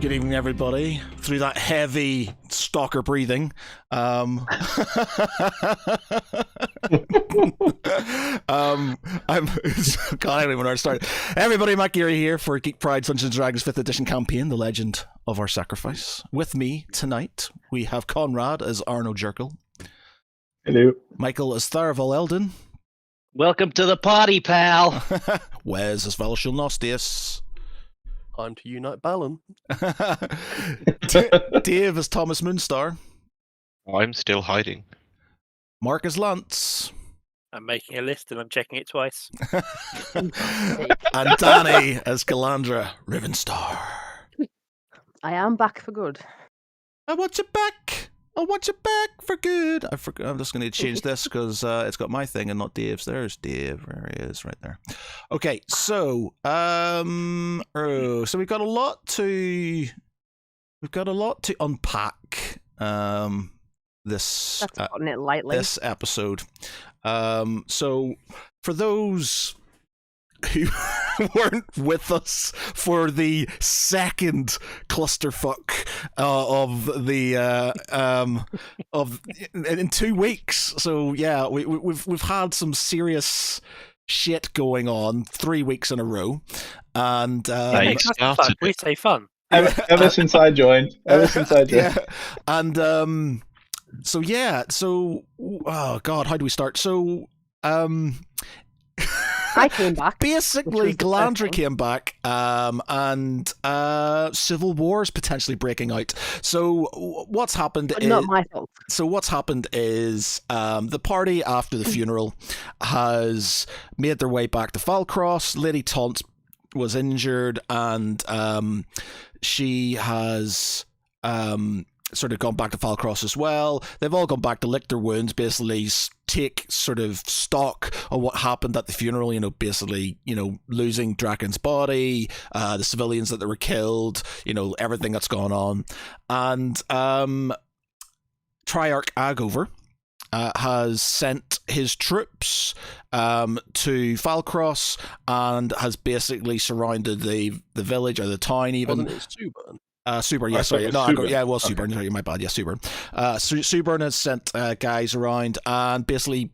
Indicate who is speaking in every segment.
Speaker 1: Good evening, everybody. Through that heavy stalker breathing, I'm God, I don't even know where to start. Everybody, Matt Geary here for Geek Pride Dungeons & Dragons 5th edition campaign, The Legend of Our Sacrifice. With me tonight, we have Conrad as Arno Jerkel.
Speaker 2: Hello.
Speaker 1: Michael as Tharaval Eldon.
Speaker 3: Welcome to the party, pal.
Speaker 1: Wes as Valashul Nostius.
Speaker 4: Time to unite Balin.
Speaker 1: Dave as Thomas Moonstar.
Speaker 5: I'm still hiding.
Speaker 1: Mark as Lance.
Speaker 6: I'm making a list and I'm checking it twice.
Speaker 1: And Danny as Galandra Rivenstar.
Speaker 7: I am back for good.
Speaker 1: I want you back. I want you back for good. I'm just going to change this because it's got my thing and not Dave's. There's Dave. There he is, right there. Okay, so so we've got a lot to unpack. This
Speaker 7: That's putting it lightly.
Speaker 1: This episode. So for those who weren't with us for the second clusterfuck in 2 weeks. So yeah, we've had some serious shit going on 3 weeks in a row, and
Speaker 6: We say fun.
Speaker 2: Ever since I joined.
Speaker 1: Yeah, and oh god, how do we start? So
Speaker 7: I came back.
Speaker 1: Basically, Galandra came back, and civil war is potentially breaking out. So what's happened
Speaker 7: But
Speaker 1: is
Speaker 7: not my fault.
Speaker 1: So what's happened is the party after the funeral has made their way back to Falcross. Lady Taunt was injured, and she has sort of gone back to Falcross as well. They've all gone back to lick their wounds, basically take sort of stock of what happened at the funeral, basically, losing Draken's body, the civilians that were killed, everything that's gone on. And Triarch Agover has sent his troops to Falcross and has basically surrounded the village, or the town even.
Speaker 4: Wasn't it Suburn?
Speaker 1: Super, yeah, sorry. No, it was Super. Okay. My bad, yeah, Super. Super has sent guys around and basically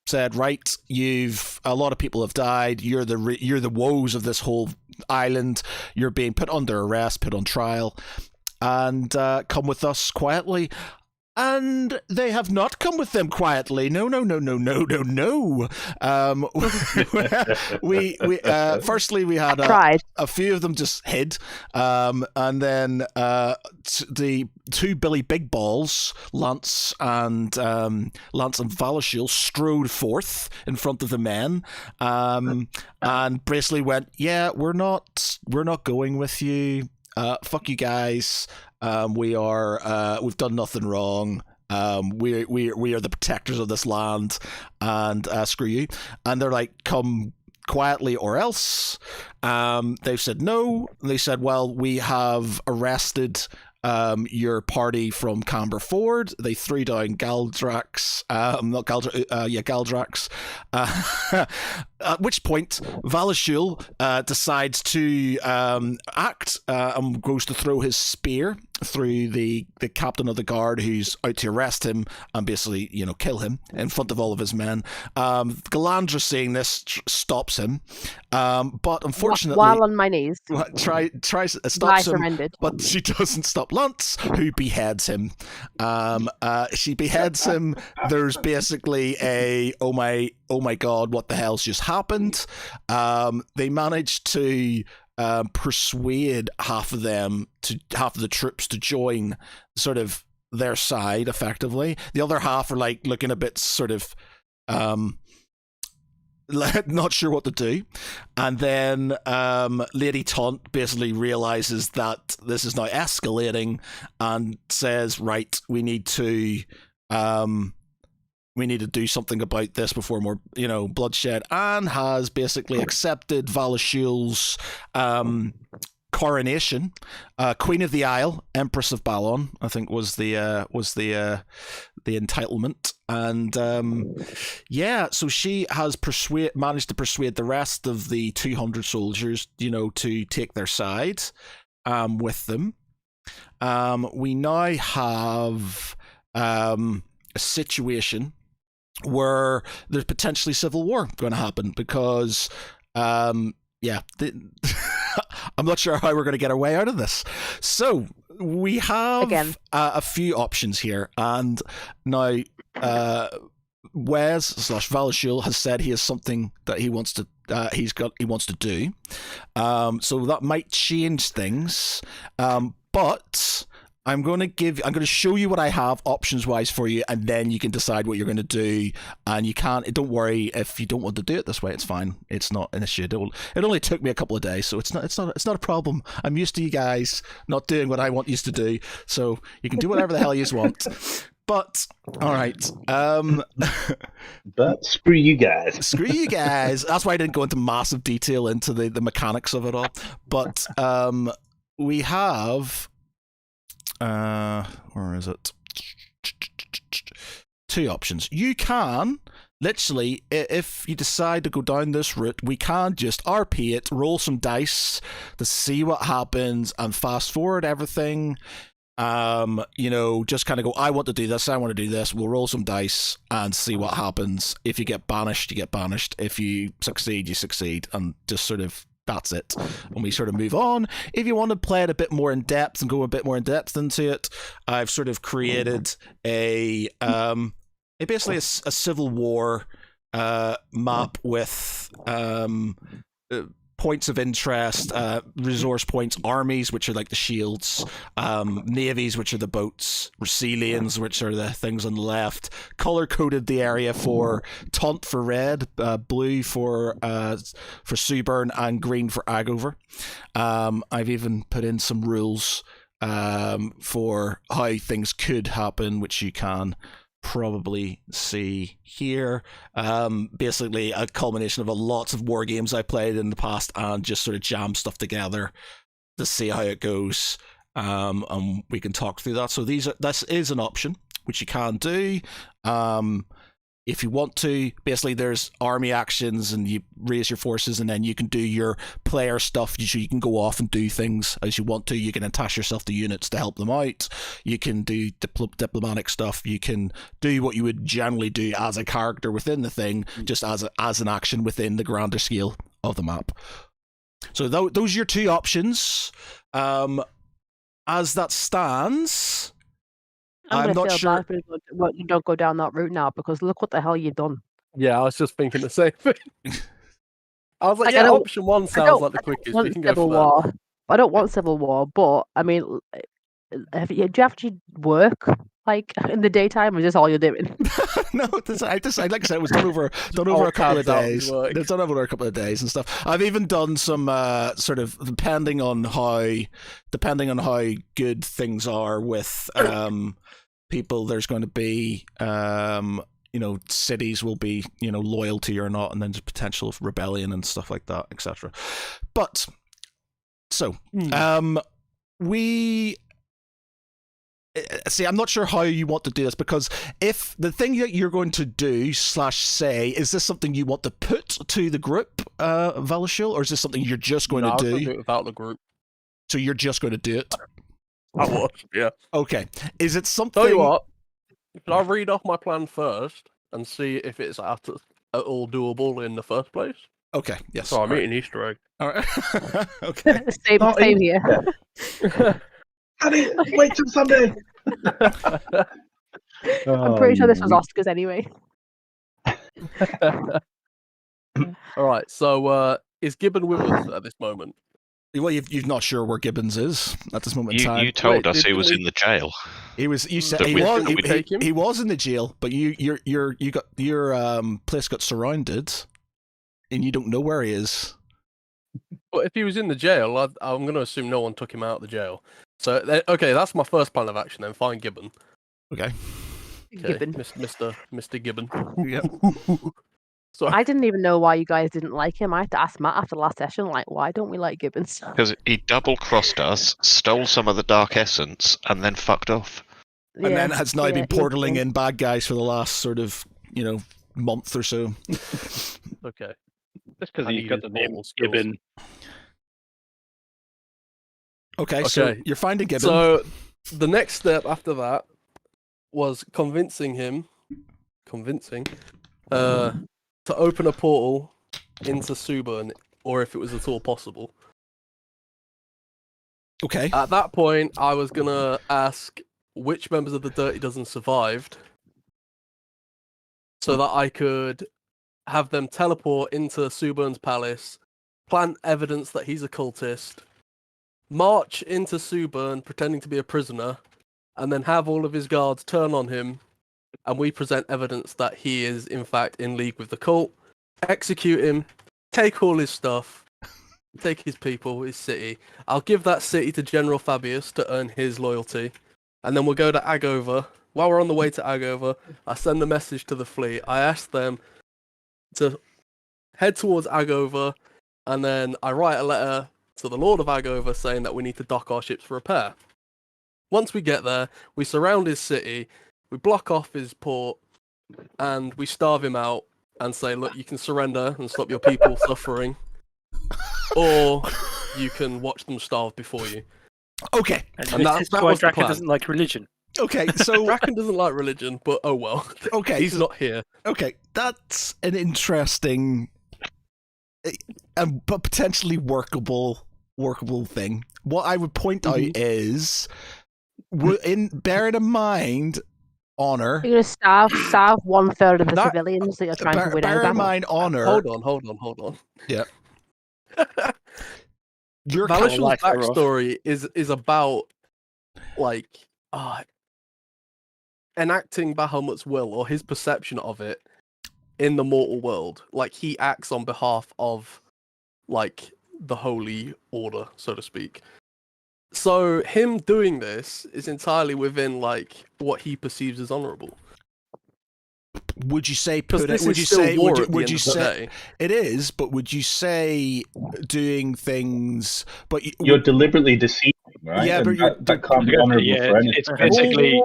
Speaker 1: said, right, a lot of people have died. You're the woes of this whole island. You're being put under arrest, put on trial, and come with us quietly. And they have not come with them quietly. No. We firstly we had a few of them just hid, and then the two Billy Big Balls, Lance and Valashul, strode forth in front of the men, and basically went, "Yeah, we're not going with you. Fuck you guys. We've done nothing wrong. We are the protectors of this land, and screw you." And they're like, "Come quietly or else." They've said no. They said, "Well, we have arrested your party from Camber Ford." They threw down Galdrax, Galdrax. At which point, Valashul decides to act and goes to throw his spear through the captain of the guard who's out to arrest him and basically, kill him in front of all of his men. Galandra, seeing this, stops him, but unfortunately,
Speaker 7: while on my knees,
Speaker 1: stops him, but she doesn't stop Lance, who beheads him. She beheads him. There's basically oh my god, what the hell's just happened? They managed to persuade half of the troops to join sort of their side effectively. The other half are like looking a bit sort of not sure what to do. And then Lady Taunt basically realizes that this is now escalating and says, right, we need to do something about this before more, bloodshed, and has basically accepted Valashul's coronation. Queen of the Isle, Empress of Balon, I think was the the entitlement, and so she has managed to persuade the rest of the 200 soldiers, to take their side with them. We now have a situation where there's potentially civil war going to happen because, I'm not sure how we're going to get our way out of this. So we have a few options here, and now Wes/Valashul has said he has something that he wants to do. So that might change things, but I'm going to show you what I have options wise for you, and then you can decide what you're going to do. And don't worry if you don't want to do it this way. It's fine. It's not an issue. It only took me a couple of days, so it's not a problem. I'm used to you guys not doing what I want you to do, so you can do whatever the hell you want. But all right.
Speaker 2: But screw you guys.
Speaker 1: Screw you guys. That's why I didn't go into massive detail into the mechanics of it all. But we have. Where is it? Two options. You can literally, if you decide to go down this route, we can just RP it, roll some dice to see what happens, and fast forward everything. Just kind of go, I want to do this, we'll roll some dice and see what happens. If you get banished, you get banished. If you succeed, you succeed, and just sort of that's it. And we sort of move on. If you want to play it a bit more in depth and go a bit more in depth into it, I've sort of created basically a Civil War map with points of interest, resource points, armies, which are like the shields, navies, which are the boats, Racelians, which are the things on the left, color-coded the area for taunt for red, blue for Suburn, and green for Agover. I've even put in some rules for how things could happen, which you can probably see here. Basically a culmination of lots of war games I played in the past and just sort of jam stuff together to see how it goes, and we can talk through that. So this is an option which you can do if you want to. Basically there's army actions and you raise your forces, and then you can do your player stuff. You can go off and do things as you want to. You can attach yourself to units to help them out. You can do diplomatic stuff. You can do what you would generally do as a character within the thing, just as an action within the grander scale of the map. So those are your two options. As that stands, I'm not sure.
Speaker 7: Bad you don't go down that route now, because look what the hell you've done.
Speaker 4: Yeah, I was just thinking the same thing. I was like, option one sounds like the quickest. We can go for that.
Speaker 7: I don't want Civil War, but I mean, do you actually work like in the daytime, or is this all you're doing?
Speaker 1: No, like I said, it was done over a couple of days. It's done over a couple of days and stuff. I've even done some sort of depending on how good things are with people. There's going to be cities will be loyal to you or not, and then there's potential of rebellion and stuff like that, etc. But so we. See, I'm not sure how you want to do this, because if the thing that you're going to do / say, is this something you want to put to the group, Valashul, or is this something you're just going to do?
Speaker 4: Do it without the group.
Speaker 1: So you're just going to do it?
Speaker 4: I was, yeah.
Speaker 1: Okay. Is it something...
Speaker 4: Tell you what, should I read off my plan first and see if it's at all doable in the first place?
Speaker 1: Okay, yes.
Speaker 4: So I'm eating Easter egg.
Speaker 1: All right. Okay.
Speaker 7: Same here.
Speaker 2: Honey, wait till Sunday.
Speaker 7: I'm pretty sure this was Oscars anyway.
Speaker 4: All right, so is Gibbon with us at this moment?
Speaker 1: Well, you're not sure where Gibbons is at this moment in time.
Speaker 5: You told us he was in the jail.
Speaker 1: He was. You said he was in the jail, but your place got surrounded, and you don't know where he is.
Speaker 4: But if he was in the jail, I'm going to assume no one took him out of the jail. So okay, that's my first plan of action. Then find Gibbon.
Speaker 1: Okay.
Speaker 7: Gibbon.
Speaker 4: Mr. Gibbon.
Speaker 1: Yep.
Speaker 4: Sorry.
Speaker 7: I didn't even know why you guys didn't like him. I had to ask Matt after the last session, like, why don't we like Gibbons?
Speaker 5: Because he double-crossed us, stole some of the Dark Essence, and then fucked off.
Speaker 1: And then has now been portaling in bad guys for the last sort of, month or so.
Speaker 4: Okay.
Speaker 3: Just because he's got the name Gibbon.
Speaker 1: Okay, so you're finding Gibbon.
Speaker 4: So the next step after that was convincing him to open a portal into Suburn, or if it was at all possible.
Speaker 1: Okay.
Speaker 4: At that point, I was gonna ask which members of the Dirty Dozen survived, so that I could have them teleport into Suburn's palace, plant evidence that he's a cultist, march into Suburn pretending to be a prisoner, and then have all of his guards turn on him, and we present evidence that he is in fact in league with the cult, execute him, take all his stuff, take his people, his city. I'll give that city to General Fabius to earn his loyalty, and then we'll go to Agover. While we're on the way to Agover, I send a message to the fleet. I ask them to head towards Agover, and then I write a letter to the Lord of Agover saying that we need to dock our ships for repair. Once we get there, we surround his city, we block off his port, and we starve him out and say, look, you can surrender and stop your people suffering, or you can watch them starve before you.
Speaker 1: Okay.
Speaker 6: And that's why Draken doesn't like religion.
Speaker 1: Okay, so
Speaker 4: Draken doesn't like religion, but oh well.
Speaker 1: Okay,
Speaker 4: he's not here.
Speaker 1: Okay, that's an interesting, but potentially workable thing. What I would point out is, bearing in mind honor.
Speaker 7: You're going to starve 1/3 of the civilians that you're trying to win over.
Speaker 1: Bear in mind honor.
Speaker 4: Hold on.
Speaker 1: Yeah. Your
Speaker 4: Valishul's backstory is about enacting Bahamut's will, or his perception of it, in the mortal world. Like, he acts on behalf of the holy order, so to speak. So him doing this is entirely within what he perceives as honorable.
Speaker 1: Would you say
Speaker 4: would you say
Speaker 1: it is, but would you say doing things but
Speaker 2: you're deliberately deceiving, right?
Speaker 1: Yeah, but
Speaker 2: that can't be honorable for anything.
Speaker 3: It's basically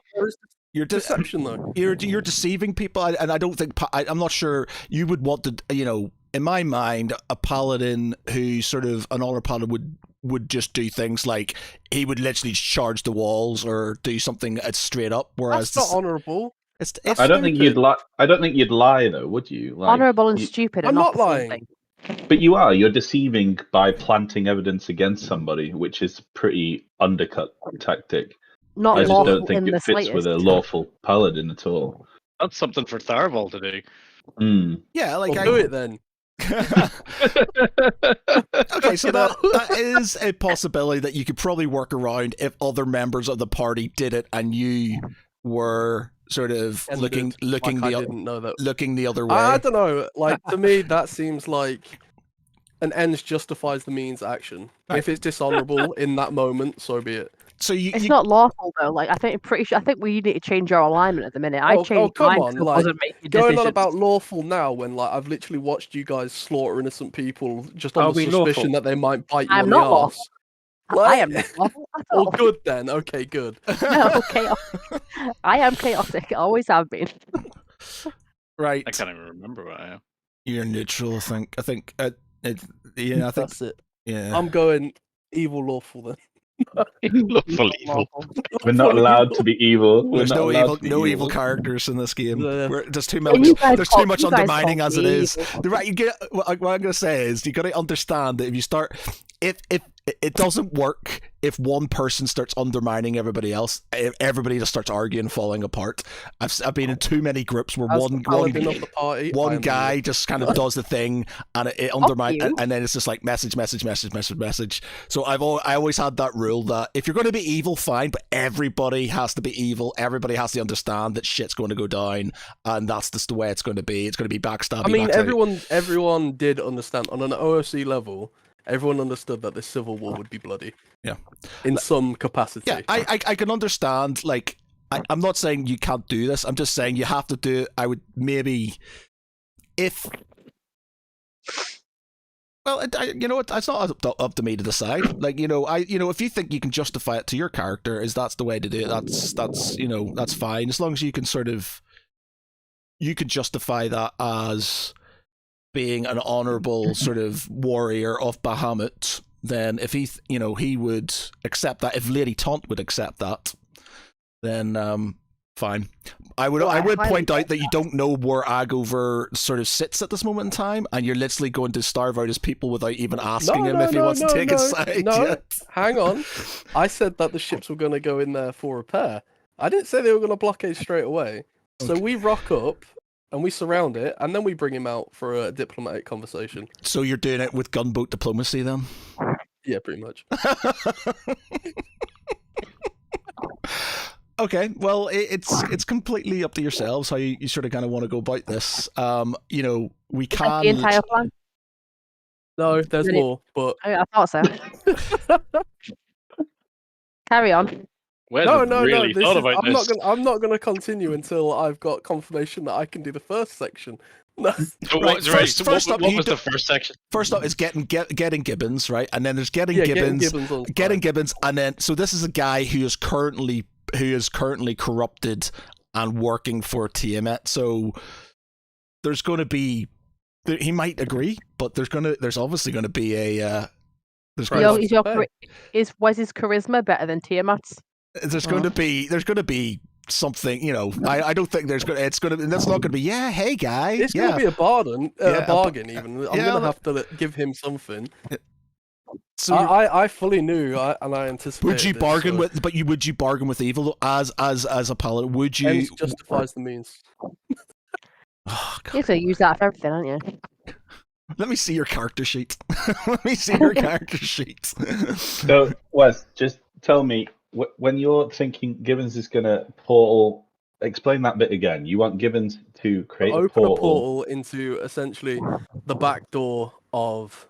Speaker 1: your
Speaker 4: deception, though.
Speaker 1: You're deceiving people, and I don't think I'm not sure you would want to. In my mind, a paladin who sort of an honor paladin would just do things like he would literally charge the walls or do something straight up. Whereas
Speaker 4: that's not honorable.
Speaker 2: I don't think you'd lie. I don't think you'd lie, though, would you?
Speaker 7: Honorable and stupid.
Speaker 4: I'm not lying.
Speaker 2: But you are. You're deceiving by planting evidence against somebody, which is pretty undercut tactic.
Speaker 7: Not
Speaker 2: I just
Speaker 7: lawful
Speaker 2: don't think
Speaker 7: in
Speaker 2: it
Speaker 7: the
Speaker 2: fits with a lawful paladin at all.
Speaker 3: That's something for Tharival to do.
Speaker 1: Yeah,
Speaker 4: do it then.
Speaker 1: Okay, so that is a possibility that you could probably work around if other members of the party did it and you were sort of looking the other way.
Speaker 4: I don't know. To me, that seems like an ends justifies the means action. Right. If it's dishonorable in that moment, so be it.
Speaker 7: So it's not lawful though. I think we need to change our alignment at the minute. I changed
Speaker 4: come
Speaker 7: mine
Speaker 4: on,
Speaker 7: so I wasn't making
Speaker 4: going
Speaker 7: decisions.
Speaker 4: on about lawful now when I've literally watched you guys slaughter innocent people just on the suspicion that they might bite you on the arse.
Speaker 7: I am not lawful at all.
Speaker 4: Oh, good then. Okay, good.
Speaker 7: No, chaotic. I am chaotic. Always have been.
Speaker 1: Right.
Speaker 3: I can't even remember what I am.
Speaker 1: You're neutral, I think. I think
Speaker 4: that's it.
Speaker 1: Yeah.
Speaker 4: I'm going evil lawful then.
Speaker 3: Lawful evil.
Speaker 2: We're not allowed to be evil.
Speaker 1: There's no evil characters in this game. There's too much undermining as it is. What I'm going to say is you got to understand that if you start, if it doesn't work if one person starts undermining everybody else. Everybody just starts arguing, falling apart. I've been in too many groups where one guy just kind of does the thing and it undermines, and then it's just like message. So I always had that rule that if you're going to be evil, fine, but everybody has to be evil. Everybody has to understand that shit's going to go down, and that's just the way it's going to be. It's going to be backstabbing.
Speaker 4: I mean, everyone did understand on an OOC level. Everyone understood that this civil war would be bloody.
Speaker 1: Yeah.
Speaker 4: In some capacity.
Speaker 1: Yeah, I can understand, like, I'm not saying you can't do this. I'm just saying you have to do it. I would maybe, if Well, you know what? It's not up to me to decide. Like, if you think you can justify it to your character, that's the way to do it. That's that's fine. As long as you can you could justify that as being an honorable sort of warrior of Bahamut. Then if he would accept that, if Lady Taunt would accept that, then fine. I would point out that you don't know where Agover sort of sits at this moment in time, and you're literally going to starve out his people without even asking him if he wants to take his side.
Speaker 4: No, hang on. I said that the ships were going to go in there for repair. I didn't say they were going to blockade straight away. So we rock up and we surround it, and then we bring him out for a diplomatic conversation.
Speaker 1: So you're doing it with gunboat diplomacy, then?
Speaker 4: Yeah, pretty much.
Speaker 1: Okay, well, it's completely up to yourselves how you sort of kind of want to go about this. We can...
Speaker 7: The entire plan?
Speaker 4: No, there's more, but...
Speaker 7: I thought so. Carry on.
Speaker 3: No.
Speaker 4: I'm not going to continue until I've got confirmation that I can do the first section. No.
Speaker 3: What was the first section?
Speaker 1: First up is getting Gibbons, right? And then there's getting Gibbons, and then so this is a guy who is currently corrupted and working for Tiamat. So there's going to be, he might agree, but there's obviously going to be a was his charisma better than Tiamat's? There's going to be something, I don't think that's not going to be, hey guy.
Speaker 4: It's going to be a bargain, even. I'm going to have to give him something. So I fully knew, and I anticipated.
Speaker 1: Would you bargain would you bargain with evil as a paladin? Would you?
Speaker 4: Ends justifies the means.
Speaker 1: Oh, God.
Speaker 7: You have to use that for everything, aren't you?
Speaker 1: Let me see your character sheet.
Speaker 2: So, Wes, just tell me, when you're thinking Gibbons is going to portal, explain that bit again. You want Gibbons to create
Speaker 4: a portal into essentially the back door of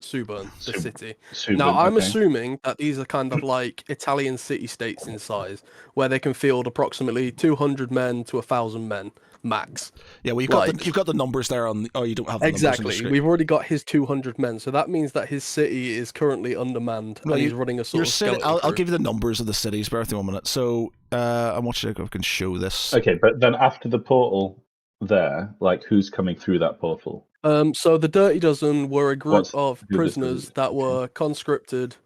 Speaker 4: Suburn, the city. Now, I'm assuming that these are kind of like Italian city-states in size, where they can field approximately 200 men to 1,000 men max.
Speaker 1: Yeah, well, you've got the numbers there on. You don't have the
Speaker 4: exactly.
Speaker 1: Numbers on the
Speaker 4: We've already got his 200 men, so that means that his city is currently undermanned, and he's running a sort of skeleton crew.
Speaker 1: I'll give you the numbers of the cities. Bear with me 1 minute. So, I'm watching if I can show this.
Speaker 2: Okay, but then after the portal, who's coming through that portal?
Speaker 4: So the Dirty Dozen were a group of prisoners that were conscripted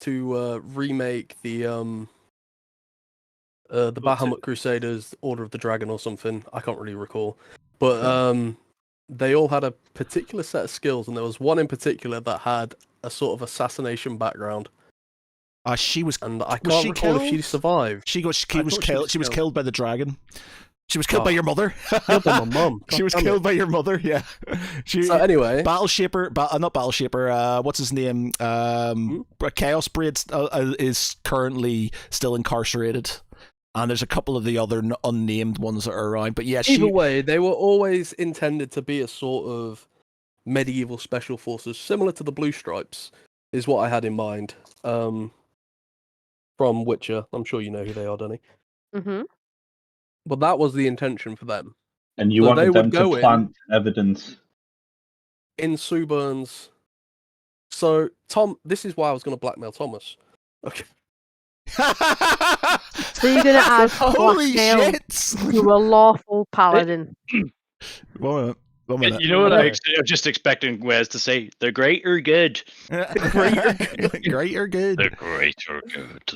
Speaker 4: to remake the Bahamut Crusaders, Order of the Dragon or something. I can't really recall, but they all had a particular set of skills, and there was one in particular that had a sort of assassination background.
Speaker 1: She was,
Speaker 4: and I can't recall if she survived.
Speaker 1: She was killed by the dragon. She was killed by your mother.
Speaker 4: Killed by my mum.
Speaker 1: She was killed by your mother. Yeah.
Speaker 4: So anyway,
Speaker 1: Battle Shaper, not Battle Shaper. What's his name? Chaos Braid is currently still incarcerated, and there's a couple of the other unnamed ones that are around. But yeah,
Speaker 4: either way, they were always intended to be a sort of medieval special forces, similar to the Blue Stripes, is what I had in mind. From Witcher, I'm sure you know who they are, Danny.
Speaker 7: Mm-hmm.
Speaker 4: But that was the intention for them.
Speaker 2: And you wanted them to plant evidence
Speaker 4: in Suburn's. So, Tom, this is why I was going to blackmail Thomas. Okay.
Speaker 7: So you're going to add
Speaker 1: holy shit
Speaker 7: to a lawful paladin.
Speaker 1: 1 minute.
Speaker 3: You know what? I'm just expecting Wes to say, "The great or good."
Speaker 1: Great or good.
Speaker 5: The great or good.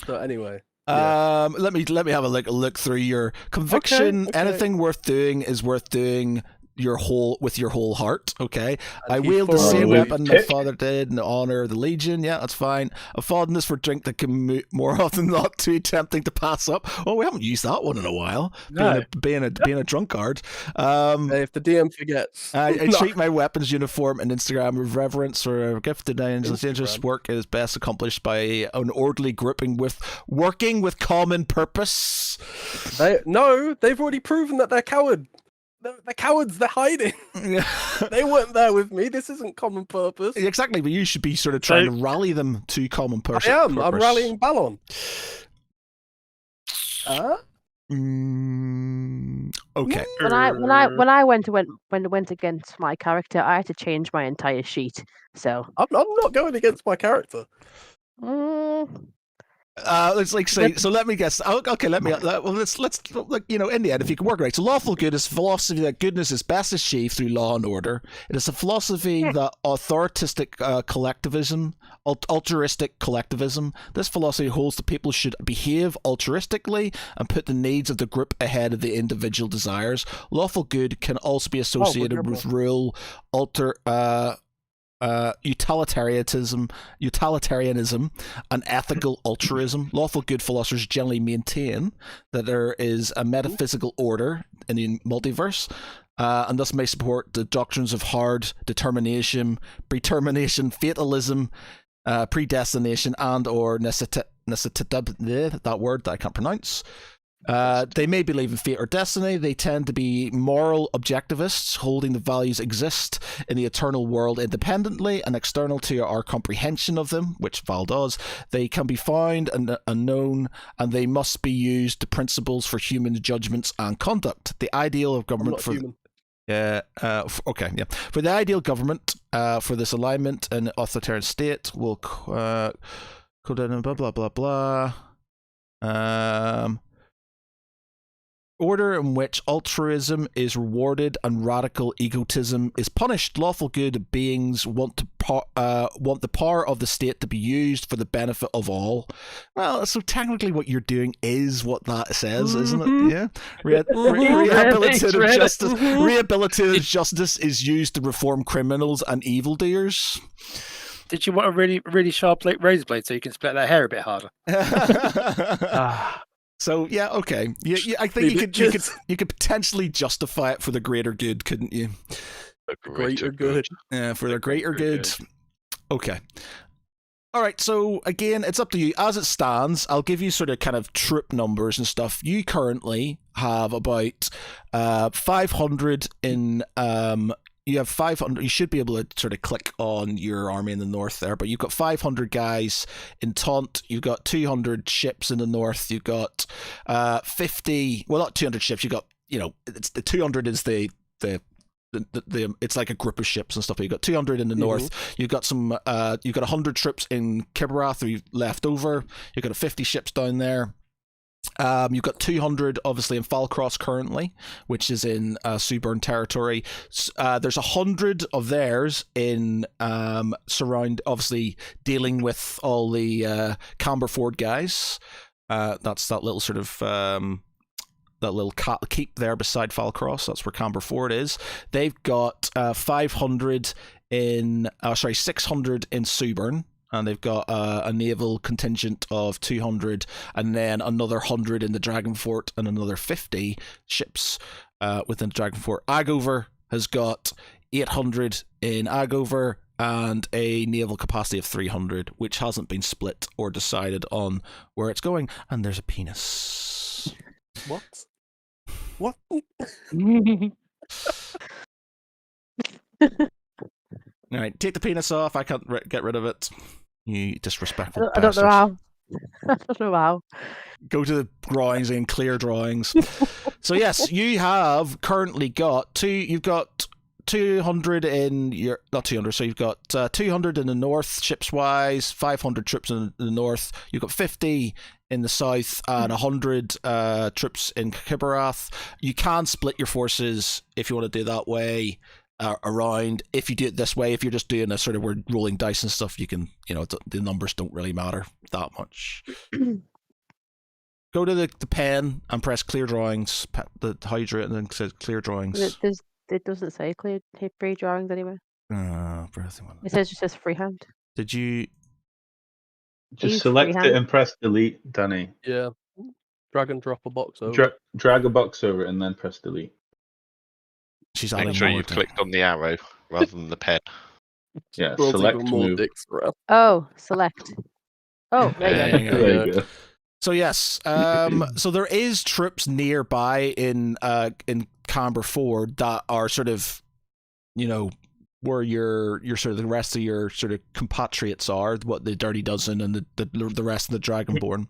Speaker 4: So anyway.
Speaker 1: Yeah. Let me have a look through your conviction. Okay. Anything worth doing is worth doing with your whole heart. Okay. I wield the same weapon my father did in the honor of the Legion. Yeah, that's fine. A fondness for drink that can more often than not too tempting to pass up. Oh, we haven't used that one in a while. No. Being a drunkard.
Speaker 4: If the DM forgets.
Speaker 1: I treat my weapons uniform and Instagram with reverence for a gifted angels. Dangerous work is best accomplished by an orderly working with common purpose.
Speaker 4: They've already proven that they're coward. They're cowards, they're hiding. They weren't there with me. This isn't common purpose.
Speaker 1: Exactly, but you should be sort of trying to rally them to common purpose.
Speaker 4: I am. I'm rallying Ballon.
Speaker 1: Okay.
Speaker 7: When I went against my character, I had to change my entire sheet. So
Speaker 4: I'm not going against my character.
Speaker 1: Let's say. So let me guess. Okay, let me. Well, let's in the end, if you can work it right. So lawful good is a philosophy that goodness is best achieved through law and order. It is a philosophy that altruistic collectivism. This philosophy holds that people should behave altruistically and put the needs of the group ahead of the individual desires. Lawful good can also be associated with rule, utilitarianism, and ethical altruism. Lawful good philosophers generally maintain that there is a metaphysical order in the multiverse, and thus may support the doctrines of hard determination, predetermination, fatalism, predestination, and or necessity. That word that I can't pronounce. They may believe in fate or destiny. They tend to be moral objectivists, holding the values exist in the eternal world independently and external to our comprehension of them, which Val does. They can be found and unknown, and they must be used to principles for human judgments and conduct. The ideal of government for
Speaker 4: human.
Speaker 1: For the ideal government, for this alignment and authoritarian state, will blah blah blah blah. Order in which altruism is rewarded and radical egotism is punished. Lawful good beings want the power of the state to be used for the benefit of all. Well, so technically what you're doing is what that says, isn't it? Yeah. Rehabilitative justice is used to reform criminals and evildoers.
Speaker 6: Did you want a really sharp razor blade so you can split that hair a bit harder?
Speaker 1: So yeah, okay. I think you could potentially justify it for the greater good, couldn't you?
Speaker 4: Greater good.
Speaker 1: Yeah, for the greater good. Okay. All right. So again, it's up to you. As it stands, I'll give you sort of kind of troop numbers and stuff. You currently have about 500 in. You have 500. You should be able to sort of click on your army in the north there, but you've got 500 guys in Taunt. You've got 200 ships in the north. You've got 50. Well, not 200 ships. You got it's the 200 is the it's like a group of ships and stuff. You've got 200 in the north. You've got some. You've got 100 troops in Kibarath who left over. You've got 50 ships down there. You've got 200 obviously in Falcross currently, which is in Suburn territory. There's 100 of theirs in surround, obviously dealing with all the Camberford guys. That's that little sort of that little keep there beside Falcross. That's where Camberford is. They've got 600 in Suburn. And they've got a naval contingent of 200, and then another 100 in the Dragonfort, and another 50 ships within the Dragonfort. Agover has got 800 in Agover and a naval capacity of 300, which hasn't been split or decided on where it's going. And there's a penis.
Speaker 4: What?
Speaker 1: All right, take the penis off. I can't get rid of it. You disrespectful
Speaker 7: I don't know how. I don't know how.
Speaker 1: Go to the drawings and clear drawings. So yes, you have currently got You've got 200 in your not 200. So you've got 200 in the north, ships wise. 500 troops in the north. You've got 50 in the south and 100 troops in Kibarath. You can split your forces if you want to do that way. Around. If you do it this way, if you're just doing a sort of we're rolling dice and stuff, you can, the numbers don't really matter that much. Go to the pen and press clear drawings, the Hydra, and then it says clear drawings.
Speaker 7: It doesn't say free drawings anywhere. It says freehand.
Speaker 1: Did you
Speaker 2: just select it and press delete, Danny?
Speaker 4: Yeah. Drag and drop a box over.
Speaker 2: Drag a box over it and then press delete.
Speaker 1: She's
Speaker 5: Make sure you've clicked on the arrow rather than the pen.
Speaker 2: Yeah, select move.
Speaker 7: Oh, select. Oh, there
Speaker 2: you go.
Speaker 1: So yes, so there is troops nearby in Camberford that are sort of, where your sort of the rest of your sort of compatriots are, what the Dirty Dozen and the rest of the Dragonborn.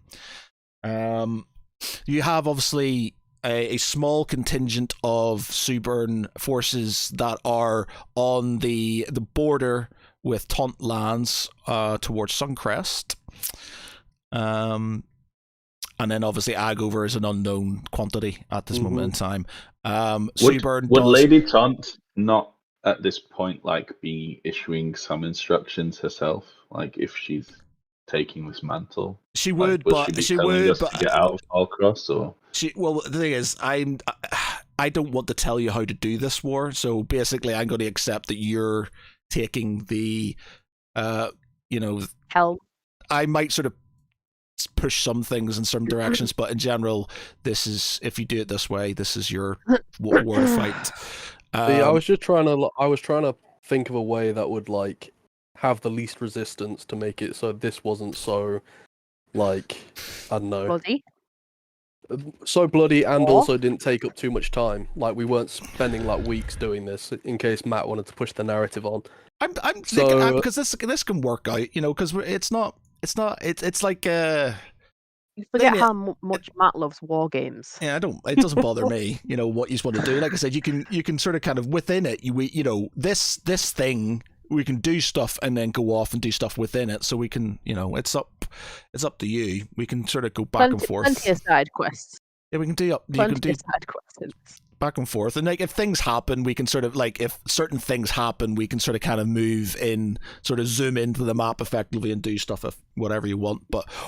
Speaker 1: you have obviously a small contingent of Suburn forces that are on the border with Taunt lands towards Suncrest. And then obviously Agover is an unknown quantity at this moment in time.
Speaker 2: Would Lady Taunt not at this point be issuing some instructions herself? Like if she's taking this mantle,
Speaker 1: she would,
Speaker 2: but she would. Us to get out of Falcross, or
Speaker 1: well, the thing is, I don't want to tell you how to do this war. So basically, I'm going to accept that you're taking the,
Speaker 7: Helm.
Speaker 1: I might sort of push some things in some directions, but in general, this is, if you do it this way, this is your war to fight.
Speaker 4: I was trying to think of a way that would have the least resistance to make it so this wasn't so I don't know,
Speaker 7: bloody.
Speaker 4: So bloody, and also didn't take up too much time. We weren't spending weeks doing this in case Matt wanted to push the narrative on.
Speaker 1: I'm thinking, because this can work out, because it's like
Speaker 7: you forget how much Matt loves war games.
Speaker 1: Yeah, it doesn't bother me, what you want to do. Like I said, you can sort of kind of within it, this thing, we can do stuff and then go off and do stuff within it. So we can, it's up to you. We can sort of go back and forth.
Speaker 7: Plenty of side quests.
Speaker 1: Yeah, we can do
Speaker 7: side quests.
Speaker 1: Back and forth, and if things happen, we can sort of if certain things happen, we can sort of kind of move in, sort of zoom into the map effectively and do stuff whatever you want.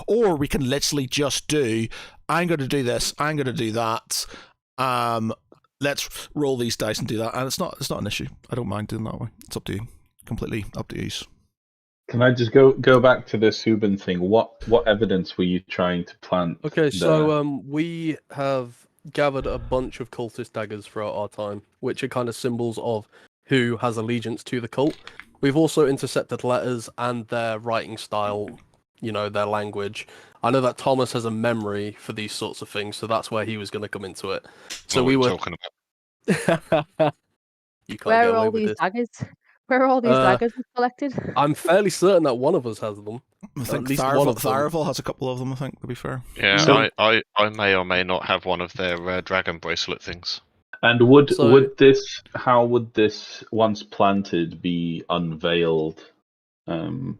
Speaker 1: Or we can literally just do, I'm going to do this, I'm going to do that. Let's roll these dice and do that, and it's not an issue. I don't mind doing that way. It's up to you, completely up to you.
Speaker 2: Can I just go back to the Subin thing? What evidence were you trying to plant?
Speaker 4: Okay, so we have gathered a bunch of cultist daggers throughout our time, which are kind of symbols of who has allegiance to the cult. We've also intercepted letters and their writing style, their language. I know that Thomas has a memory for these sorts of things, so that's where he was going to come into it. So we were
Speaker 5: talking about.
Speaker 4: You can't
Speaker 7: Where
Speaker 4: get
Speaker 7: are
Speaker 4: away
Speaker 7: all
Speaker 4: with
Speaker 7: these
Speaker 4: this.
Speaker 7: daggers? Where are all these daggers collected?
Speaker 4: I'm fairly certain that one of us has them.
Speaker 1: I think
Speaker 4: at least one of them.
Speaker 1: Tharavel has a couple of them, I think, to be fair.
Speaker 5: Yeah,
Speaker 2: So-
Speaker 5: I may or may not have one of their dragon bracelet things.
Speaker 2: And would this, how would this, once planted, be unveiled? Oh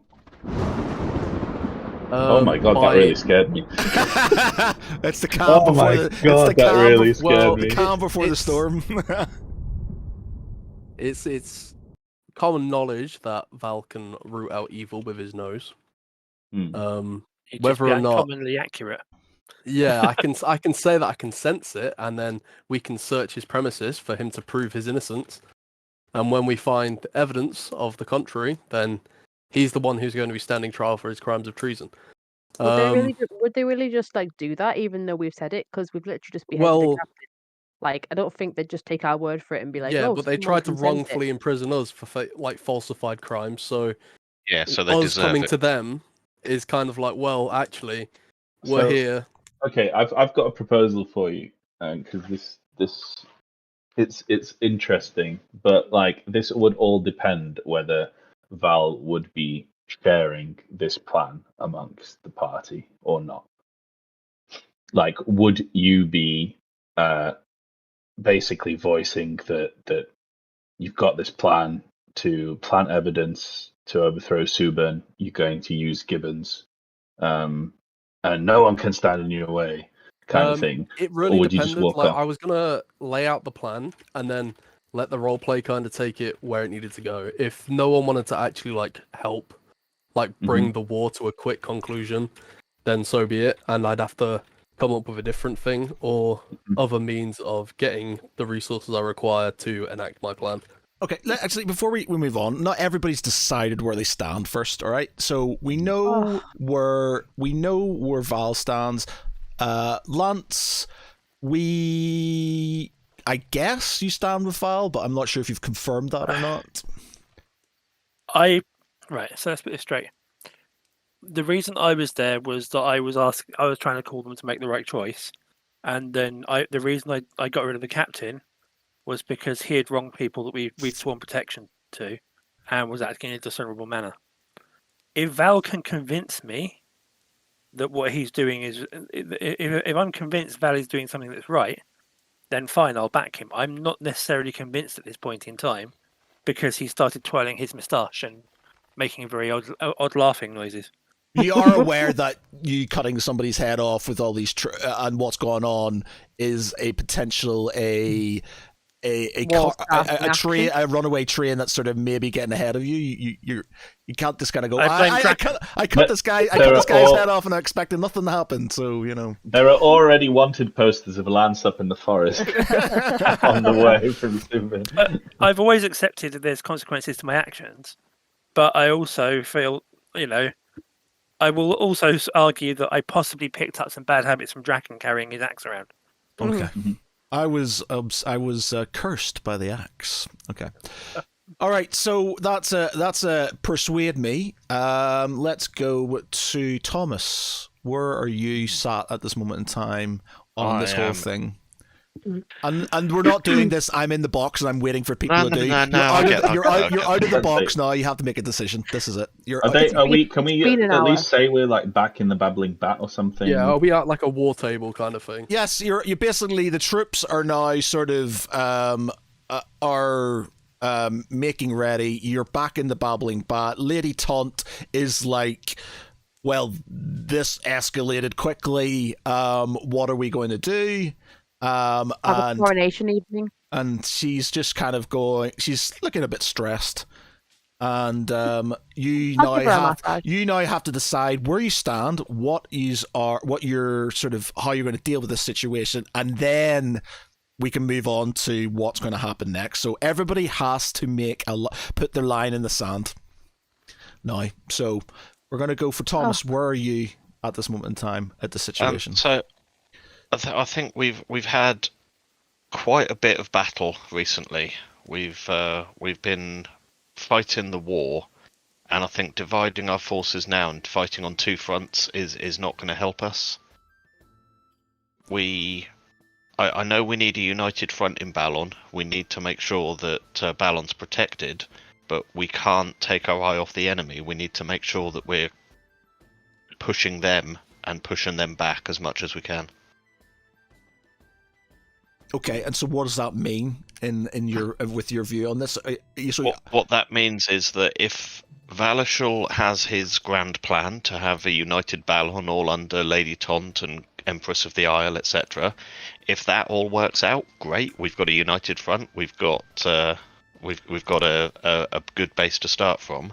Speaker 2: my god, that really scared me.
Speaker 1: It's the calm before the calm before the storm.
Speaker 4: It's common knowledge that Val can root out evil with his nose. Whether or not
Speaker 6: commonly accurate.
Speaker 4: Yeah, I can say that I can sense it, and then we can search his premises for him to prove his innocence. And when we find evidence of the contrary, then he's the one who's going to be standing trial for his crimes of treason.
Speaker 7: Would they really just do that, even though we've said it? Because we've literally just beheaded the captain. I don't think they'd just take our word for it and be like,
Speaker 4: yeah, but they tried to wrongfully imprison us for falsified crimes. So
Speaker 5: yeah, so they
Speaker 4: us coming to them is kind of well, actually, we're here.
Speaker 2: Okay, I've got a proposal for you, because it's interesting, but this would all depend whether Val would be sharing this plan amongst the party or not. Would you be basically voicing that you've got this plan to plant evidence to overthrow Subin, you're going to use Gibbons, and no one can stand in your way, kind of thing?
Speaker 4: It really
Speaker 2: or would
Speaker 4: depended.
Speaker 2: You just walk
Speaker 4: I was gonna lay out the plan and then let the roleplay kind of take it where it needed to go. If no one wanted to actually help, bring the war to a quick conclusion, then so be it. And I'd have to come up with a different thing or other means of getting the resources I require to enact my plan.
Speaker 1: Okay, actually, before we move on, not everybody's decided where they stand first. All right, so we know where Val stands. Lance, I guess you stand with Val, but I'm not sure if you've confirmed that or not.
Speaker 6: Right, so let's put this straight. The reason I was there was that I was trying to call them to make the right choice, and then the reason I got rid of the captain was because he had wronged people that we'd sworn protection to, and was acting in a dishonourable manner. If Val can convince me that what he's doing is, if I'm convinced Val is doing something that's right, then fine, I'll back him. I'm not necessarily convinced at this point in time because he started twirling his moustache and making very odd laughing noises.
Speaker 1: You are aware that you cutting somebody's head off with all these and what's going on is a potential a runaway train that's sort of maybe getting ahead of you. You can't just kind of go. I cut this guy's head off and I'm expecting nothing to happen. So
Speaker 2: there are already wanted posters of Lance up in the forest on the way from Subin.
Speaker 6: I've always accepted that there's consequences to my actions, but I also feel, I will also argue that I possibly picked up some bad habits from Draken carrying his axe around.
Speaker 1: Okay. Mm-hmm. I was cursed by the axe. Okay. All right, so that's a persuade me. Let's go to Thomas. Where are you sat at this moment in time on this whole thing? And we're not doing this. I'm in the box and I'm waiting for people to do. You're out of the box now. You have to make a decision. This is it.
Speaker 2: Can we at least say we're like back in the babbling bat or something?
Speaker 4: Yeah, are we at like a war table kind of thing?
Speaker 1: Yes, you're basically the troops are now sort of making ready. You're back in the babbling bat. Lady Taunt is like, well, this escalated quickly. What are we going to do?
Speaker 7: And coronation evening,
Speaker 1: and she's just kind of she's looking a bit stressed, and you now have to decide where you stand, what you're sort of how you're going to deal with this situation, and then we can move on to what's going to happen next. So everybody has to put their line in the sand now. So we're going to go for Thomas. Where are you at this moment in time at the situation?
Speaker 5: I think we've had quite a bit of battle recently. We've been fighting the war, and I think dividing our forces now and fighting on two fronts is not going to help us. I know we need a united front in Balon. We need to make sure that Balon's protected, but we can't take our eye off the enemy. We need to make sure that we're pushing them and pushing them back as much as we can.
Speaker 1: Okay, and so what does that mean with your view on this?
Speaker 5: What that means is that if Valashul has his grand plan to have a united Balon all under Lady Taunt and Empress of the Isle, etc., if that all works out, great. We've got a united front. We've got a good base to start from.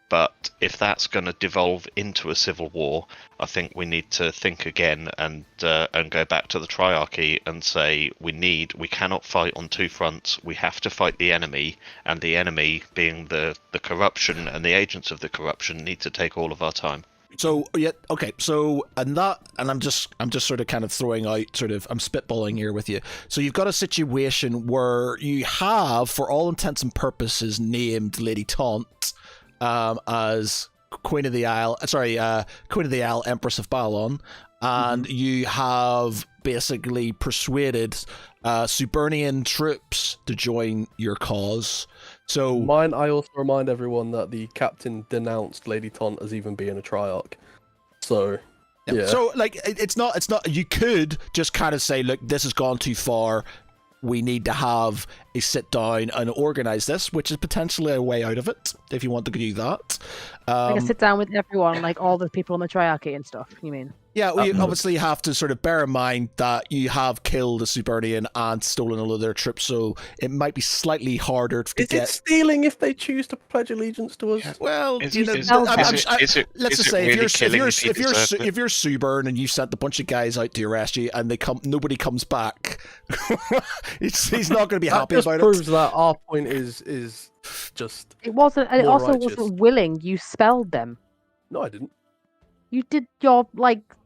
Speaker 5: But if that's going to devolve into a civil war, I think we need to think again and go back to the triarchy and say we cannot fight on two fronts. We have to fight the enemy, and the enemy, being the corruption and the agents of the corruption, need to take all of our time.
Speaker 1: So okay. So and I'm just sort of kind of throwing out I'm spitballing here with you. So you've got a situation where you have, for all intents and purposes, named Lady Taunt as Queen of the Isle, Empress of Balon, and you have basically persuaded Suburnian troops to join your cause. So
Speaker 4: I also remind everyone that the captain denounced Lady Taunt as even being a triarch. So yeah.
Speaker 1: So it's not. You could just kind of say, look, this has gone too far. We need to have a sit down and organise this, which is potentially a way out of it, if you want to do that.
Speaker 7: Like a sit down with everyone, like all the people in the triarchy and stuff, you mean?
Speaker 1: Yeah, we obviously have to sort of bear in mind that you have killed a Suburnian and stolen all of their troops, so it might be slightly harder to get...
Speaker 4: Is it stealing if they choose to pledge allegiance to us?
Speaker 1: Well, let's just say if you're Suburn and you sent a bunch of guys out to arrest you and nobody comes back, he's not going to be happy about it.
Speaker 4: That proves that our point is just...
Speaker 7: It wasn't, and it also wasn't willing. You spelled them.
Speaker 4: No, I didn't.
Speaker 7: You did your,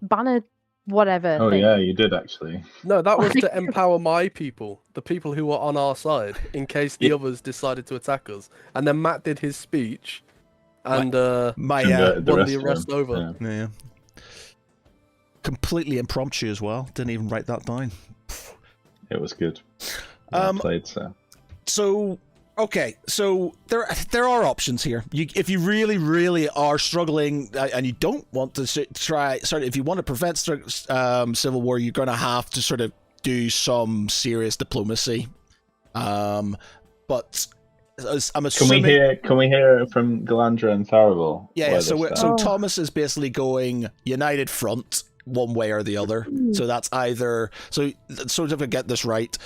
Speaker 7: banner whatever
Speaker 2: Oh,
Speaker 7: thing.
Speaker 2: yeah, you did, actually.
Speaker 4: No, that was to empower my people, the people who were on our side, in case the others decided to attack us. And then Matt did his speech, and won the arrest over.
Speaker 1: Yeah. Completely impromptu as well. Didn't even write that down.
Speaker 2: It was good. Well played, sir.
Speaker 1: So Okay, so there are options here. If you really are struggling and you don't want to if you want to prevent civil war, you're going to have to sort of do some serious diplomacy. But I'm assuming.
Speaker 2: Can we hear from Galandra and Tharavel?
Speaker 1: Yeah. So Thomas is basically going united front one way or the other. So that's either if I get this right.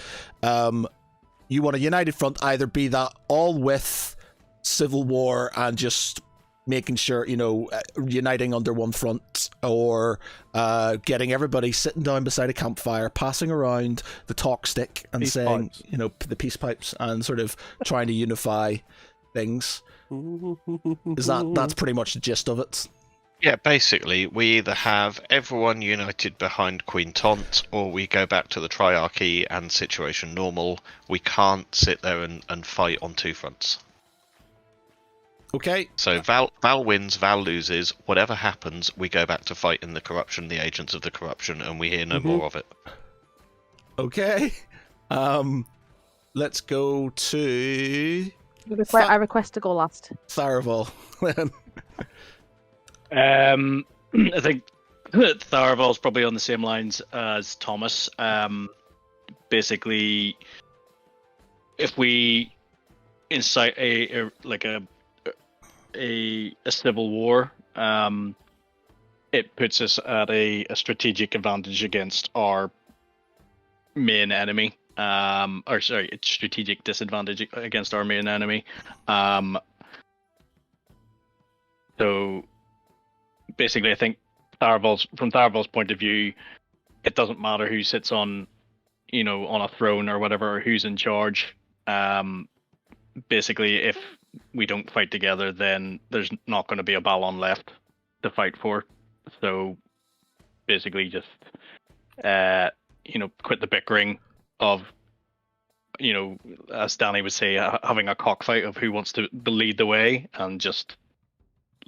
Speaker 1: You want a united front, either be that all with civil war and just making sure, uniting under one front, or getting everybody sitting down beside a campfire, passing around the talk stick and peace saying, pipes. The peace pipes, and sort of trying to unify things. That's pretty much the gist of it.
Speaker 5: Yeah, basically, we either have everyone united behind Queen Taunt, or we go back to the Triarchy and situation normal. We can't sit there and fight on two fronts.
Speaker 1: Okay.
Speaker 5: So Val wins, Val loses. Whatever happens, we go back to fighting the corruption, the agents of the corruption, and we hear no more of it.
Speaker 1: Okay. Let's go to...
Speaker 7: I request to go last.
Speaker 1: Tharavel.
Speaker 3: I think Tharavel's probably on the same lines as Thomas. Basically, if we incite a civil war, it puts us at a strategic advantage against our main enemy. Strategic disadvantage against our main enemy. So basically, I think from Tharavel's point of view, it doesn't matter who sits on a throne or whatever, or who's in charge. Basically, if we don't fight together, then there's not going to be a Balon left to fight for. So basically, just quit the bickering of, as Danny would say, having a cockfight of who wants to lead the way, and just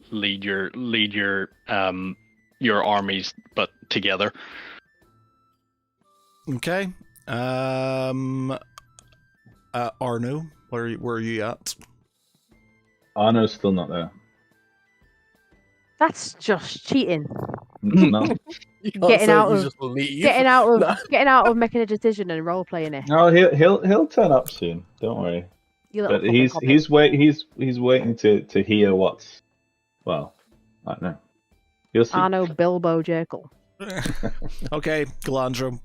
Speaker 3: lead your armies, but together.
Speaker 1: Okay. Arno, where are you at?
Speaker 2: Arno's still not there.
Speaker 7: That's just cheating.
Speaker 2: No.
Speaker 7: Getting out of making a decision and role playing it.
Speaker 2: No, he'll turn up soon. Don't worry. But he's waiting to hear what's, well, I don't know. You'll see.
Speaker 7: Arno Bilbo Jekyll.
Speaker 1: Okay, Galandra.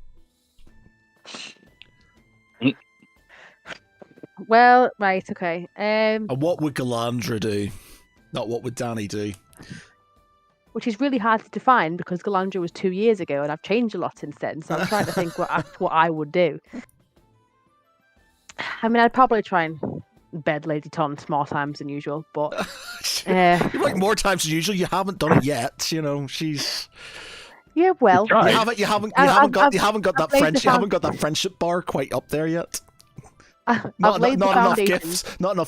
Speaker 7: Well, right, okay.
Speaker 1: And what would Galandra do? Not what would Danny do?
Speaker 7: Which is really hard to define, because Galandra was 2 years ago and I've changed a lot since then, so I'm trying to think what I would do. I mean, I'd probably try and bed Lady Taunt more times than usual, but...
Speaker 1: like more times than usual? You haven't done it yet, she's...
Speaker 7: Yeah, well...
Speaker 1: You haven't got that friendship bar quite up there yet. Not enough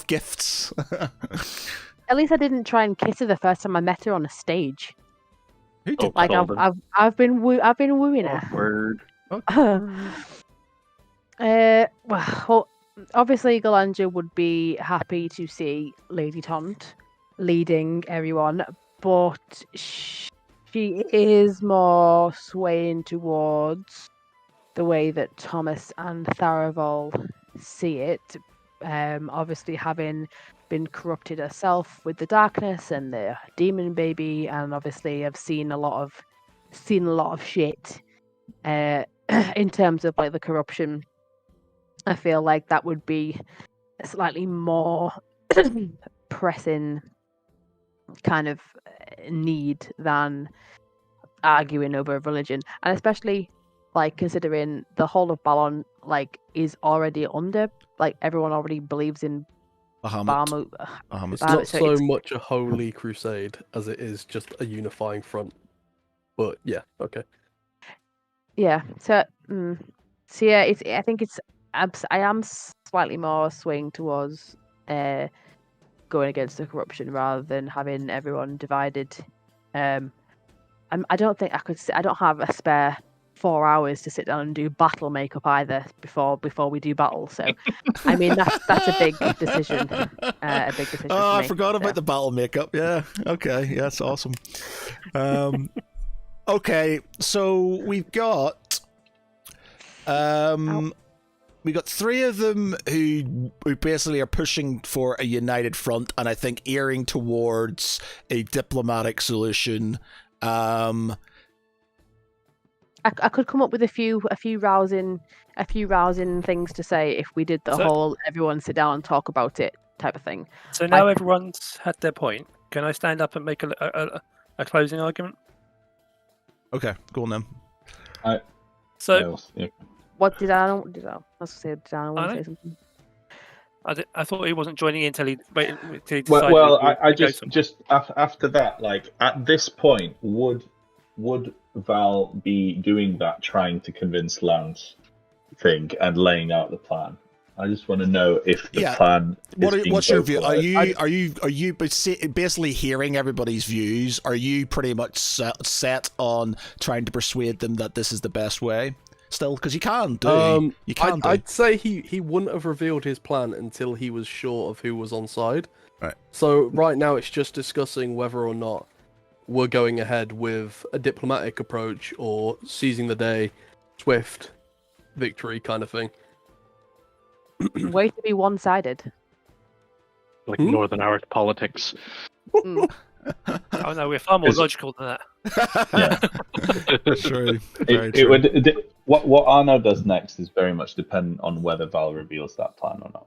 Speaker 1: gifts.
Speaker 7: At least I didn't try and kiss her the first time I met her on a stage.
Speaker 1: Who did?
Speaker 7: Like I've been wooing her.
Speaker 3: Word.
Speaker 7: Well, obviously Galandra would be happy to see Lady Taunt leading everyone, but she is more swaying towards the way that Thomas and Tharavel see it. Obviously having been corrupted herself with the darkness and the demon baby, and obviously I've seen a lot of shit in terms of like the corruption. I feel like that would be a slightly more pressing kind of need than arguing over religion, and especially like considering the whole of Balon like is already under, like everyone already believes in Bahamut.
Speaker 4: It's not so much a holy crusade as it is just a unifying front. But yeah, okay.
Speaker 7: Yeah. So yeah, I think I am slightly more swaying towards going against the corruption rather than having everyone divided. I don't think I don't have a spare 4 hours to sit down and do battle makeup either before we do battle. So, I mean, that's a big decision. A big decision.
Speaker 1: Oh, I
Speaker 7: me,
Speaker 1: forgot about
Speaker 7: so.
Speaker 1: the battle makeup. Yeah. Okay. Yeah, that's awesome. Okay, so we've got we got 3 of them who basically are pushing for a united front, and I think earing towards a diplomatic solution. I
Speaker 7: could come up with a few rousing things to say if we did the whole everyone sit down and talk about it type of thing.
Speaker 6: So now everyone's had their point. Can I stand up and make a closing argument?
Speaker 1: Okay, go on then.
Speaker 7: What did I want to say something?
Speaker 6: I thought he wasn't joining in until he decided.
Speaker 2: Well, I just after that, like at this point, would Val be doing that, trying to convince Lance thing and laying out the plan? I just want to know if the plan.
Speaker 1: What's your view? Are you basically hearing everybody's views? Are you pretty much set on trying to persuade them that this is the best way? Still, because you can do.
Speaker 4: I'd say he wouldn't have revealed his plan until he was sure of who was on side.
Speaker 1: Right.
Speaker 4: So right now it's just discussing whether or not we're going ahead with a diplomatic approach or seizing the day, swift victory kind of thing.
Speaker 7: Way to be one-sided.
Speaker 3: Like Northern Irish politics.
Speaker 6: Oh no, we're far more logical than that.
Speaker 2: Yeah.
Speaker 1: True.
Speaker 2: What Arno does next is very much dependent on whether Val reveals that plan or not,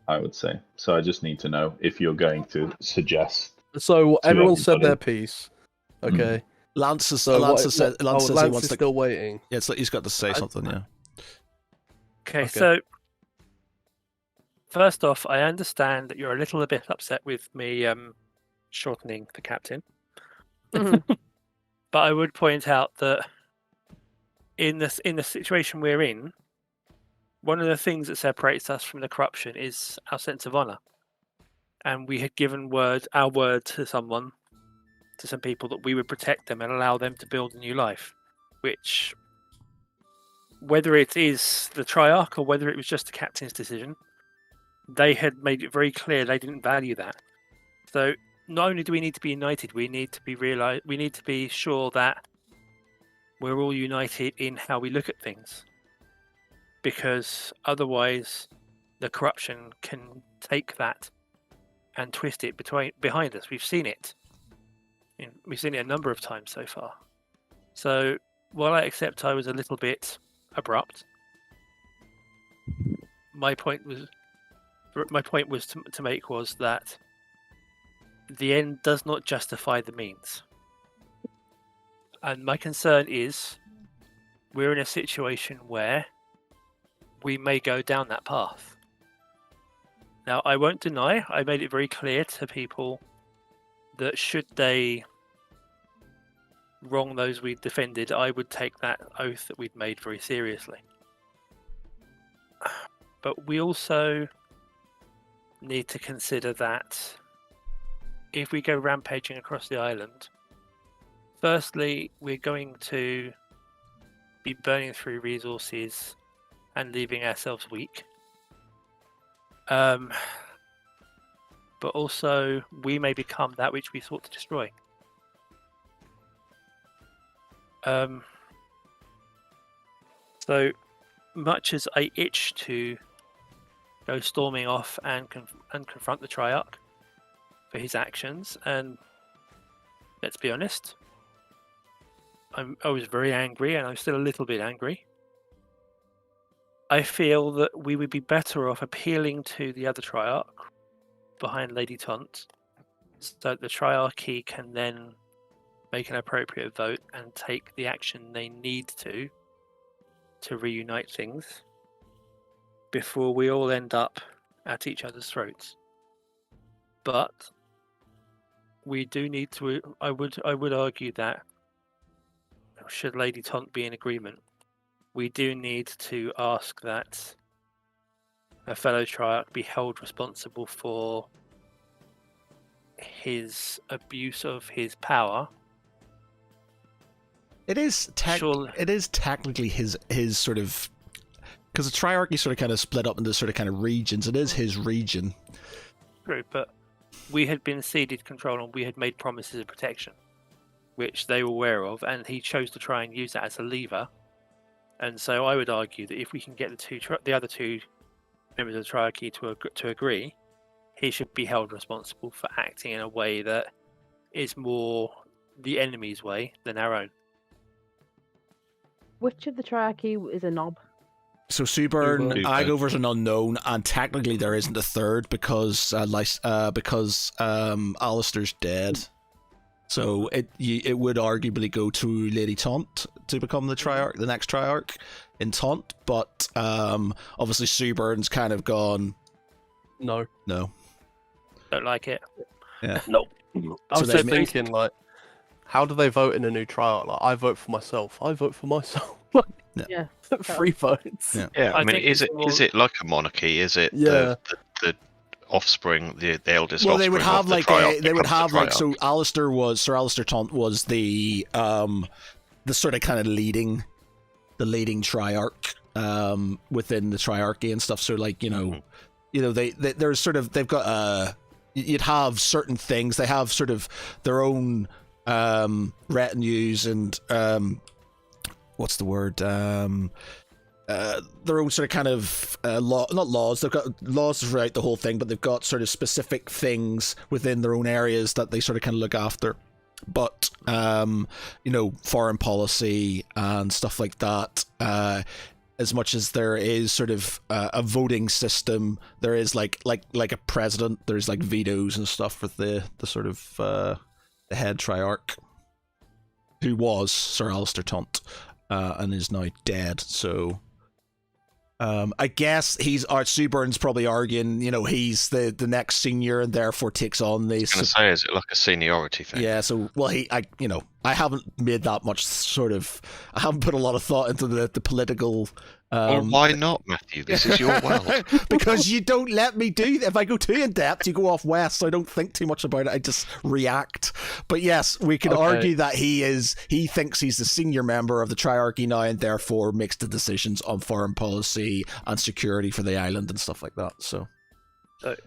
Speaker 2: I would say. So I just need to know if you're going to suggest.
Speaker 4: So everyone said their piece. Okay.
Speaker 1: Lance is
Speaker 4: still waiting.
Speaker 1: Yeah, it's like he's got to say something. Yeah.
Speaker 6: Okay, so first off, I understand that you're a little bit upset with me shortening the captain. But I would point out that in the situation we're in, one of the things that separates us from the corruption is our sense of honor. And we had given our word to some people, that we would protect them and allow them to build a new life, which, whether it is the Triarch or whether it was just the captain's decision, they had made it very clear they didn't value that. So not only do we need to be united, we need to be sure that we're all united in how we look at things, because otherwise the corruption can take that and twist it behind us. We've seen it. We've seen it a number of times so far. So while I accept I was a little bit abrupt, my point was to make was that the end does not justify the means. And my concern is we're in a situation where we may go down that path. Now, I won't deny, I made it very clear to people that should they wrong those we defended, I would take that oath that we'd made very seriously. But we also need to consider that if we go rampaging across the island, firstly, we're going to be burning through resources and leaving ourselves weak. But also, we may become that which we sought to destroy. So much as I itch to go storming off and confront the Triarch for his actions, and let's be honest, I was very angry, and I'm still a little bit angry. I feel that we would be better off appealing to the other Triarch behind Lady Taunt, so that the Triarchy can then make an appropriate vote and take the action they need to reunite things before we all end up at each other's throats. But we do need to. I would argue that should Lady Taunt be in agreement, we do need to ask that a fellow Triarch be held responsible for his abuse of his power
Speaker 1: It is technically his sort of, because the Triarchy sort of kind of split up into sort of kind of regions. It is his region.
Speaker 6: True, but we had been ceded control and we had made promises of protection, which they were aware of, and he chose to try and use that as a lever. And so I would argue that if we can get the other two members of the Triarchy to agree, he should be held responsible for acting in a way that is more the enemy's way than our own.
Speaker 7: Which of the Triarchy is a knob?
Speaker 1: So Suburn, Agover's an unknown, and technically there isn't a third because Alistair's dead. So it would arguably go to Lady Taunt to become the next Triarch in Taunt, but obviously Suburn's kind of gone.
Speaker 4: No.
Speaker 6: Don't like it.
Speaker 1: Yeah.
Speaker 6: Nope.
Speaker 4: I was just thinking, like, how do they vote in a new Triarch? Like, I vote for myself. I vote for myself.
Speaker 7: Yeah.
Speaker 4: 3 votes.
Speaker 5: Yeah, I mean, is it like a monarchy? Is it the offspring, the eldest offspring?
Speaker 1: Well, they would have
Speaker 5: of the
Speaker 1: so Sir Alistair Taunt was the sort of kind of leading Triarch within the Triarchy and stuff. So like, they've got you'd have certain things. They have sort of their own retinues and what's the word? Their own sort of kind of not laws. They've got laws throughout the whole thing, but they've got sort of specific things within their own areas that they sort of kind of look after. But foreign policy and stuff like that. As much as there is sort of a voting system, there is like a president. There's like vetoes and stuff with the sort of the head Triarch, who was Sir Alistair Taunt, and is now dead. So I guess Suburn's probably arguing, he's the next senior and therefore takes on the.
Speaker 5: I was going to say, is it like a seniority thing?
Speaker 1: Yeah. So I haven't made that much I haven't put a lot of thought into the political.
Speaker 5: Well, why not, Matthew? This is your world.
Speaker 1: Because you don't let me do. If I go too in depth, you go off west. So I don't think too much about it. I just react. But yes, we could argue that he thinks he's the senior member of the Triarchy now, and therefore makes the decisions on foreign policy and security for the island and stuff like that. So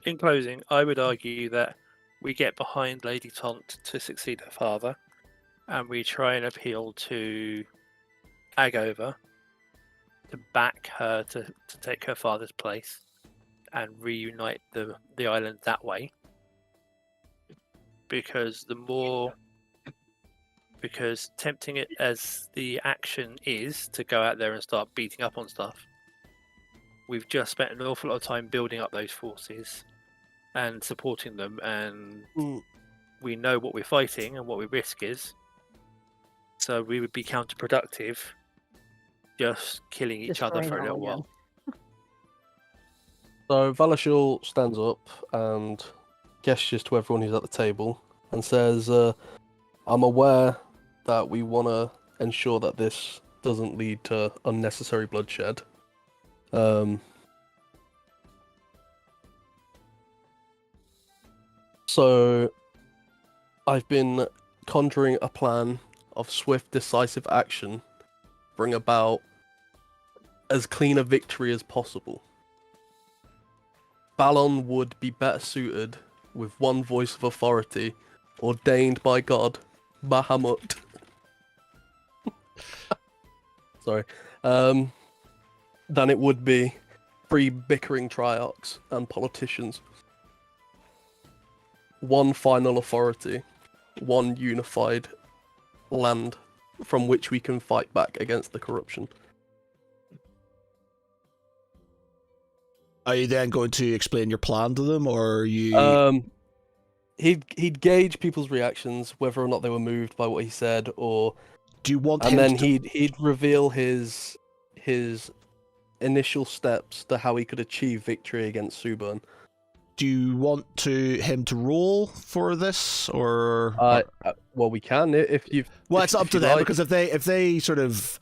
Speaker 6: in closing, I would argue that we get behind Lady Taunt to succeed her father, and we try and appeal to Agover to back her to take her father's place and reunite the island that way. Because tempting it as the action is to go out there and start beating up on stuff, we've just spent an awful lot of time building up those forces and supporting them, and we know what we're fighting and what we risk is. So we would be counterproductive just killing each other for a little while.
Speaker 4: So Valashul stands up and gestures to everyone who's at the table and says, I'm aware that we want to ensure that this doesn't lead to unnecessary bloodshed. So I've been conjuring a plan of swift, decisive action, bring about as clean a victory as possible. Balon would be better suited with one voice of authority, ordained by God, Bahamut. Sorry. Than it would be 3 bickering triarchs and politicians. One final authority, one unified land from which we can fight back against the corruption.
Speaker 1: Are you then going to explain your plan to them, or are you?
Speaker 4: He'd gauge people's reactions, whether or not they were moved by what he said, or
Speaker 1: do you want?
Speaker 4: And then he'd reveal his initial steps to how he could achieve victory against Suburn.
Speaker 1: Do you want him to roll for this, or?
Speaker 4: Well, we can if you.
Speaker 1: Well, it's up to them, because if they sort of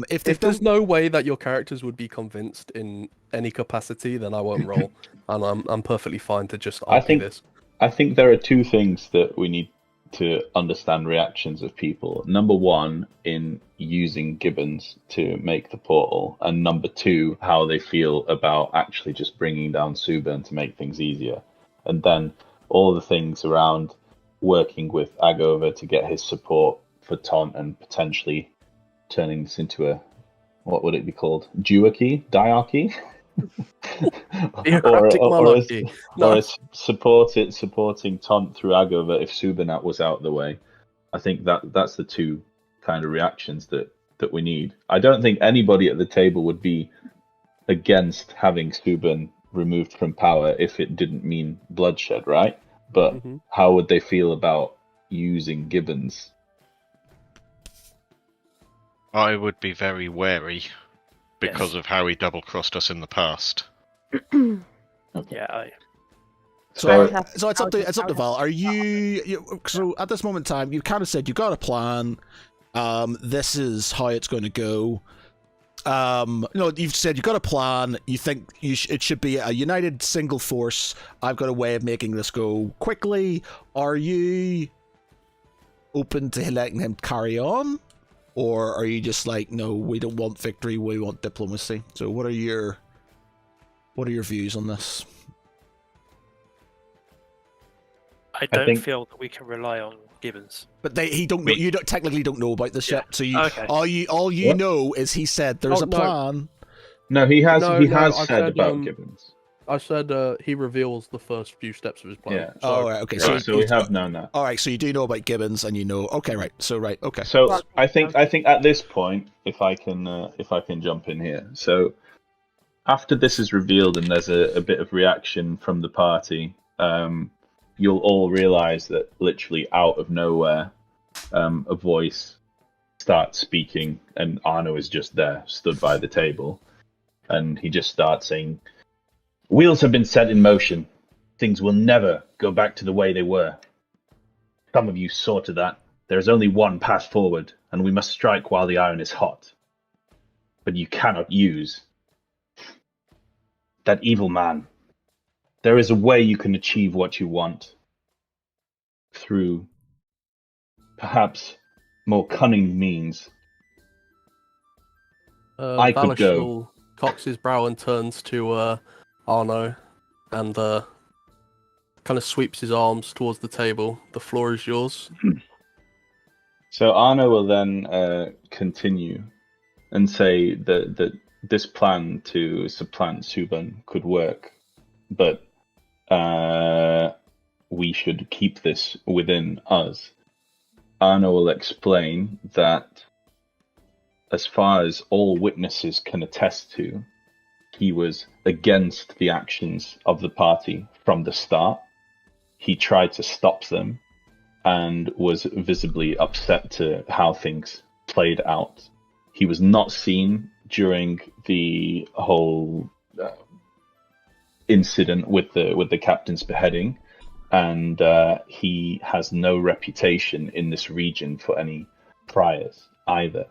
Speaker 1: if
Speaker 4: there's no way that your characters would be convinced in any capacity, then I won't roll, and I'm perfectly fine to just argue this.
Speaker 2: I think there are 2 things that we need to understand reactions of people. Number one, in using Gibbons to make the portal, and number two, how they feel about actually just bringing down Subin to make things easier. And then all the things around working with Agova to get his support for Taunt and potentially turning this into a, what would it be called? Duarchy? Diarchy? or supporting Taunt through Agova if Subinat was out of the way. I think that's the two kind of reactions that we need. I don't think anybody at the table would be against having Subin removed from power if it didn't mean bloodshed, right? But how would they feel about using Gibbons?
Speaker 5: I would be very wary because of how he double-crossed us in the past.
Speaker 6: Yeah.
Speaker 1: So it's up to Val. Are you so at this moment in time? You kind of said you got a plan. This is how it's going to go. You've said you've got a plan. You think it should be a united single force. I've got a way of making this go quickly. Are you open to letting him carry on? Or are you just like, no, we don't want victory, we want diplomacy? So what are your views on this?
Speaker 6: I don't feel that we can rely on Gibbons.
Speaker 1: But you technically don't know about this yet. So all you know is he said there's a plan.
Speaker 2: No, he has said about Gibbons.
Speaker 4: I said he reveals the first few steps of his plan.
Speaker 2: Yeah.
Speaker 1: Right, okay.
Speaker 2: So we have known that.
Speaker 1: All right. So you do know about Gibbons, and you know. Okay. Right. Okay.
Speaker 2: So I think at this point, if I can jump in here. So after this is revealed and there's a bit of reaction from the party, you'll all realize that literally out of nowhere, a voice starts speaking, and Arno is just there, stood by the table, and he just starts saying, "Wheels have been set in motion. Things will never go back to the way they were. Some of you saw to that. There is only one path forward, and we must strike while the iron is hot. But you cannot use that evil man. There is a way you can achieve what you want through perhaps more cunning means. I could go."
Speaker 4: Cocks his brow and turns to Arno and kind of sweeps his arms towards the table. The floor is yours.
Speaker 2: So Arno will then continue and say that this plan to supplant Subin could work, but we should keep this within us. Arno will explain that as far as all witnesses can attest to, he was against the actions of the party from the start. He tried to stop them and was visibly upset to how things played out. He was not seen during the whole incident with the captain's beheading, and he has no reputation in this region for any priors either.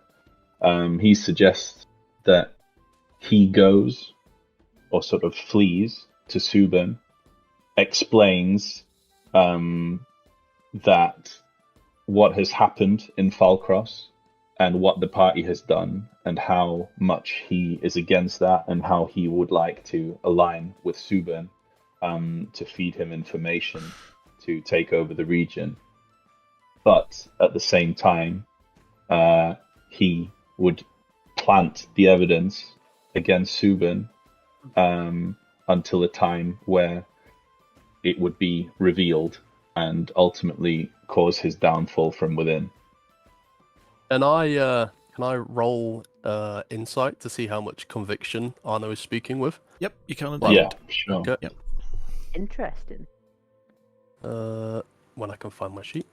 Speaker 2: He suggests that he goes or sort of flees to Subin, explains that what has happened in Falcross and what the party has done and how much he is against that and how he would like to align with Subin to feed him information to take over the region. But at the same time, he would plant the evidence against Subin until a time where it would be revealed and ultimately cause his downfall from within.
Speaker 4: Can I roll insight to see how much conviction Arno is speaking with?
Speaker 1: Yep, you can.
Speaker 2: Yeah, sure.
Speaker 4: Okay.
Speaker 1: Yep.
Speaker 7: Interesting.
Speaker 4: When I can find my sheet.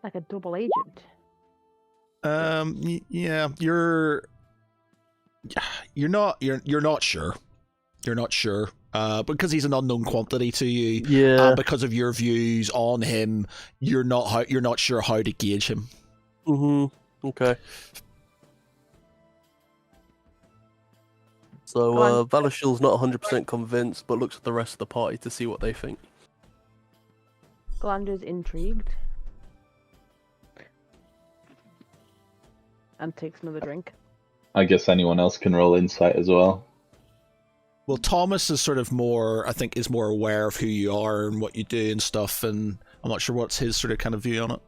Speaker 7: Like a double agent.
Speaker 1: Yeah, you're not sure. You're not sure. Because he's an unknown quantity to you.
Speaker 4: Yeah.
Speaker 1: And because of your views on him, you're not sure how to gauge him.
Speaker 4: Mm-hmm. Okay. So Valashil's not 100% convinced, but looks at the rest of the party to see what they think.
Speaker 7: Galandra's intrigued. And takes another drink.
Speaker 2: I guess anyone else can roll insight as well.
Speaker 1: Well, Thomas is sort of more, I think, is more aware of who you are and what you do and stuff, and I'm not sure what's his sort of kind of view on it.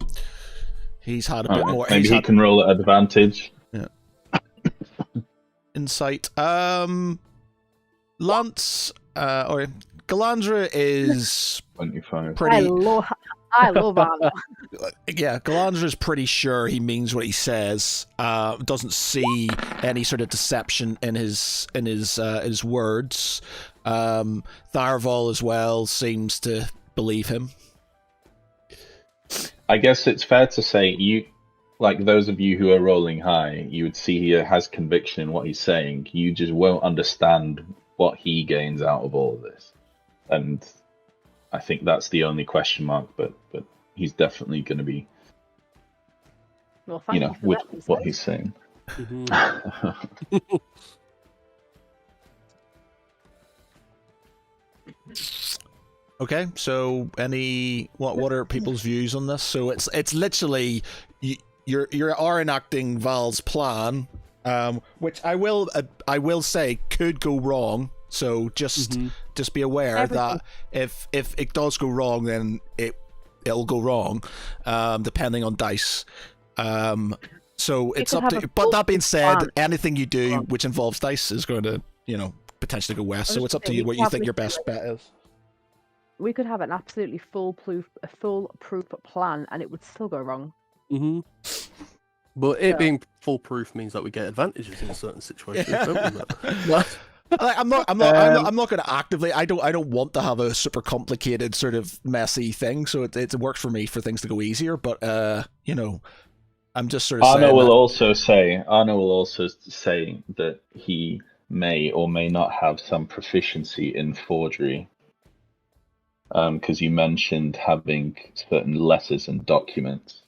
Speaker 1: He's had a bit more.
Speaker 2: Maybe he can roll at advantage.
Speaker 1: Yeah. Insight. Lance, or Galandra is
Speaker 2: 25.
Speaker 1: pretty.
Speaker 7: I love Arno.
Speaker 1: Yeah, Galandra is pretty sure he means what he says. Doesn't see any sort of deception in his words. Tharval as well seems to believe him.
Speaker 2: I guess it's fair to say you, like those of you who are rolling high, you would see he has conviction in what he's saying. You just won't understand what he gains out of all of this, and I think that's the only question mark. But he's definitely going to be,
Speaker 7: Well,
Speaker 2: with what he's saying.
Speaker 1: Okay, so what are people's views on this? So it's literally you're enacting Val's plan, which I will say could go wrong. So just be aware that if it does go wrong, then it'll go wrong, depending on dice. So it's up to. But that being said, anything you do which involves dice is going to potentially go west. So it's up to you what you think your best bet is.
Speaker 7: We could have an absolutely foolproof plan, and it would still go wrong.
Speaker 4: But it being foolproof means that we get advantages in certain situations, don't we?
Speaker 1: I'm not going to actively. I don't want to have a super complicated sort of messy thing. So it works for me for things to go easier. But I'm just sort of.
Speaker 2: Arno will also say that he may or may not have some proficiency in forgery. Because you mentioned having certain letters and documents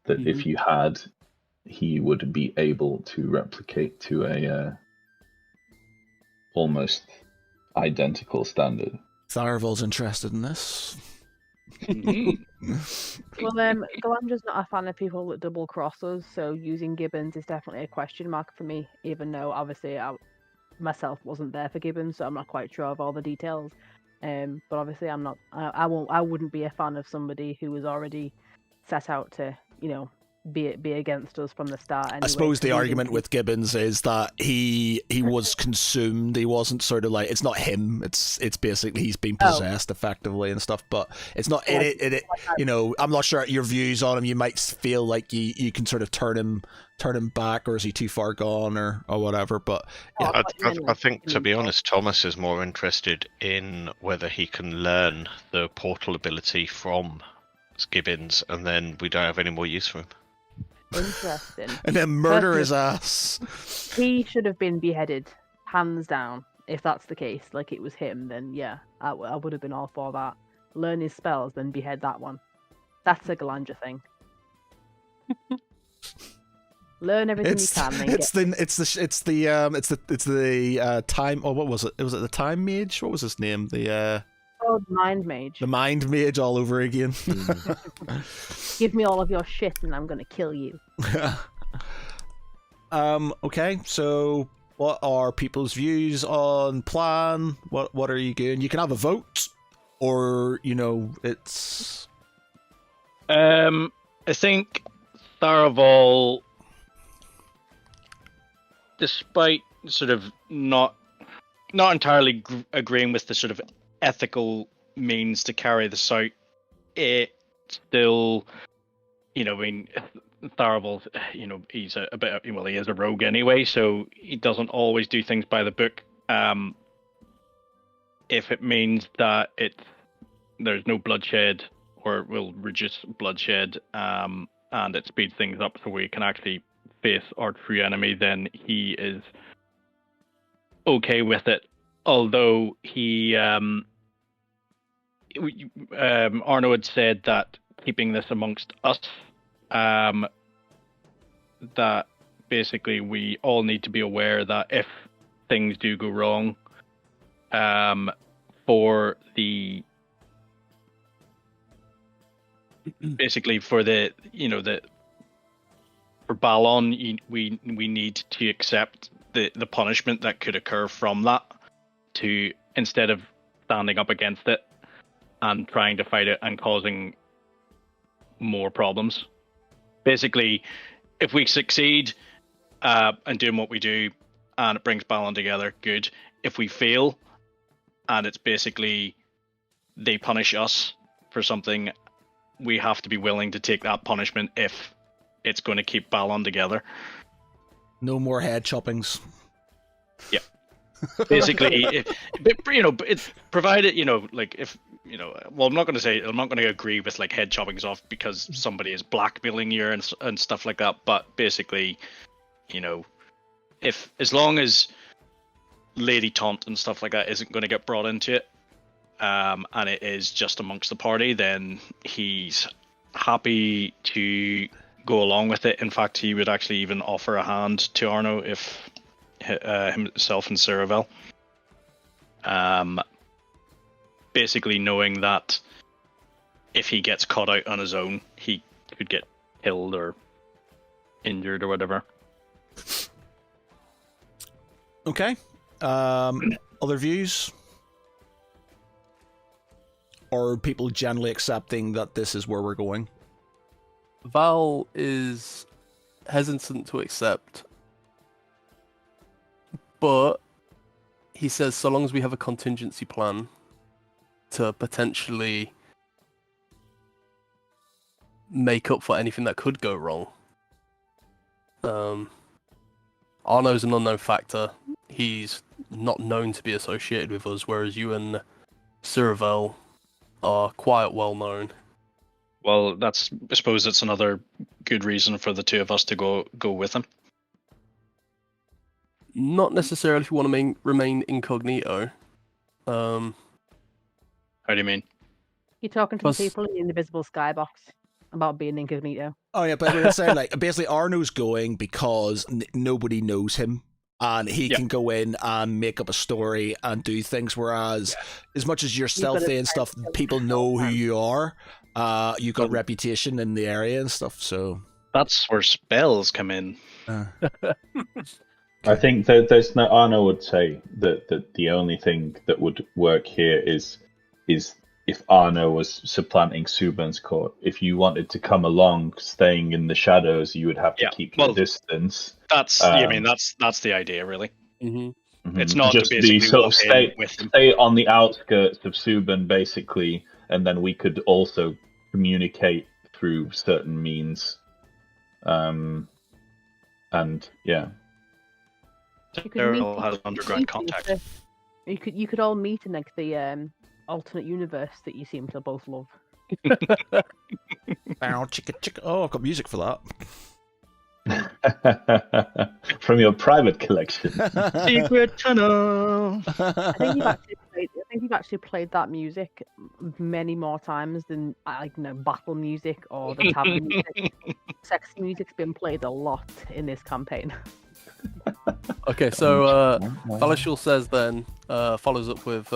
Speaker 2: that if you had, he would be able to replicate to a almost identical standard.
Speaker 1: Tharval's interested in this.
Speaker 7: Well, Galandra's not a fan of people that double cross us, so using Gibbons is definitely a question mark for me, even though obviously I myself wasn't there for Gibbons, so I'm not quite sure of all the details. But obviously I'm not. I wouldn't be a fan of somebody who was already set out to, be against us from the start. Anyway,
Speaker 1: I suppose the argument with Gibbons is that he was consumed. He wasn't sort of like, it's not him. It's basically he's been possessed effectively and stuff. But it's not I'm not sure your views on him. You might feel like you can sort of turn him back, or is he too far gone, or whatever. But yeah.
Speaker 5: I think, to be honest, Thomas is more interested in whether he can learn the portal ability from Gibbons, and then we don't have any more use for him.
Speaker 7: Interesting.
Speaker 1: And then murder his ass.
Speaker 7: He should have been beheaded, hands down. If that's the case, like it was him, then yeah, I would have been all for that. Learn his spells, then behead that one. That's a Galandra thing. Learn everything you can. Then it's
Speaker 1: the time. Oh, what was it? Was it the time mage? What was his name? The
Speaker 7: mind mage.
Speaker 1: The mind mage all over again.
Speaker 7: Give me all of your shit, and I'm gonna kill you.
Speaker 1: Okay, so what are people's views on plan? What are you doing? You can have a vote, or it's.
Speaker 3: I think Tharaval, despite sort of not entirely agreeing with the sort of ethical means to carry this out, it still, Tharaval, he's a bit, he is a rogue anyway, so he doesn't always do things by the book. If it means that there's no bloodshed, or it will reduce bloodshed, and it speeds things up so we can actually face our true enemy, then he is okay with it. Although he, Arno had said that keeping this amongst us, that basically we all need to be aware that if things do go wrong, for the basically for the for Balon, we need to accept the punishment that could occur from that, to instead of standing up against it and trying to fight it and causing more problems. Basically, if we succeed in doing what we do and it brings Balon together, good. If we fail and it's basically they punish us for something, we have to be willing to take that punishment if it's going to keep Balon together.
Speaker 1: No more head choppings.
Speaker 3: Yeah. Basically, it's provided, like if, well, I'm not going to agree with like head choppings off because somebody is blackmailing you and stuff like that. But basically, if as long as Lady Taunt and stuff like that isn't going to get brought into it, and it is just amongst the party, then he's happy to go along with it. In fact, he would actually even offer a hand to Arno if himself and Ceravel. Basically knowing that if he gets caught out on his own, he could get killed or injured or whatever.
Speaker 1: Okay. Other views? Or people generally accepting that this is where we're going?
Speaker 4: Val is hesitant to accept, but he says so long as we have a contingency plan to potentially make up for anything that could go wrong. Arno's an unknown factor. He's not known to be associated with us, whereas you and Ceravel are quite well known.
Speaker 3: Well, I suppose that's another good reason for the two of us to go with him.
Speaker 4: Not necessarily if you want to remain incognito.
Speaker 3: How do you mean?
Speaker 7: You're talking to the people in the invisible skybox about being incognito.
Speaker 1: Oh yeah, but we were saying like basically Arno's going because nobody knows him, and he can go in and make up a story and do things. Whereas, as much as you're stealthy and stuff, people know who you are. You got reputation in the area and stuff. So
Speaker 3: that's where spells come in.
Speaker 2: I think that there's no. Arno would say that the only thing that would work here is if Arno was supplanting Subern's court. If you wanted to come along, staying in the shadows, you would have to keep your distance.
Speaker 3: That's that's the idea, really.
Speaker 4: Mm-hmm.
Speaker 3: It's not
Speaker 2: just
Speaker 3: to basically
Speaker 2: sort of stay on the outskirts of Subern, basically, and then we could also communicate through certain means. And yeah.
Speaker 3: Daryl has underground contact.
Speaker 7: You could all meet in like the alternate universe that you seem to both love.
Speaker 1: Oh, I've got music for that.
Speaker 2: From your private collection.
Speaker 3: Secret tunnel.
Speaker 7: I think you've actually played that music many more times than battle music or the tavern music. Sex music's been played a lot in this campaign.
Speaker 4: Okay, so Valashul says then, follows up with,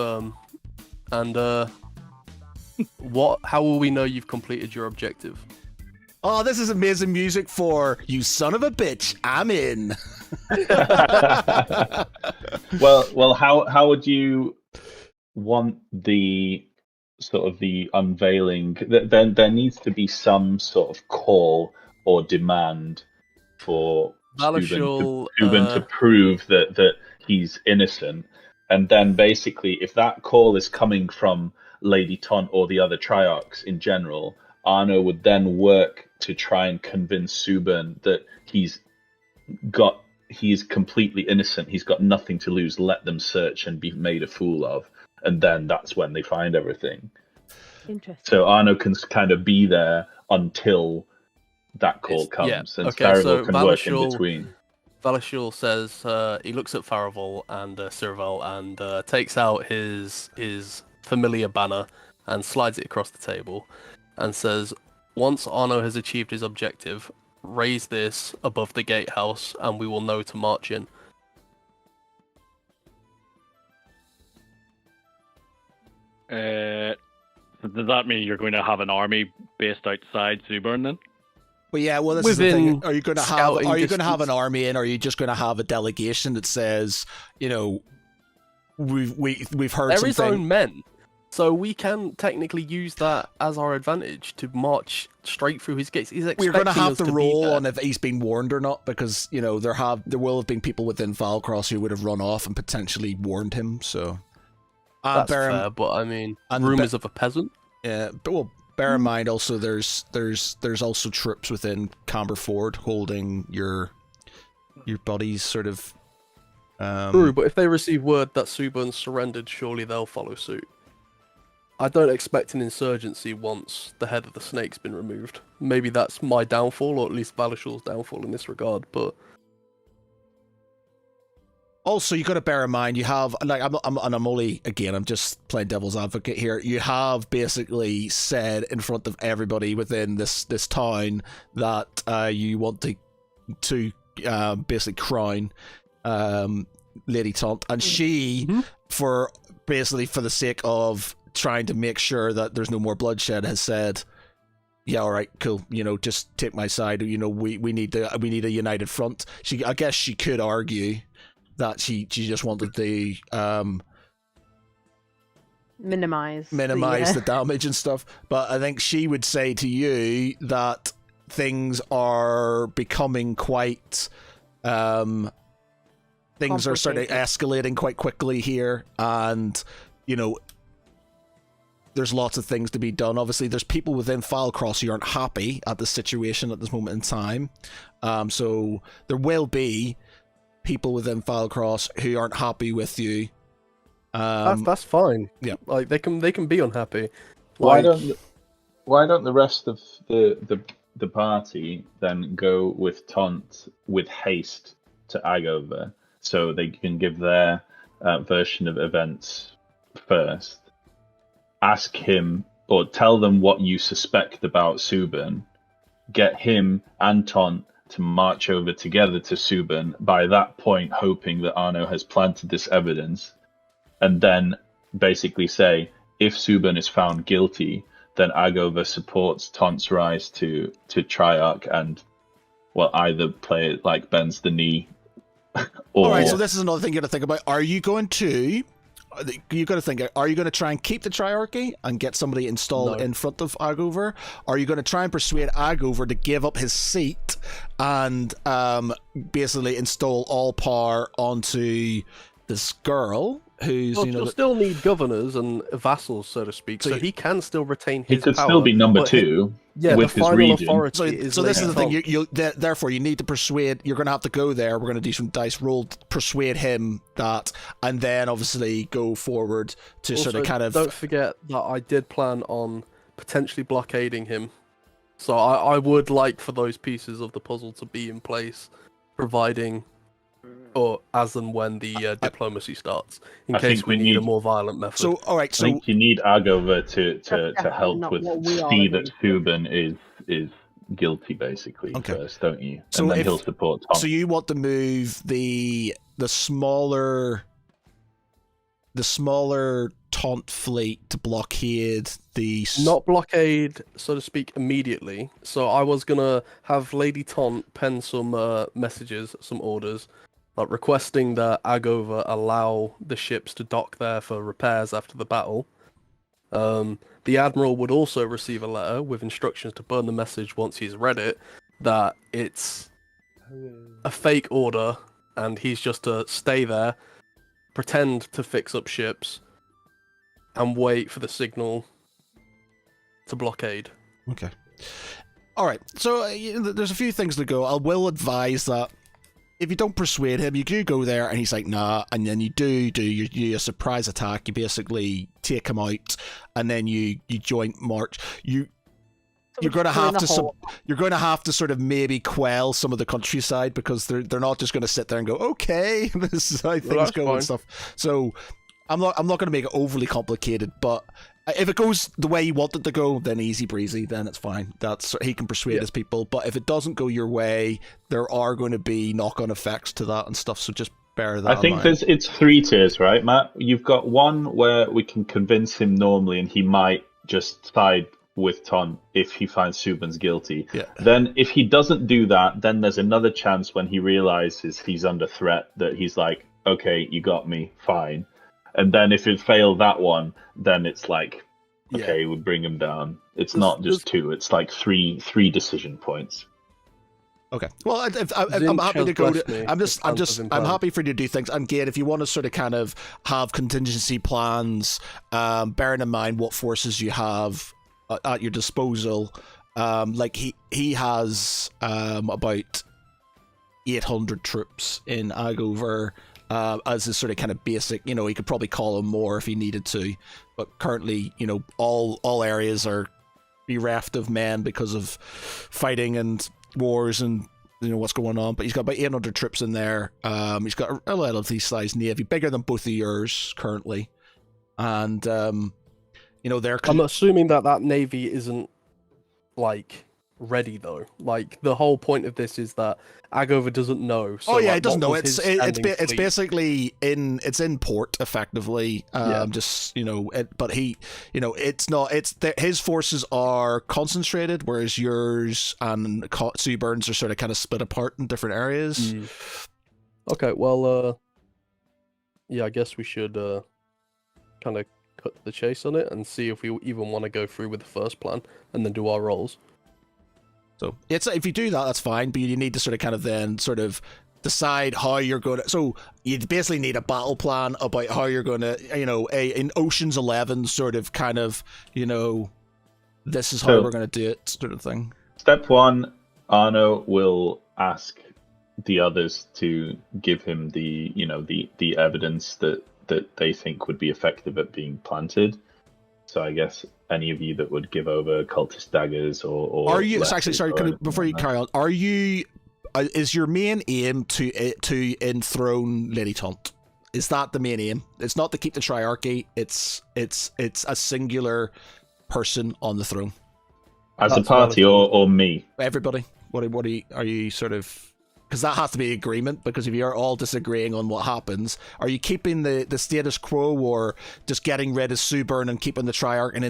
Speaker 4: how will we know you've completed your objective?
Speaker 1: Oh, this is amazing music for you son of a bitch, I'm in.
Speaker 2: Well, how would you want the sort of the unveiling? Then there needs to be some sort of call or demand for Subern to prove that he's innocent, and then basically if that call is coming from Lady Taunt or the other Triarchs in general, Arno would then work to try and convince Subern that he's completely innocent, he's got nothing to lose, let them search and be made a fool of, and then that's when they find everything.
Speaker 7: Interesting.
Speaker 2: So Arno can kind of be there until that call comes, and Farival can work in between.
Speaker 4: Valashul says he looks at Farival and Ceravel and takes out his familiar banner and slides it across the table and says, once Arno has achieved his objective, raise this above the gatehouse and we will know to march in.
Speaker 3: Does that mean you're going to have an army based outside Zubern then?
Speaker 1: But yeah, well, this is the thing. Are you going to have an army in, or are you just going to have a delegation that says, you know, we've heard
Speaker 4: there
Speaker 1: something?
Speaker 4: is own men, so we can technically use that as our advantage to march straight through his gates.
Speaker 1: We're going to have to roll on if he's been warned or not, because you know there will have been people within Valcross who would have run off and potentially warned him. So
Speaker 4: that's fair, but I mean, rumors of a peasant.
Speaker 1: Yeah, but well, bear in mind also there's also troops within Camberford holding your buddies sort of.
Speaker 4: True, but if they receive word that Subern surrendered, surely they'll follow suit. I don't expect an insurgency once the head of the snake's been removed. Maybe that's my downfall, or at least Valishul's downfall in this regard, but...
Speaker 1: Also, you got to bear in mind, you have, like, I'm just playing devil's advocate here, you have basically said in front of everybody within this town that you want to basically crown Lady Taunt, and she, for the sake of trying to make sure that there's no more bloodshed, has said, yeah, all right, cool, you know, just take my side, you know, we need a united front. I guess she could argue that she just wanted to
Speaker 7: minimize
Speaker 1: the damage and stuff, but I think she would say to you that things are becoming quite things are sort of escalating quite quickly here, and you know there's lots of things to be done. Obviously there's people within Filecross who aren't happy at the situation at this moment in time, so there will be people within Filecross who aren't happy with you.
Speaker 4: That's fine.
Speaker 1: Yeah,
Speaker 4: like they can be unhappy.
Speaker 2: Why don't the rest of the party then go with Taunt with haste to Agover, so they can give their version of events first? Ask him, or tell them what you suspect about Subern. Get him and Taunt to march over together to Subern, by that point hoping that Arno has planted this evidence, and then basically say, if Subern is found guilty, then Agover supports Taunt's rise to Triarch, and well, either play it like bends the knee, or...
Speaker 1: Alright, so this is another thing you got to think about. Are you going to try and keep the Triarchy and get somebody installed in front of Agover? Are you going to try and persuade Agover to give up his seat and basically install all power onto this girl who's,
Speaker 4: you'll still need governors and vassals, so to speak, so he can still retain his
Speaker 2: power. He could
Speaker 4: power,
Speaker 2: still be number two.
Speaker 4: Yeah,
Speaker 2: with
Speaker 4: the
Speaker 2: his
Speaker 4: final
Speaker 2: region.
Speaker 4: authority
Speaker 1: So this is the thing. Therefore, you need to persuade. You're going to have to go there. We're going to do some dice roll to persuade him that, and then obviously go forward to
Speaker 4: also,
Speaker 1: sort of kind of.
Speaker 4: Don't forget that I did plan on potentially blockading him, so I would like for those pieces of the puzzle to be in place, providing, or as and when the diplomacy starts, in case we need a more violent method.
Speaker 1: So, all right. So
Speaker 2: I think you need Agover to help with see that Subern is guilty, basically. First, don't you?
Speaker 1: So
Speaker 2: and then he'll support Tom.
Speaker 1: So you want to move the smaller Taunt fleet to blockade the...
Speaker 4: Not blockade, so to speak, immediately. So I was gonna have Lady Taunt pen some messages, some orders, like requesting that Agover allow the ships to dock there for repairs after the battle. The Admiral would also receive a letter with instructions to burn the message once he's read it, that it's a fake order and he's just to stay there, pretend to fix up ships, and wait for the signal to blockade.
Speaker 1: Okay. Alright, so there's a few things to go. I will advise that if you don't persuade him, you do go there and he's like, nah, and then you do your surprise attack. You basically take him out, and then you joint march. You're going to have to sort of maybe quell some of the countryside, because they're not just going to sit there and go, okay, this is how things go and stuff. So I'm not going to make it overly complicated, but if it goes the way you want it to go, then easy breezy, then it's fine. He can persuade his people. But if it doesn't go your way, there are going to be knock-on effects to that and stuff. So just bear that
Speaker 2: I
Speaker 1: in
Speaker 2: think
Speaker 1: mind.
Speaker 2: it's 3 tiers, right, Matt? You've got one where we can convince him normally, and he might just side with Ton if he finds Subin's guilty.
Speaker 1: Yeah.
Speaker 2: Then, if he doesn't do that, then there's another chance when he realizes he's under threat that he's like, "Okay, you got me, fine." And then if it failed that one, then it's like, okay, we bring him down. It's not just 2; it's like three decision points.
Speaker 1: Okay. Well, I'm happy to go. I'm happy for you to do things. And again, if you want to sort of kind of have contingency plans, bearing in mind what forces you have at your disposal, like he has about 800 troops in Agover. As a sort of kind of basic, you know, he could probably call him more if he needed to, but currently, you know, all areas are bereft of men because of fighting and wars and, you know, what's going on. But he's got about 800 troops in there. He's got a relatively sized navy, bigger than both of yours currently, and you know,
Speaker 4: I'm assuming that navy isn't like ready though. Like the whole point of this is that Agover doesn't know. So,
Speaker 1: it doesn't know. It's basically it's in port effectively. Just, you know, but he, you know, it's not. His forces are concentrated, whereas yours and Suburn's are sort of kind of split apart in different areas.
Speaker 4: Okay, well, yeah, I guess we should kind of cut the chase on it and see if we even want to go through with the first plan and then do our rolls.
Speaker 1: So if you do that, that's fine, but you need to sort of kind of then sort of decide how you're going to. So you basically need a battle plan about how you're going to, you know, in Ocean's 11 sort of kind of, you know, this is how we're going to do it sort of thing.
Speaker 2: Step 1, Arno will ask the others to give him the, you know, the evidence that they think would be effective at being planted. So I guess any of you that would give over cultist daggers or
Speaker 1: are you actually sorry before you carry on, are you is your main aim to enthrone Lady Taunt? Is that the main aim? It's not to keep the triarchy, it's a singular person on the throne
Speaker 2: as a party or me,
Speaker 1: everybody. What are you sort of, because that has to be agreement, because if you're all disagreeing on what happens, are you keeping the status quo or just getting rid of Suburn and keeping the Triarch and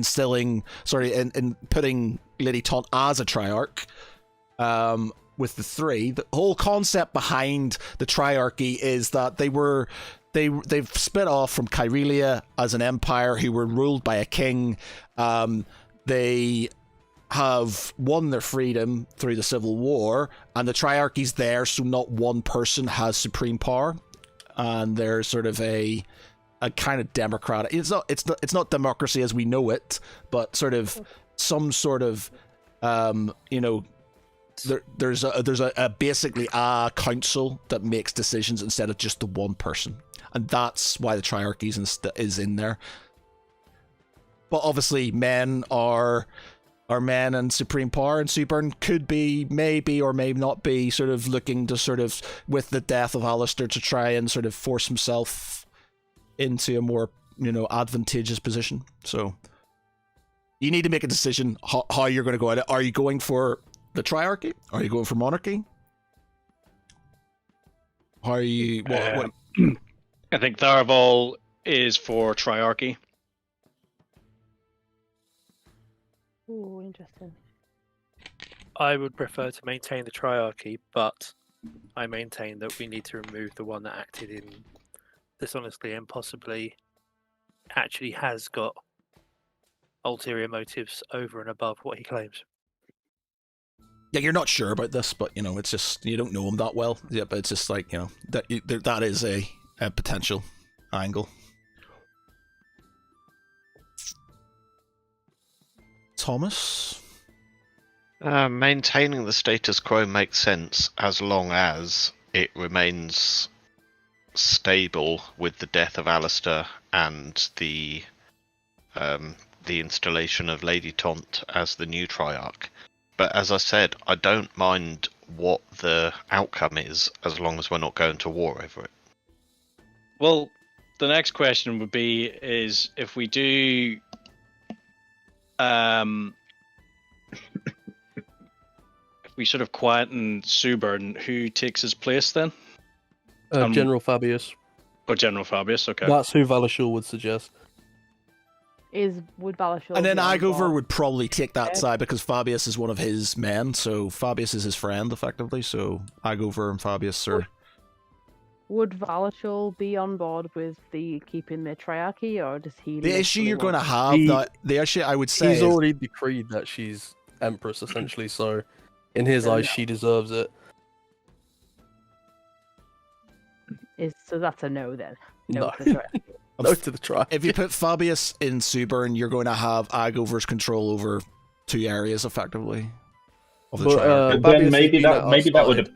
Speaker 1: and putting Lady Taunt as a Triarch with the 3? The whole concept behind the Triarchy is that they've split off from Kyrelia as an empire who were ruled by a king. They have won their freedom through the Civil War, and the Triarchy's there, so not one person has supreme power, and they're sort of a kind of democratic. It's not democracy as we know it, but sort of some sort of you know, there's basically a council that makes decisions instead of just the one person, and that's why the Triarchy is in there. But obviously, men are men and supreme power, and Suburn could be, maybe or may not be, sort of looking to sort of, with the death of Alistair, to try and sort of force himself into a more, you know, advantageous position. So you need to make a decision how you're going to go at it. Are you going for the Triarchy? Are you going for monarchy? How are you? What?
Speaker 3: I think Tharaval is for Triarchy.
Speaker 7: Ooh, interesting.
Speaker 6: I would prefer to maintain the Triarchy, but I maintain that we need to remove the one that acted in dishonestly and possibly actually has got ulterior motives over and above what he claims.
Speaker 1: Yeah, you're not sure about this, but, you know, it's just, you don't know him that well. Yeah, but it's just like, you know, that is a potential angle. Thomas?
Speaker 5: Maintaining the status quo makes sense as long as it remains stable with the death of Alistair and the installation of Lady Taunt as the new Triarch. But as I said, I don't mind what the outcome is as long as we're not going to war over it.
Speaker 3: Well, the next question would be is if we do if we sort of quieten Suburn, who takes his place then?
Speaker 4: General Fabius.
Speaker 3: Oh, General Fabius. Okay.
Speaker 4: That's who Valashul would suggest.
Speaker 7: Would Valashul
Speaker 1: And then
Speaker 7: be on
Speaker 1: Igover
Speaker 7: board?
Speaker 1: would probably take that side because Fabius is one of his men, so Fabius is his friend, effectively, so Igover and Fabius are...
Speaker 7: Would Valashul be on board with the keeping the triarchy, or does he...
Speaker 1: The issue you're going to
Speaker 7: literally
Speaker 1: have, the issue I would say
Speaker 4: He's
Speaker 1: is...
Speaker 4: already decreed that she's Empress, essentially, so in his eyes, she deserves it.
Speaker 7: So that's a no, then?
Speaker 4: No.
Speaker 7: to the triarchy.
Speaker 4: No to the try.
Speaker 1: If you put Fabius in Suburn, you're going to have Igover's control over 2 areas, effectively, of the triarchy.
Speaker 2: But then
Speaker 4: Fabius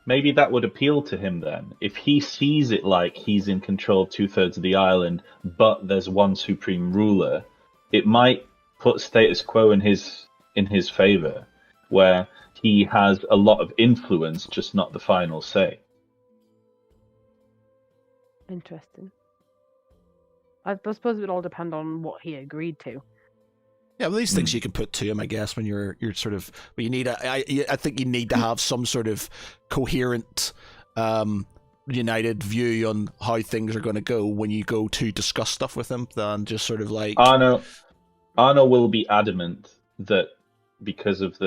Speaker 2: maybe that would appeal to him then. If he sees it like he's in control of 2/3 of the island, but there's one supreme ruler, it might put status quo in his favor, where he has a lot of influence, just not the final say.
Speaker 7: Interesting. I suppose it would all depend on what he agreed to.
Speaker 1: Yeah, well, these things you can put to him, I guess, when you're sort of. But you need I think you need to have some sort of coherent, united view on how things are going to go when you go to discuss stuff with him, than just sort of like.
Speaker 2: Arno will be adamant that because of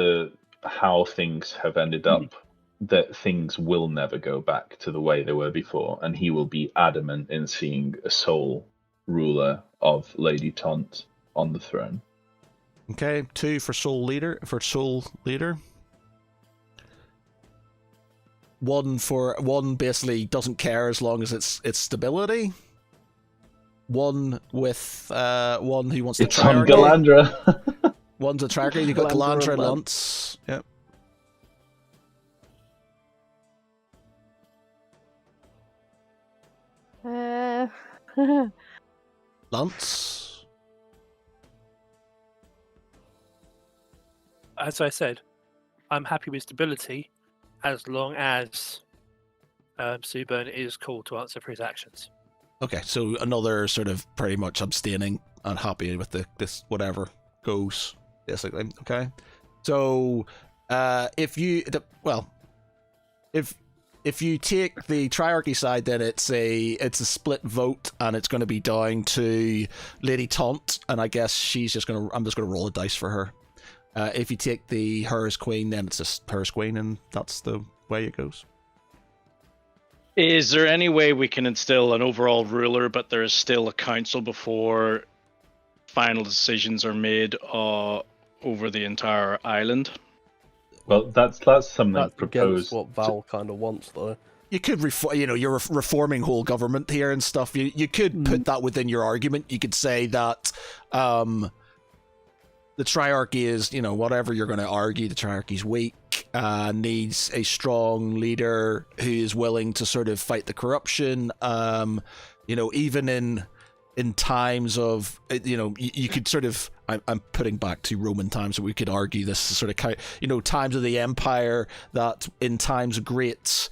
Speaker 2: how things have ended up, that things will never go back to the way they were before, and he will be adamant in seeing a sole ruler of Lady Taunt on the throne.
Speaker 1: Okay, 2 for soul leader. 1 basically doesn't care as long as it's stability. 1 with 1 who wants to
Speaker 2: It's on Galandra.
Speaker 1: 1's a tracker. You've got Galandra and
Speaker 4: Galandra.
Speaker 1: Lance. Yep. Lance.
Speaker 6: As I said, I'm happy with stability as long as Suburn is cool to answer for his actions.
Speaker 1: Okay, so another sort of pretty much abstaining and happy with this whatever goes, basically. Okay, so if you take the triarchy side, then it's a split vote, and it's going to be down to Lady Taunt, and I guess I'm just gonna roll a dice for her. If you take her as queen, then it's just her as queen, and that's the way it goes.
Speaker 3: Is there any way we can instill an overall ruler, but there is still a council before final decisions are made over the entire island?
Speaker 2: Well, that's something
Speaker 4: That's
Speaker 2: proposed.
Speaker 4: what Val kind of wants, though.
Speaker 1: You could, you're reforming whole government here and stuff. You could put that within your argument. You could say that the triarchy is, whatever you're going to argue, the triarchy's weak, needs a strong leader who is willing to sort of fight the corruption. Even in times of, you could sort of, I'm putting back to Roman times, so we could argue this sort of, times of the Empire, that in times of great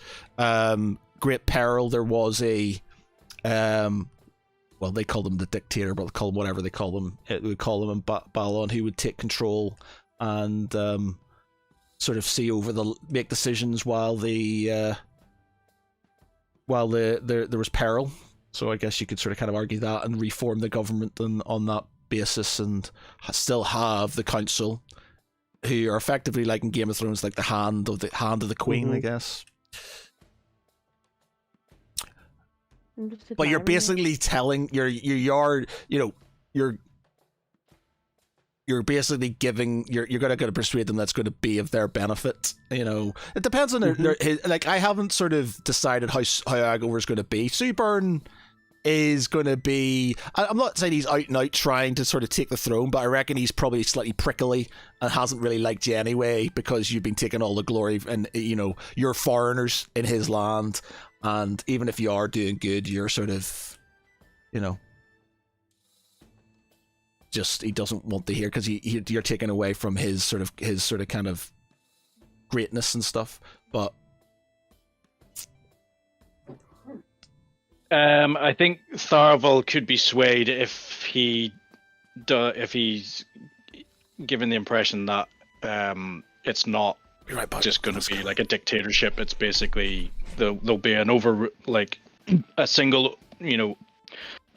Speaker 1: peril, there was a, well, they call them the dictator, but they call them whatever they call them. We call them Balon, who would take control and sort of see over make decisions while there was peril. So I guess you could sort of kind of argue that and reform the government on that basis, and still have the council, who are effectively, like in Game of Thrones, like the hand of the queen, I guess. But you're basically telling you're basically giving you're gonna persuade them that's going to be of their benefit. It depends on like, I haven't sort of decided how Agover's going to be. Suburn is going to be, I'm not saying he's out and out trying to sort of take the throne, but I reckon he's probably slightly prickly and hasn't really liked you anyway, because you've been taking all the glory, and you're foreigners in his land, and even if you are doing good, you're sort of, just, he doesn't want to hear, because you're taking away from his sort of kind of greatness and stuff. But
Speaker 3: I think Tharavel could be swayed if he's given the impression that it's not just going to be like a dictatorship. It's basically there'll be an a single,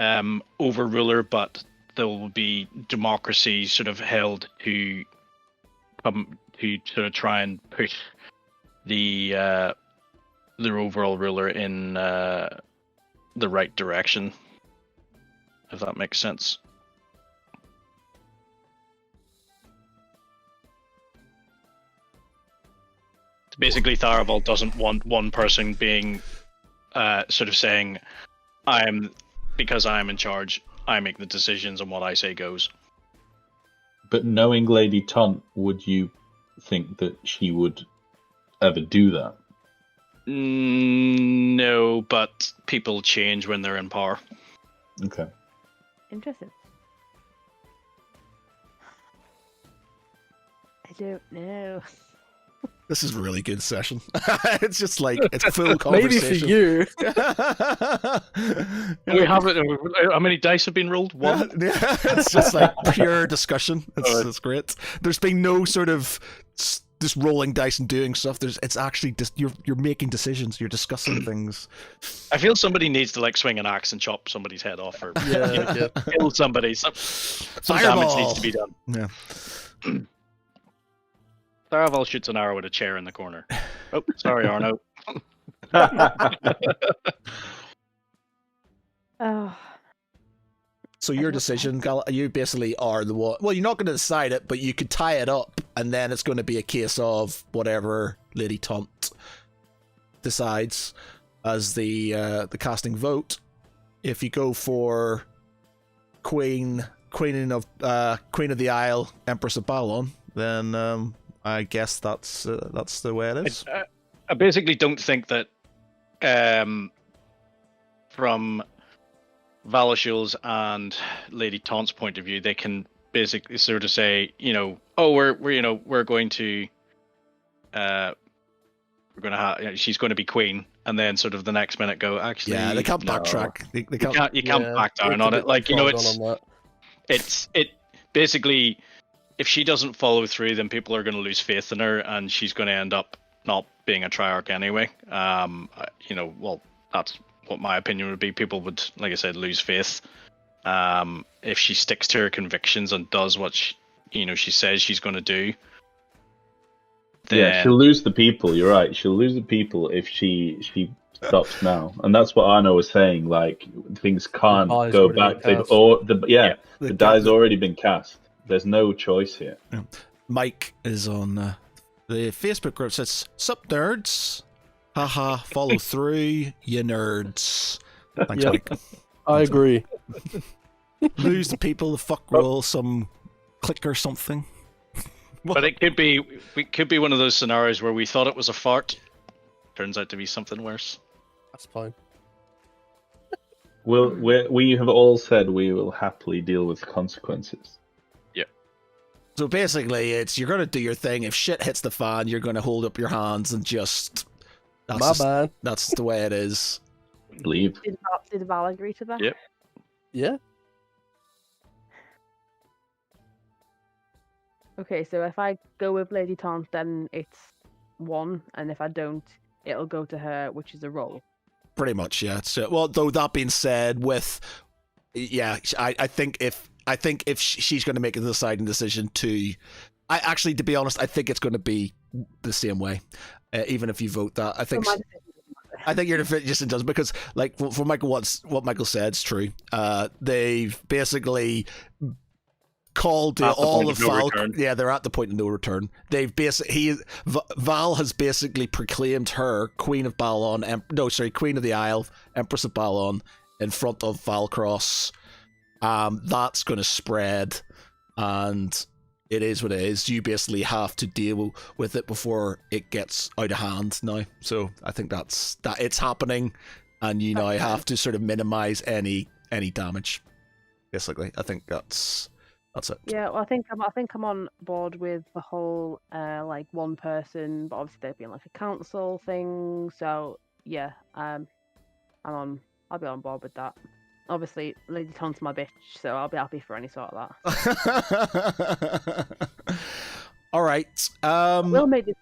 Speaker 3: overruler, but there will be democracy sort of held to come to sort of try and push their overall ruler in the right direction, if that makes sense. Basically, Tharaval doesn't want one person being sort of saying, because I am in charge, I make the decisions and what I say goes.
Speaker 2: But knowing Lady Taunt, would you think that she would ever do that?
Speaker 3: No, but people change when they're in power.
Speaker 2: Okay.
Speaker 7: Interesting. I don't know.
Speaker 1: This is a really good session. It's just like, it's full conversation.
Speaker 4: Maybe for you.
Speaker 3: We have it. How many dice have been rolled? One?
Speaker 1: Yeah, it's just like pure discussion. It's great. There's been no sort of just rolling dice and doing stuff. It's actually just you're making decisions. You're discussing things.
Speaker 3: I feel somebody needs to swing an axe and chop somebody's head off, or kill somebody. Some damage needs to be done.
Speaker 1: Yeah.
Speaker 3: Tharaval shoots an arrow at a chair in the corner. Oh, sorry, Arno.
Speaker 7: Oh.
Speaker 1: So your decision, you basically are the one. Well, you're not going to decide it, but you could tie it up, and then it's going to be a case of whatever Lady Taunt decides as the casting vote. If you go for Queen of the Isle, Empress of Balon, then I guess that's the way it is.
Speaker 3: I basically don't think that from Valashul's and Lady Taunt's point of view, they can basically sort of say, we're going to she's going to be queen, and then sort of the next minute go, actually,
Speaker 1: yeah, they can't backtrack.
Speaker 3: You can't back down on it. It's basically, if she doesn't follow through, then people are going to lose faith in her, and she's going to end up not being a Triarch anyway. That's what my opinion would be. People would, like I said, lose faith. If she sticks to her convictions and does what she says she's going to do. Then...
Speaker 2: Yeah, she'll lose the people. You're right. She'll lose the people if she stops now, and that's what Arno was saying. Like, things can't go back. The die's already been cast. There's no choice here.
Speaker 1: Yeah. Mike is on the Facebook group. Says, "Sup nerds? Haha, follow through, you nerds." Thanks, Mike.
Speaker 4: I agree.
Speaker 1: Lose the people, the fuck roll, some click or something.
Speaker 3: But it could be one of those scenarios where we thought it was a fart. Turns out to be something worse.
Speaker 4: That's fine.
Speaker 2: We have all said we will happily deal with consequences.
Speaker 1: So basically, you're going to do your thing. If shit hits the fan, you're going to hold up your hands and just...
Speaker 4: bad.
Speaker 1: That's the way it is.
Speaker 2: Leave.
Speaker 7: Did Val agree to that?
Speaker 3: Yep.
Speaker 4: Yeah.
Speaker 7: Okay, so if I go with Lady Taunt, then it's 1, and if I don't, it'll go to her, which is a roll.
Speaker 1: Pretty much, yeah. So, well, though that being said, I think if she's going to make a deciding decision to to be honest, I think it's going to be the same way. Even if you vote that, I think your decision does, because, like, for Michael, what Michael said is true. They've basically called all of Val. Yeah, they're at the point of no return. They've Val has basically proclaimed her Queen of Balon. Queen of the Isle, Empress of Balon, in front of Valcross. That's going to spread, and it is what it is. You basically have to deal with it before it gets out of hand now. So I think that it's happening, and you now have to sort of minimize any damage. Basically, I think that's it.
Speaker 7: Yeah, well, I think I'm on board with the whole like one person, but obviously there being like a council thing. So yeah, I'll be on board with that. Obviously, Lady Taunt's my bitch, so I'll be happy for any sort of that.
Speaker 1: All right.
Speaker 7: We'll make this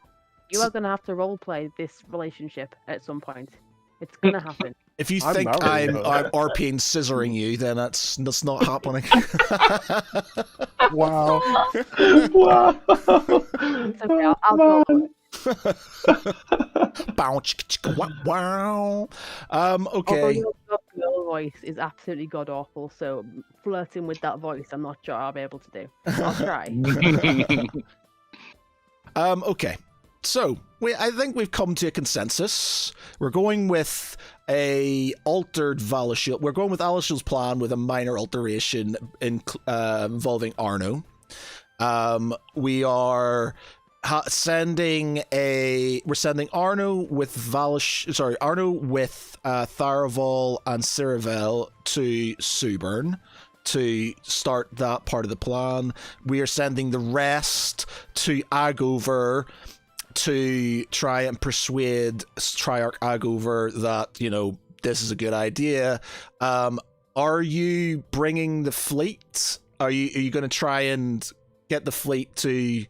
Speaker 7: You are going to have to roleplay this relationship at some point. It's going to happen.
Speaker 1: If you
Speaker 4: I'm
Speaker 1: think
Speaker 4: married,
Speaker 1: I'm
Speaker 4: though.
Speaker 1: RPing scissoring you, then that's not happening.
Speaker 4: Wow.
Speaker 2: Wow.
Speaker 7: It's okay. I'll go.
Speaker 1: Wow.
Speaker 7: Although
Speaker 1: Okay.
Speaker 7: your girl voice is absolutely god awful, so flirting with that voice, I'm not sure I'll be able to do. I'll try.
Speaker 1: Okay. So I think we've come to a consensus. We're going with a altered Valashil. We're going with Valashil's plan with a minor alteration involving Arno. We are sending Arno with Tharaval and Ciravel to Suburn to start that part of the plan. We are sending the rest to Agover to try and persuade Triarch Agover that, this is a good idea. Are you bringing the fleet? Are you going to try and get the fleet to...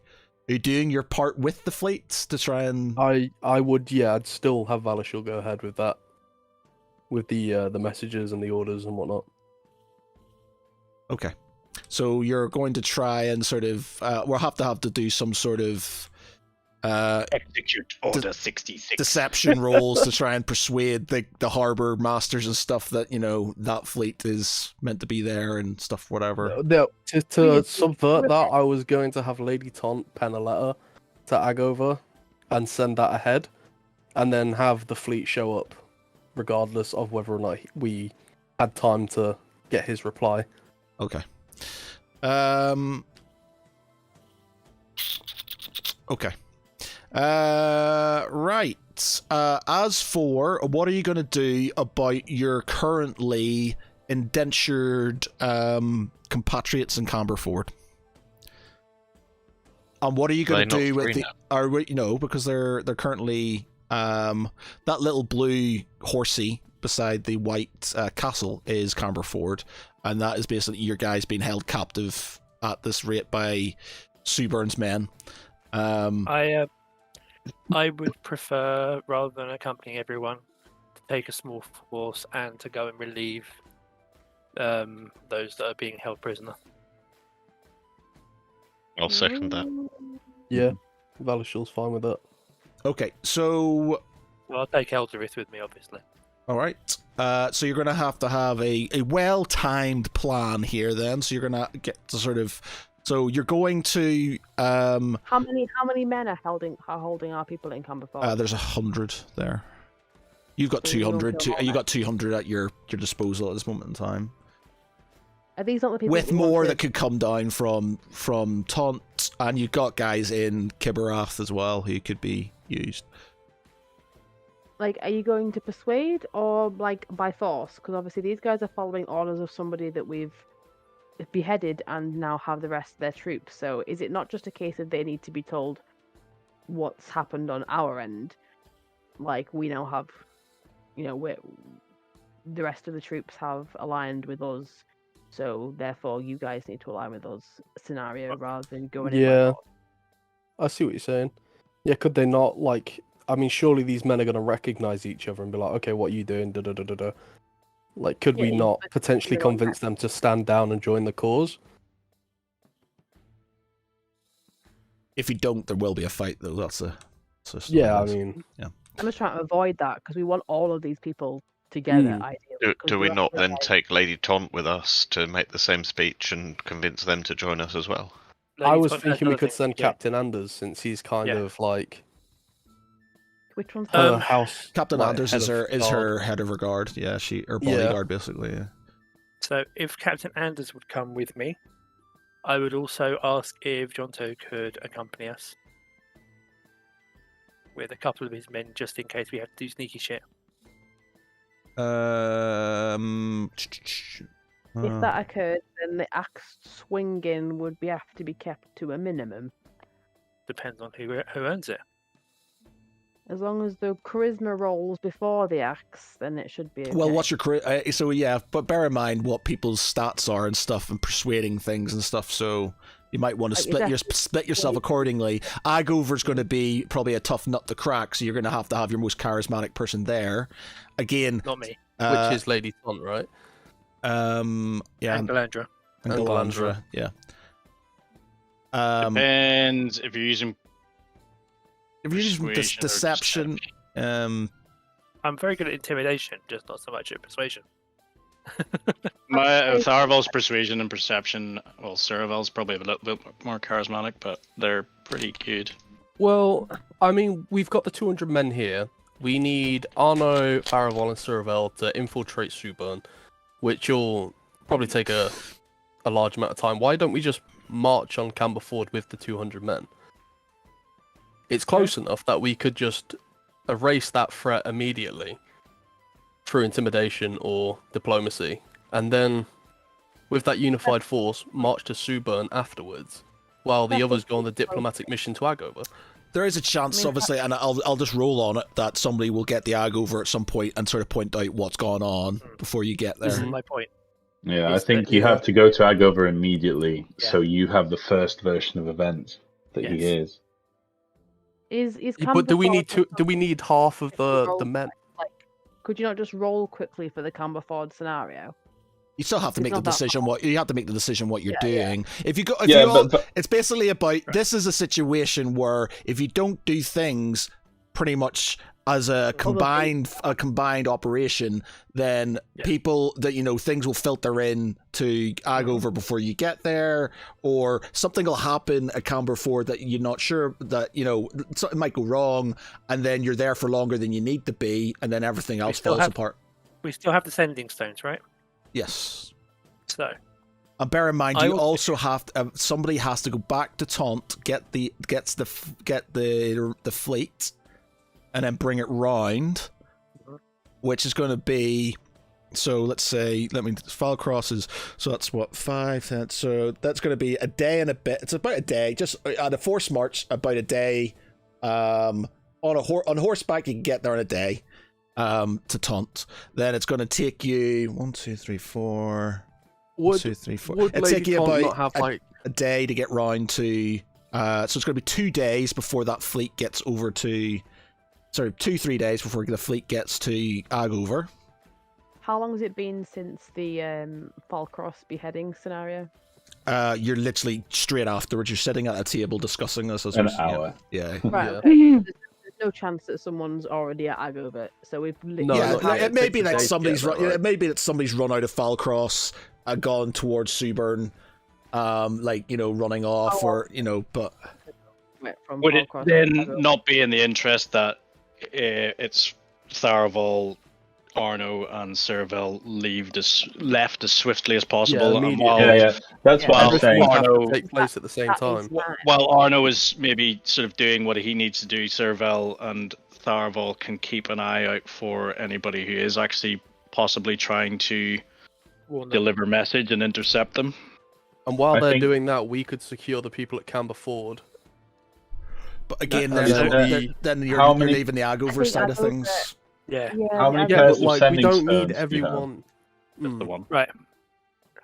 Speaker 1: Are you doing your part with the fleet to try and...
Speaker 4: I would, yeah, I'd still have Valashil go ahead with that. With the messages and the orders and whatnot.
Speaker 1: Okay. So you're going to try and sort of... we'll have to do some sort of...
Speaker 8: Execute Order 66.
Speaker 1: Deception rolls to try and persuade the harbor masters and stuff that, that fleet is meant to be there and stuff, whatever.
Speaker 4: No, to subvert that, I was going to have Lady Taunt pen a letter to Agover and send that ahead, and then have the fleet show up, regardless of whether or not we had time to get his reply.
Speaker 1: Okay. Okay. Right. As for what are you going to do about your currently indentured compatriots in Camberford? And what are you going to do with the? Because they're currently that little blue horsey beside the white castle is Camberford, and that is basically your guys being held captive at this rate by Suburn's men.
Speaker 6: I would prefer, rather than accompanying everyone, to take a small force and to go and relieve those that are being held prisoner.
Speaker 5: I'll second that.
Speaker 4: Yeah, Valashil's fine with that.
Speaker 1: Okay, so...
Speaker 6: Well, I'll take Elderith with me, obviously.
Speaker 1: All right. So you're going to have a well-timed plan here then. So you're going to get to sort of... So you're going to...
Speaker 7: How many men are holding our people in Camberford?
Speaker 1: There's 100 there. You've got 200. You got 200 at your disposal at this moment in time.
Speaker 7: Are these not the people
Speaker 1: with more that could come down from Taunt, and you've got guys in Kibarath as well who could be used.
Speaker 7: Like, are you going to persuade or like by force? Because obviously these guys are following orders of somebody that we've beheaded and now have the rest of their troops. So is it not just a case of they need to be told what's happened on our end? Like, we now have, the rest of the troops have aligned with us, so therefore you guys need to align with us scenario rather than going in.
Speaker 4: I see what you're saying. Yeah, could they not, surely these men are going to recognize each other and be like, okay, what are you doing? Da, da, da, da, da. Like, could we not potentially convince them to stand down and join the cause?
Speaker 1: If you don't, there will be a fight, though. That's a
Speaker 4: yeah.
Speaker 7: I'm just trying to avoid that because we want all of these people together. Ideally,
Speaker 5: do we not then take Lady Taunt with us to make the same speech and convince them to join us as well?
Speaker 4: I was thinking we could send Captain Anders, since he's kind of like...
Speaker 7: Which one's
Speaker 4: house?
Speaker 1: Captain Anders is her head of her guard. Yeah, her bodyguard basically. Yeah.
Speaker 6: So if Captain Anders would come with me, I would also ask if Jonto could accompany us with a couple of his men, just in case we have to do sneaky shit.
Speaker 7: If that occurred, then the axe swinging would have to be kept to a minimum.
Speaker 6: Depends on who earns it.
Speaker 7: As long as the charisma rolls before the axe, then it should be okay.
Speaker 1: Well, what's your charisma? So yeah, but bear in mind what people's stats are and stuff, and persuading things and stuff. So You might want to
Speaker 7: Like,
Speaker 1: split yourself accordingly. Agover's going to be probably a tough nut to crack, so you're going to have your most charismatic person there. Again,
Speaker 6: Not me.
Speaker 4: Which is Lady Taunt, right?
Speaker 1: Yeah,
Speaker 6: And Galandra.
Speaker 1: and Galandra, yeah.
Speaker 8: Depends if you're using
Speaker 1: deception.
Speaker 6: I'm very good at intimidation, just not so much at persuasion.
Speaker 8: My Tharavel's persuasion and perception. Well, Saravel's probably a little bit more charismatic, but they're pretty good.
Speaker 4: Well, I mean, we've got the 200 men here. We need Arno, Tharavel, and Saravel to infiltrate Suburn, which will probably take a large amount of time. Why don't we just march on Camberford with the 200 men? It's close enough that we could just erase that threat immediately through intimidation or diplomacy, and then with that unified force, march to Suburn afterwards, while the others go on the diplomatic mission to Agover.
Speaker 1: There is a chance, obviously, and I'll just roll on it, that somebody will get the Agover at some point and sort of point out what's going on before you get there.
Speaker 6: This is my point.
Speaker 2: Yeah, I think you have to go to Agover immediately, so you have the first version of events that he is.
Speaker 4: But do we need half of the men?
Speaker 7: Like, could you not just roll quickly for the Camberford scenario?
Speaker 1: You still have to make the decision what you're doing. If you go, it's basically about this is a situation where if you don't do things pretty much as a combined operation, then people that things will filter in to Agover before you get there, or something will happen at Camberford that you're not sure that something might go wrong, and then you're there for longer than you need to be, and then everything else falls apart.
Speaker 6: We still have the sending stones, right?
Speaker 1: Yes.
Speaker 6: So.
Speaker 1: And bear in mind, you also have to, somebody has to go back to Taunt, get the fleet, and then bring it round, which is going to be. So let's say, file crosses. So that's what 5. So that's going to be a day and a bit. It's about a day, just at a force march, about a day. On horseback, you can get there in a day. To Taunt. Then it's going to take you 1, 2, 3, 4. 1, 2, 3, 4. It'll take you about a day to get round to. So it's going to be 2 days before that fleet gets over to. Sorry, 2-3 days before the fleet gets to Agover.
Speaker 7: How long has it been since the Falcross beheading scenario?
Speaker 1: You're literally straight afterwards. You're sitting at a table discussing this as
Speaker 2: an hour.
Speaker 1: Yeah.
Speaker 7: Right. Okay. There's no chance that someone's already at Agover, so we've.
Speaker 1: It may be that somebody's run. It may be that somebody's run out of Falcross, gone towards Suburn, running off, but.
Speaker 8: Would it then not be in the interest that it's Tharavel, Arno, and Saravel left as swiftly as possible?
Speaker 2: That's what I'm saying.
Speaker 4: Arno take place at the same time.
Speaker 8: While Arno is maybe sort of doing what he needs to do, Saravel and Tharavel can keep an eye out for anybody who is actually possibly trying to deliver message and intercept them.
Speaker 4: And while they're doing that, we could secure the people at Camberford.
Speaker 1: But again, then you're leaving the Agover side of things.
Speaker 2: How many pairs of sending
Speaker 4: we don't
Speaker 2: stones
Speaker 4: need everyone.
Speaker 8: That's the one.
Speaker 6: Right.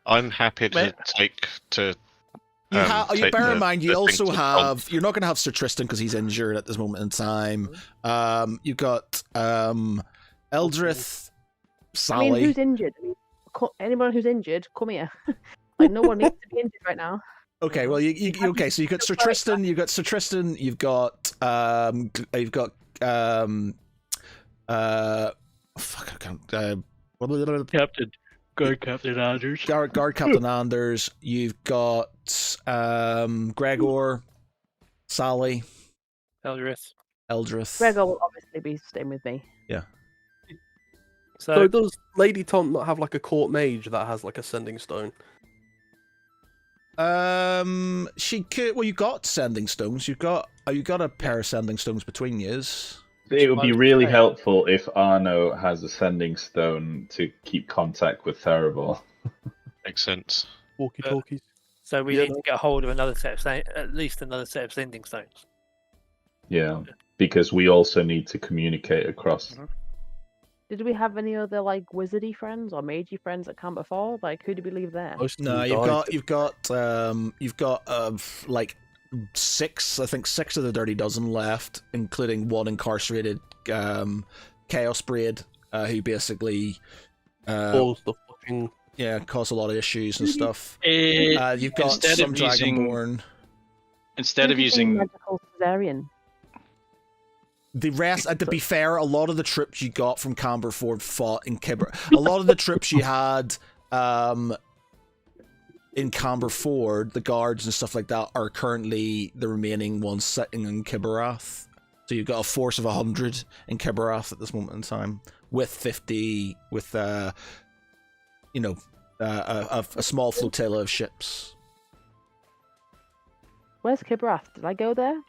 Speaker 5: I'm happy to take to.
Speaker 1: You bear in mind, you also have. You're not going to have Sir Tristan because he's injured at this moment in time. You've got Eldrith, Sally.
Speaker 7: I mean, who's injured? Anyone who's injured, come here. No one needs to be injured right now.
Speaker 1: Okay, well, okay. So you got Sir Tristan. You've got Sir Tristan. You've got
Speaker 3: Captain Anders.
Speaker 1: Guard Captain Anders. You've got Gregor, Sally,
Speaker 6: Eldrith.
Speaker 7: Gregor will obviously be staying with me.
Speaker 1: Yeah.
Speaker 4: So does Lady Taunt not have like a court mage that has like a sending stone?
Speaker 1: She could. Well, you got sending stones. You got a pair of sending stones between yous.
Speaker 2: It would be really helpful if Arno has a sending stone to keep contact with Tharavel.
Speaker 5: Makes sense.
Speaker 4: Walkie-talkies.
Speaker 6: So we need to get a hold of at least another set of sending stones.
Speaker 2: Yeah, because we also need to communicate across.
Speaker 7: Did we have any other like wizardy friends or magey friends at camp before? Like, who did we leave there?
Speaker 1: No, you've got like six of the Dirty Dozen left, including one incarcerated Chaos Braid, who basically
Speaker 4: Balls the fucking
Speaker 1: caused a lot of issues and stuff. You've got
Speaker 8: instead
Speaker 1: some
Speaker 8: of using-
Speaker 1: Dragonborn.
Speaker 8: Instead of using
Speaker 7: magical Caesarean.
Speaker 1: The rest, to be fair, a lot of the troops you got from Camberford fought in Kibber. A lot of the troops you had in Camberford, the guards and stuff like that, are currently the remaining ones sitting in Kibberath. So you've got a force of 100 in Kibberath at this moment in time, with 50, with a small flotilla of ships.
Speaker 7: Where's Kibberath? Did I go there?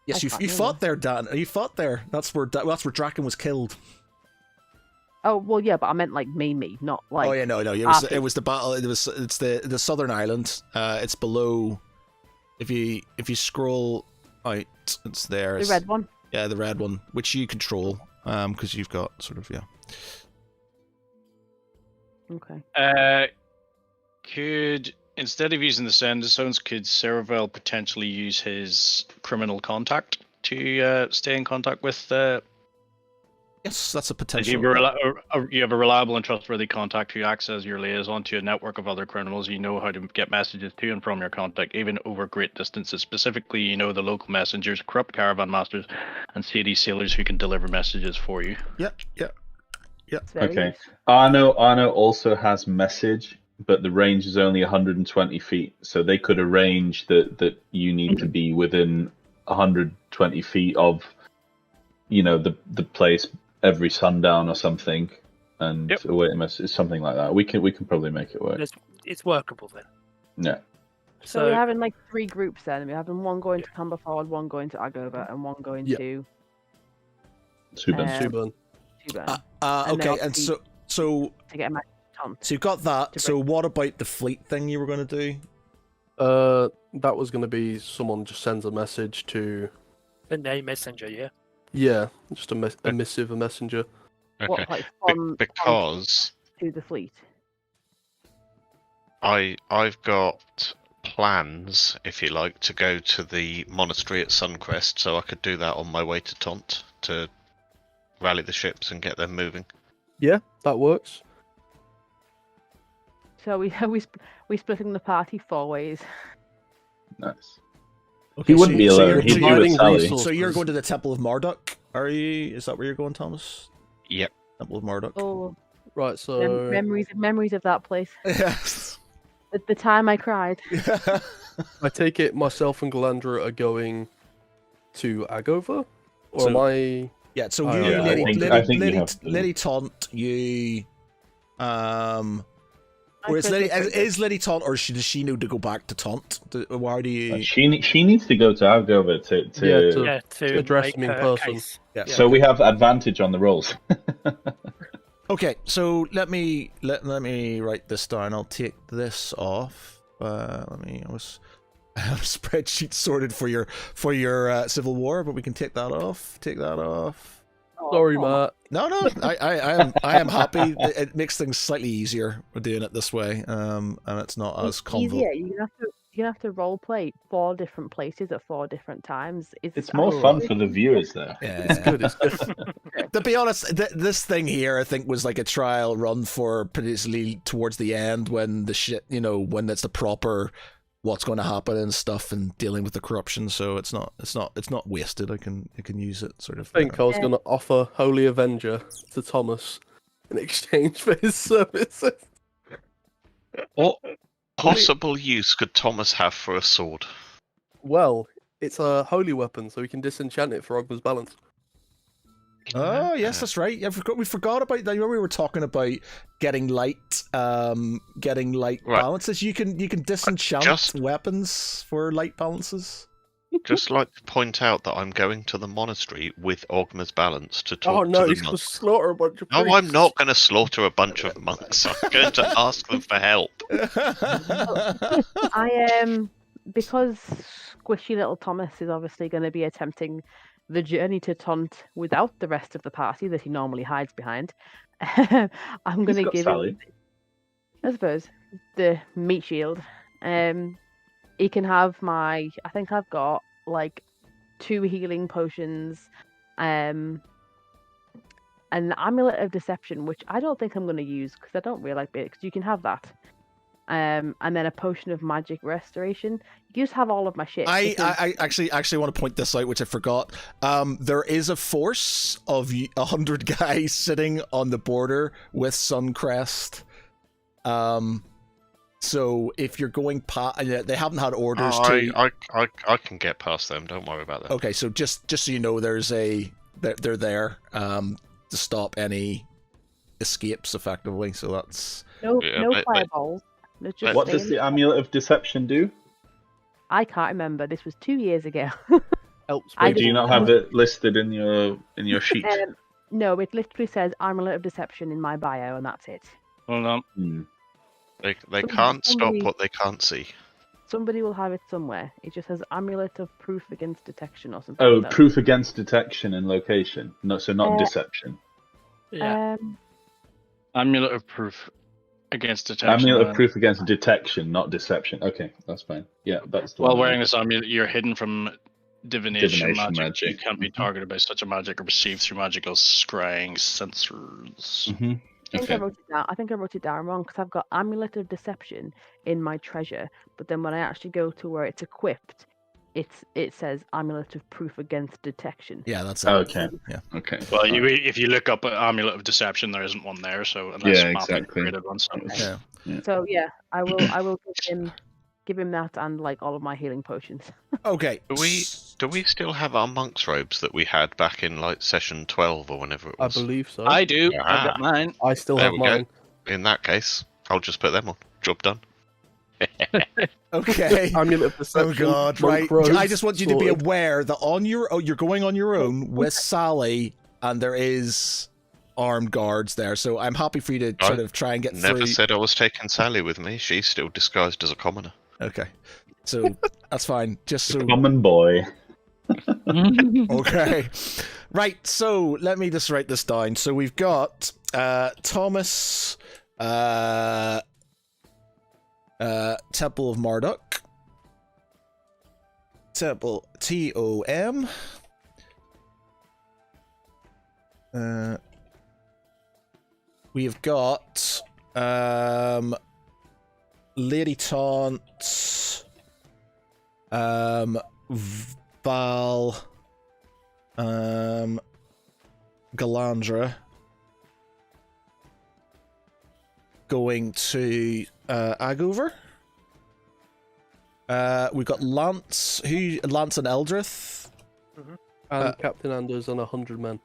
Speaker 1: Yes, you fought there, Dan. You fought there. That's where Draken was killed.
Speaker 7: Oh well, yeah, but I meant like me, not like.
Speaker 1: Oh yeah, no. It was the battle. It's the southern island. It's below. If you scroll out, it's there.
Speaker 7: The red one.
Speaker 1: Yeah, the red one, which you control, because you've got sort of
Speaker 7: Okay.
Speaker 8: Could, instead of using the sender zones, could Cerevel potentially use his criminal contact to stay in contact with?
Speaker 1: Yes, that's a potential.
Speaker 8: You have a reliable and trustworthy contact who acts as your liaison to a network of other criminals. You know how to get messages to and from your contact, even over great distances. Specifically, you know the local messengers, corrupt caravan masters, and shady sailors who can deliver messages for you.
Speaker 1: Yeah.
Speaker 2: Okay. Arno also has message, but the range is only 120 feet, so they could arrange that you need to be within 120 feet of, the place every sundown or something, and await a message, something like that. We can probably make it work.
Speaker 6: It's workable then.
Speaker 2: Yeah.
Speaker 7: So we're having like 3 groups then. We're having one going to Camberford, one going to Agova, and one going to
Speaker 2: Suburn.
Speaker 1: Okay, and so
Speaker 7: to get a message to
Speaker 1: so you've got that. So what about the fleet thing you were going to do?
Speaker 4: That was going to be someone just sends a message to.
Speaker 6: The name messenger, yeah.
Speaker 4: Yeah, just a missive, a messenger.
Speaker 5: Okay.
Speaker 7: What, like
Speaker 5: because
Speaker 7: to the fleet.
Speaker 5: I've got plans, if you like, to go to the monastery at Suncrest, so I could do that on my way to Taunt to rally the ships and get them moving.
Speaker 4: Yeah, that works.
Speaker 7: So we splitting the party 4 ways.
Speaker 2: Nice.
Speaker 1: Okay,
Speaker 2: He wouldn't be alone. He'd be with Sally.
Speaker 1: So you're going to the Temple of Marduk, are you? Is that where you're going, Thomas?
Speaker 5: Yep.
Speaker 1: Temple of Marduk.
Speaker 7: Oh,
Speaker 4: right. So
Speaker 7: memories of that place.
Speaker 1: Yes.
Speaker 7: At the time I cried.
Speaker 4: I take it myself and Galandra are going to Agova, or am I?
Speaker 1: Yeah. So
Speaker 4: Oh,
Speaker 1: you,
Speaker 4: yeah,
Speaker 2: I think you have to.
Speaker 1: Lady Taunt, you, or is Lady Taunt, or does she need to go back to Taunt? Why do you?
Speaker 2: She needs to go to Algova
Speaker 6: to
Speaker 4: address
Speaker 6: make
Speaker 4: me in
Speaker 6: her
Speaker 4: person.
Speaker 6: case.
Speaker 1: Yeah.
Speaker 2: So we have advantage on the rolls.
Speaker 1: Okay, so let me write this down. I'll take this off. I have a spreadsheet sorted for your Civil War, but we can take that off.
Speaker 4: Sorry, Matt.
Speaker 1: No, I am happy. It makes things slightly easier doing it this way, and it's not as convoluted.
Speaker 7: Easier. You have to role play 4 different places at 4 different times.
Speaker 2: It's more fun for the viewers, though.
Speaker 1: Yeah.
Speaker 4: It's good.
Speaker 1: To be honest, this thing here, I think, was like a trial run for particularly towards the end when the shit, when it's the proper what's going to happen and stuff and dealing with the corruption. So it's not wasted. I can use it sort of.
Speaker 4: I think I was going to offer Holy Avenger to Thomas in exchange for his services.
Speaker 5: What possible use could Thomas have for a sword?
Speaker 4: Well, it's a holy weapon, so we can disenchant it for Ogma's balance.
Speaker 1: Oh yes, that's right. We forgot about that. You remember we were talking about getting light balances. You can disenchant weapons for light balances.
Speaker 5: Just like to point out that I'm going to the monastery with Ogma's balance to talk
Speaker 4: Oh no,
Speaker 5: to
Speaker 4: he's
Speaker 5: the
Speaker 4: going to
Speaker 5: monks.
Speaker 4: slaughter a bunch of
Speaker 5: No,
Speaker 4: priests.
Speaker 5: I'm not going to slaughter a bunch of monks. I'm going to ask them for help.
Speaker 7: Because squishy little Thomas is obviously going to be attempting the journey to Taunt without the rest of the party that he normally hides behind. I'm gonna give
Speaker 2: Sally.
Speaker 7: him, I suppose, the meat shield. He can have I think I've got like 2 healing potions, an amulet of deception, which I don't think I'm gonna use because I don't really like it. Because you can have that. And then a potion of magic restoration. You just have all of my shit.
Speaker 1: I actually want to point this out, which I forgot. There is a force of 100 guys sitting on the border with Suncrest. So if you're going past, they haven't had orders to.
Speaker 5: I can get past them. Don't worry about that.
Speaker 1: Okay, so just so you know, they're there to stop any escapes effectively. So that's
Speaker 7: no fireballs.
Speaker 2: What does the amulet of deception do?
Speaker 7: I can't remember. This was 2 years ago.
Speaker 4: Helps.
Speaker 2: Do you not have it listed in your sheet?
Speaker 7: No, it literally says amulet of deception in my bio, and that's it.
Speaker 8: Hold on.
Speaker 5: They can't stop what they can't see.
Speaker 7: Somebody will have it somewhere. It just says amulet of proof against detection or something.
Speaker 2: Oh,
Speaker 7: like that.
Speaker 2: proof against detection and location. No, so not deception.
Speaker 6: Yeah.
Speaker 8: Amulet of proof against detection.
Speaker 2: Amulet of proof against detection, not deception. Okay, that's fine. Yeah, that's the
Speaker 8: While
Speaker 2: one.
Speaker 8: wearing this amulet, you're hidden from divination magic. It can't be
Speaker 2: Mm-hmm.
Speaker 8: targeted by such a magic or perceived through magical scrying sensors.
Speaker 2: Mm-hmm.
Speaker 7: I think I wrote it down wrong because I've got amulet of deception in my treasure, but then when I actually go to where it's equipped, it says amulet of proof against detection.
Speaker 1: yeah, that's it.
Speaker 2: Okay.
Speaker 1: Yeah.
Speaker 2: Okay.
Speaker 8: Well, if you look up amulet of deception, there isn't one there. So unless Mapping created one, so.
Speaker 1: Yeah.
Speaker 7: So yeah, I will give him that and like all of my healing potions.
Speaker 1: Okay.
Speaker 5: Do we still have our monk's robes that we had back in like session 12 or whenever it
Speaker 4: I
Speaker 5: was?
Speaker 4: believe so.
Speaker 8: I do.
Speaker 5: Yeah.
Speaker 8: I've got mine.
Speaker 4: I still
Speaker 5: There
Speaker 4: have
Speaker 5: we
Speaker 4: mine.
Speaker 5: go. In that case, I'll just put them on. Job done.
Speaker 1: Okay.
Speaker 4: Amulet of
Speaker 1: Oh
Speaker 4: deception.
Speaker 1: God!
Speaker 4: monk
Speaker 1: Right.
Speaker 4: robes,
Speaker 1: I just want you to be
Speaker 4: sorted.
Speaker 1: aware that you're going on your own with Sally, and there is armed guards there. So I'm happy for you to sort of try and get
Speaker 5: Never
Speaker 1: through.
Speaker 5: said I was taking Sally with me. She's still disguised as a commoner.
Speaker 1: Okay. So that's fine. Just so.
Speaker 2: Common boy.
Speaker 1: Okay. Right, so let me just write this down. So we've got Thomas, Temple of Marduk, Temple Tom. We've got Lady Taunt, Val, Galandra going to Agover. We've got Lance and Eldrith.
Speaker 4: And Captain Anders and 100 men.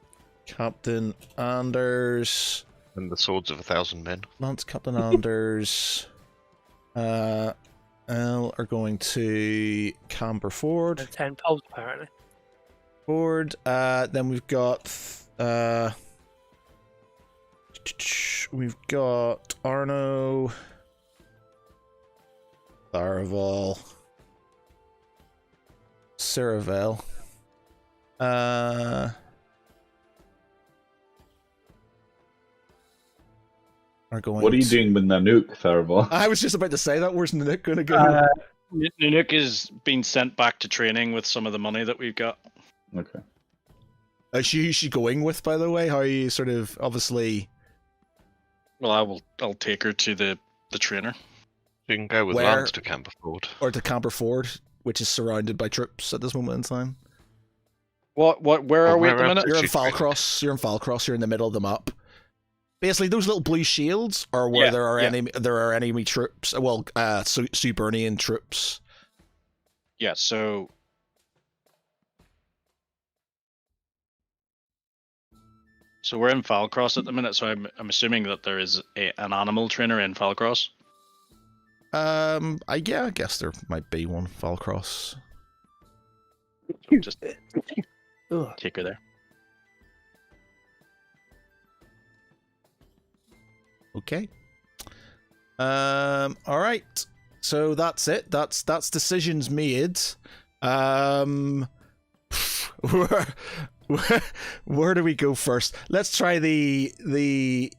Speaker 1: Captain Anders.
Speaker 5: And the swords of 1,000 men.
Speaker 1: Lance, Captain Anders. L are going to Camber Ford.
Speaker 6: And 10 poles, apparently.
Speaker 1: Ford. Then we've got Arno, Tharaval, Saravel. Are going.
Speaker 2: What are you doing with Nanook, Tharaval?
Speaker 1: I was just about to say that. Where's Nanook going to go?
Speaker 8: Nanook is being sent back to training with some of the money that we've got.
Speaker 2: Okay.
Speaker 1: Who's she going with, by the way? How are you sort of obviously?
Speaker 8: Well, I'll take her to the trainer.
Speaker 5: You can go with
Speaker 1: Where-
Speaker 5: Lance to Camberford.
Speaker 1: Or to Camber Ford, which is surrounded by troops at this moment in time.
Speaker 8: Where are we at the
Speaker 5: where
Speaker 8: minute?
Speaker 5: else?
Speaker 1: You're in
Speaker 5: She's
Speaker 1: Falcross. You're in Falcross. You're in the middle of the map. Basically, those little blue shields are where
Speaker 8: Yeah,
Speaker 1: there are
Speaker 8: yeah.
Speaker 1: enemy troops. Well, Suburnian troops.
Speaker 8: Yeah, so we're in Falcross at the minute, so I'm assuming that there is an animal trainer in Falcross.
Speaker 1: I guess there might be one Falcross.
Speaker 8: Just
Speaker 4: Ugh.
Speaker 8: take her there.
Speaker 1: Okay. All right. So that's it. That's decisions made. Where do we go first? Let's try the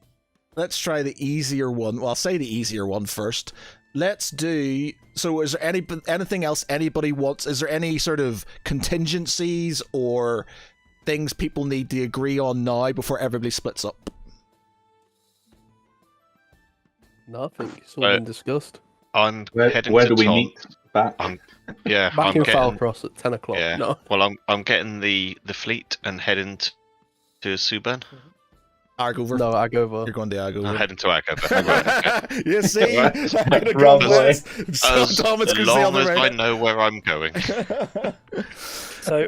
Speaker 1: let's try the easier one. Well, I'll say the easier one first. Let's do. So, is there anything else anybody wants? Is there any sort of contingencies or things people need to agree on now before everybody splits up?
Speaker 4: No, I think it's all been discussed.
Speaker 5: I'm heading
Speaker 2: where
Speaker 5: to
Speaker 2: do we
Speaker 5: Tom.
Speaker 2: meet? Back.
Speaker 5: I'm
Speaker 4: Back in Falcross at 10 o'clock.
Speaker 5: Yeah.
Speaker 4: No.
Speaker 5: Well, I'm getting the fleet and heading to Suburn.
Speaker 1: Argover.
Speaker 4: No, Agover.
Speaker 1: You're going to Argover.
Speaker 5: I'm heading to Agover.
Speaker 1: You see?
Speaker 2: Lovely.
Speaker 5: As
Speaker 1: Thomas can
Speaker 5: long
Speaker 1: sail
Speaker 5: as
Speaker 1: around
Speaker 5: I
Speaker 1: it.
Speaker 5: know where I'm going.
Speaker 6: So,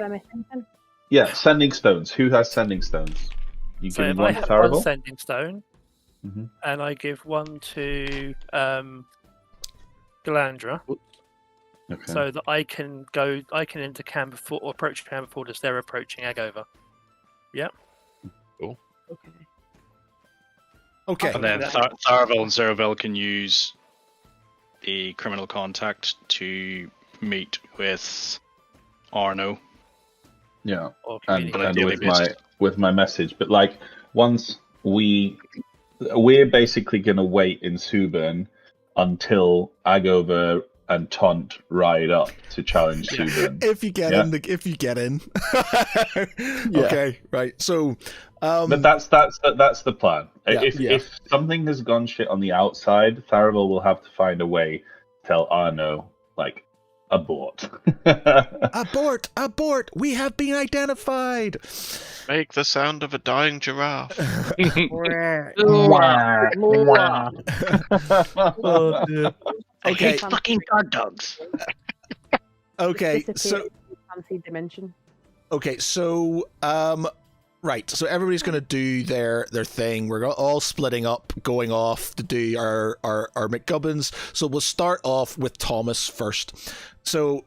Speaker 2: Yeah, sending stones. Who has sending stones? You
Speaker 6: so
Speaker 2: giving
Speaker 6: if I
Speaker 2: one to
Speaker 6: have
Speaker 2: Tharabal?
Speaker 6: one sending stone,
Speaker 2: Mm-hmm.
Speaker 6: and I give one to Galandra,
Speaker 2: Okay.
Speaker 6: so that I can enter camp before or approach camp before as they're approaching Agover. Yep.
Speaker 7: Okay.
Speaker 1: Okay.
Speaker 8: And then Tharavel and Zeravel can use the criminal contact to meet with Arno.
Speaker 2: Yeah.
Speaker 6: Or
Speaker 2: And
Speaker 8: On a daily basis.
Speaker 2: with my message, but like once we're basically gonna wait in Suburn until Agover and Taunt ride up to challenge Suburn.
Speaker 1: If you get in, if you get in. Okay, right. So,
Speaker 2: But that's the plan.
Speaker 1: Yeah,
Speaker 2: If something has gone shit on the outside, Tharavel will have to find a way to tell Arno, like, abort.
Speaker 1: abort! We have been identified.
Speaker 5: Make the sound of a dying giraffe.
Speaker 4: Oh, dear.
Speaker 1: Okay.
Speaker 8: Fucking guard dogs.
Speaker 1: Okay, so
Speaker 7: fancy dimension.
Speaker 1: okay, so right. So everybody's gonna do their thing. We're all splitting up, going off to do our McGubbins. So we'll start off with Thomas first. So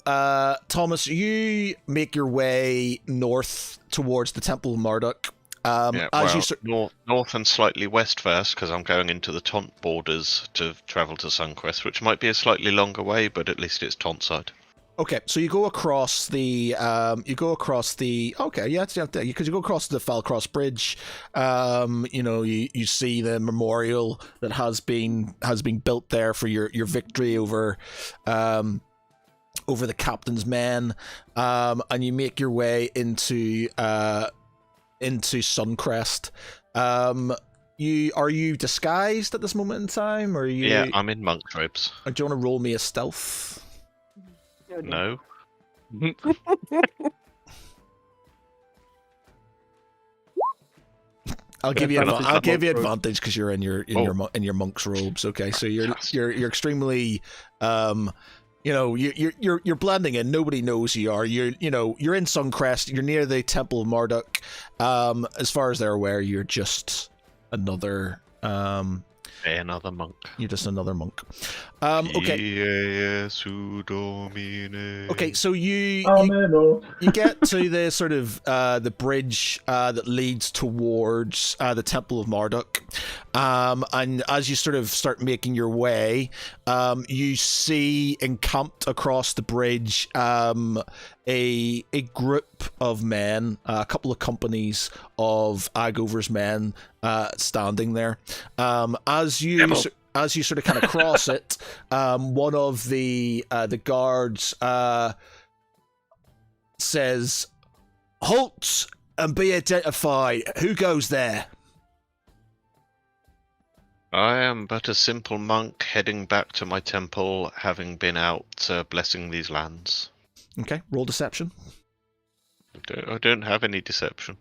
Speaker 1: Thomas, you make your way north towards the Temple of Marduk.
Speaker 5: North and slightly west first, because I'm going into the Taunt borders to travel to Sunquest, which might be a slightly longer way, but at least it's Taunt side.
Speaker 1: Okay, so you go across the because you go across the Falcross Bridge. You see the memorial that has been built there for your victory over the captain's men, and you make your way into Suncrest. Are you disguised at this moment in time? Or are you?
Speaker 5: Yeah, I'm in monk robes.
Speaker 1: Do you want to roll me a stealth?
Speaker 5: No.
Speaker 1: I'll give you advantage because you're in your monk's robes. Okay, so you're extremely you're blending in. Nobody knows who you are. You're in Suncrest. You're near the Temple of Marduk. As far as they're aware, you're just another
Speaker 5: another monk.
Speaker 1: You're just another monk. Okay. Okay, so you get to the sort of the bridge that leads towards the Temple of Marduk, and as you sort of start making your way, you see encamped across the bridge a group of men, a couple of companies of Agover's men standing there. As you sort of kind of cross it, one of the guards says, "Halt and be identified. Who goes there?"
Speaker 5: I am but a simple monk heading back to my temple, having been out blessing these lands.
Speaker 1: Okay, roll deception.
Speaker 5: I don't have any deception.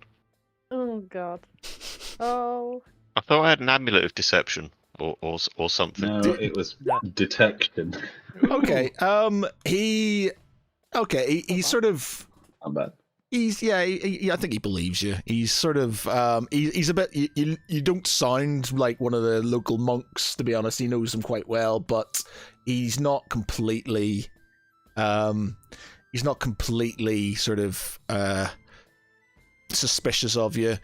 Speaker 7: Oh God. Oh.
Speaker 5: I thought I had an amulet of deception or something.
Speaker 2: No, it was detection.
Speaker 1: Okay. He's sort of.
Speaker 2: I'm bad.
Speaker 1: I think he believes you. He's sort of he's a bit you don't sound like one of the local monks, to be honest. He knows them quite well, but he's not completely sort of suspicious of you.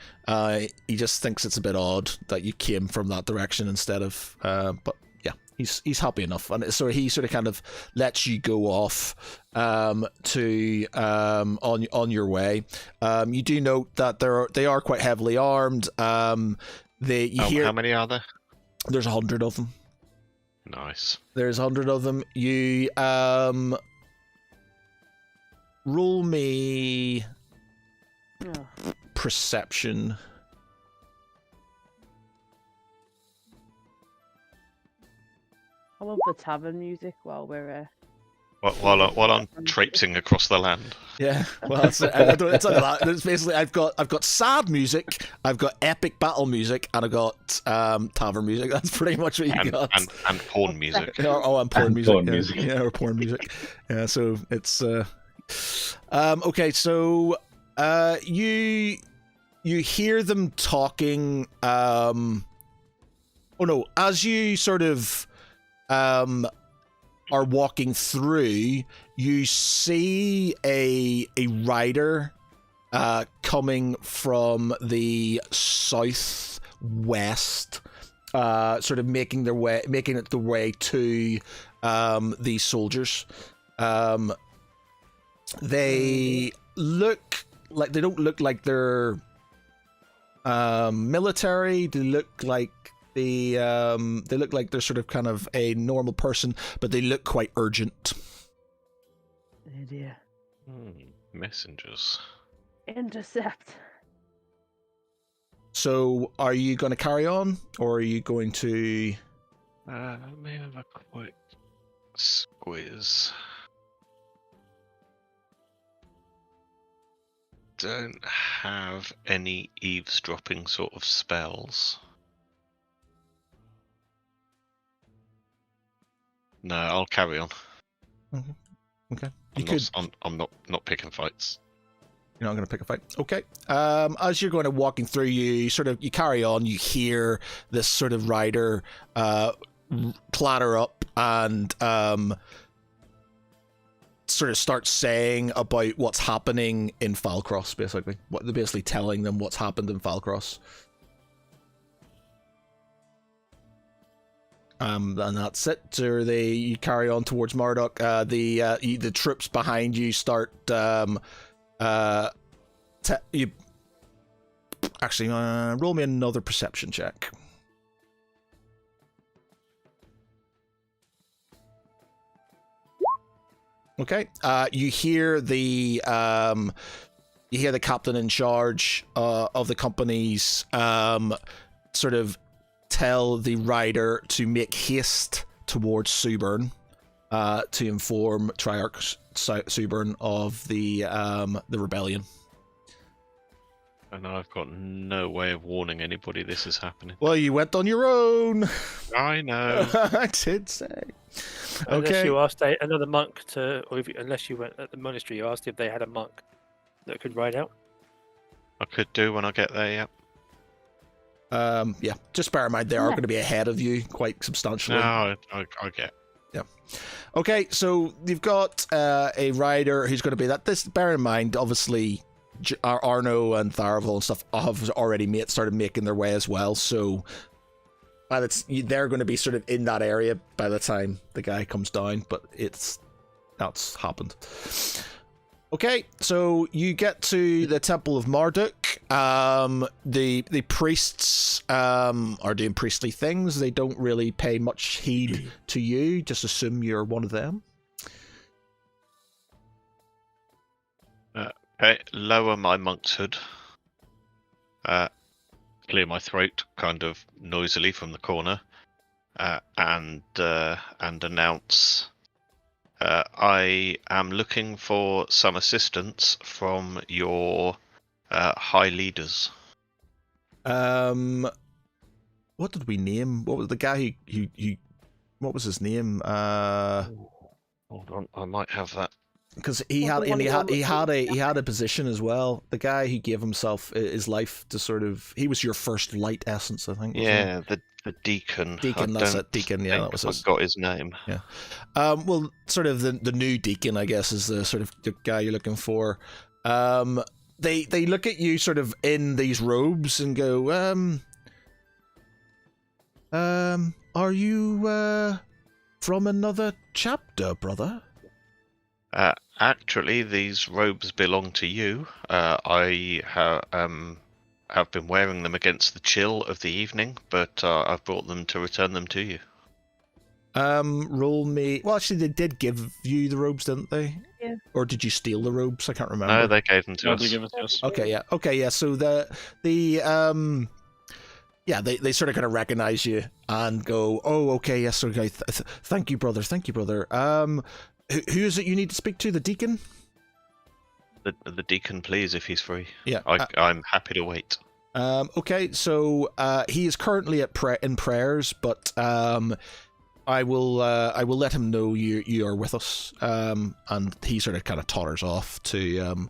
Speaker 1: He just thinks it's a bit odd that you came from that direction instead of but yeah, he's happy enough, and so he sort of kind of lets you go off to on your way. You do note that they are quite heavily armed. How
Speaker 5: many are there?
Speaker 1: There's 100 of them.
Speaker 5: Nice.
Speaker 1: There's 100 of them. You roll me perception.
Speaker 7: I love the tavern music while we're.
Speaker 5: While I'm traipsing across the land.
Speaker 1: Yeah, well, it's not that. It's basically I've got sad music, I've got epic battle music, and I've got tavern music. That's pretty much what you got.
Speaker 5: And porn music.
Speaker 1: And porn music.
Speaker 2: Porn music.
Speaker 1: Yeah, or porn music. Yeah, so it's okay. So you hear them talking. Oh no! As you sort of are walking through, you see a rider coming from the southwest, sort of making it the way to these soldiers. They don't look like they're military. They look like they look like they're sort of kind of a normal person, but they look quite urgent.
Speaker 7: Oh dear.
Speaker 5: Messengers.
Speaker 7: Intercept.
Speaker 1: So, are you going to carry on, or are you going to?
Speaker 5: Let me have a quick squiz. Don't have any eavesdropping sort of spells. No, I'll carry on.
Speaker 1: Okay.
Speaker 5: I'm not picking fights.
Speaker 1: You're not going to pick a fight. Okay. As you're going to walking through, you carry on. You hear this sort of rider clatter up and sort of start saying about what's happening in Falcross. Basically, what they're basically telling them what's happened in Falcross. And that's it. Or you carry on towards Marduk. The troops behind you start. Actually, roll me another perception check. Okay. You hear the captain in charge of the companies sort of tell the rider to make haste towards Suburn to inform Triarch Suburn of the rebellion.
Speaker 5: And I've got no way of warning anybody this is happening.
Speaker 1: Well, you went on your own.
Speaker 5: I know.
Speaker 1: I did say.
Speaker 6: Unless you asked another monk unless you went at the monastery, you asked if they had a monk that could ride out.
Speaker 5: I could do when I get there, yeah.
Speaker 1: Yeah, just bear in mind they are going to be ahead of you quite substantially.
Speaker 5: No, I get.
Speaker 1: Yeah. Okay, so you've got a rider who's going to be that. This, bear in mind, obviously, Arno and Tharavel and stuff have already started making their way as well. So they're going to be sort of in that area by the time the guy comes down. But that's happened. Okay, so you get to the Temple of Marduk. The priests are doing priestly things. They don't really pay much heed to you. Just assume you're one of them.
Speaker 5: Okay, lower my monk's hood. Clear my throat, kind of noisily from the corner, and announce. I am looking for some assistance from your high leaders.
Speaker 1: What did we name? What was the guy who what was his name?
Speaker 5: Hold on, I might have that.
Speaker 1: Because he had a position as well. The guy who gave himself his life to sort of, he was your first light essence, I think.
Speaker 5: Yeah, the deacon.
Speaker 1: Deacon, that's it. Deacon, yeah, that was
Speaker 5: his. I got his name.
Speaker 1: Yeah. Well, sort of the new deacon, I guess, is the sort of the guy you're looking for. They look at you sort of in these robes and go, are you from another chapter, brother?
Speaker 5: Actually, these robes belong to you. I have been wearing them against the chill of the evening, but I've brought them to return them to you.
Speaker 1: Roll me. Well, actually, they did give you the robes, didn't they?
Speaker 7: Yeah.
Speaker 1: Or did you steal the robes? I can't remember.
Speaker 5: No, they gave them to us.
Speaker 3: They give it to us.
Speaker 1: Okay, yeah. So they sort of kind of recognize you and go, "Oh, okay, yes, okay. Thank you, brother. Thank you, brother. Who is it you need to speak to? The deacon?
Speaker 5: The deacon, please, if he's free.
Speaker 1: Yeah,
Speaker 5: I'm happy to wait.
Speaker 1: Okay, so he is currently in prayers, but I will let him know you are with us. And he sort of kind of totters off to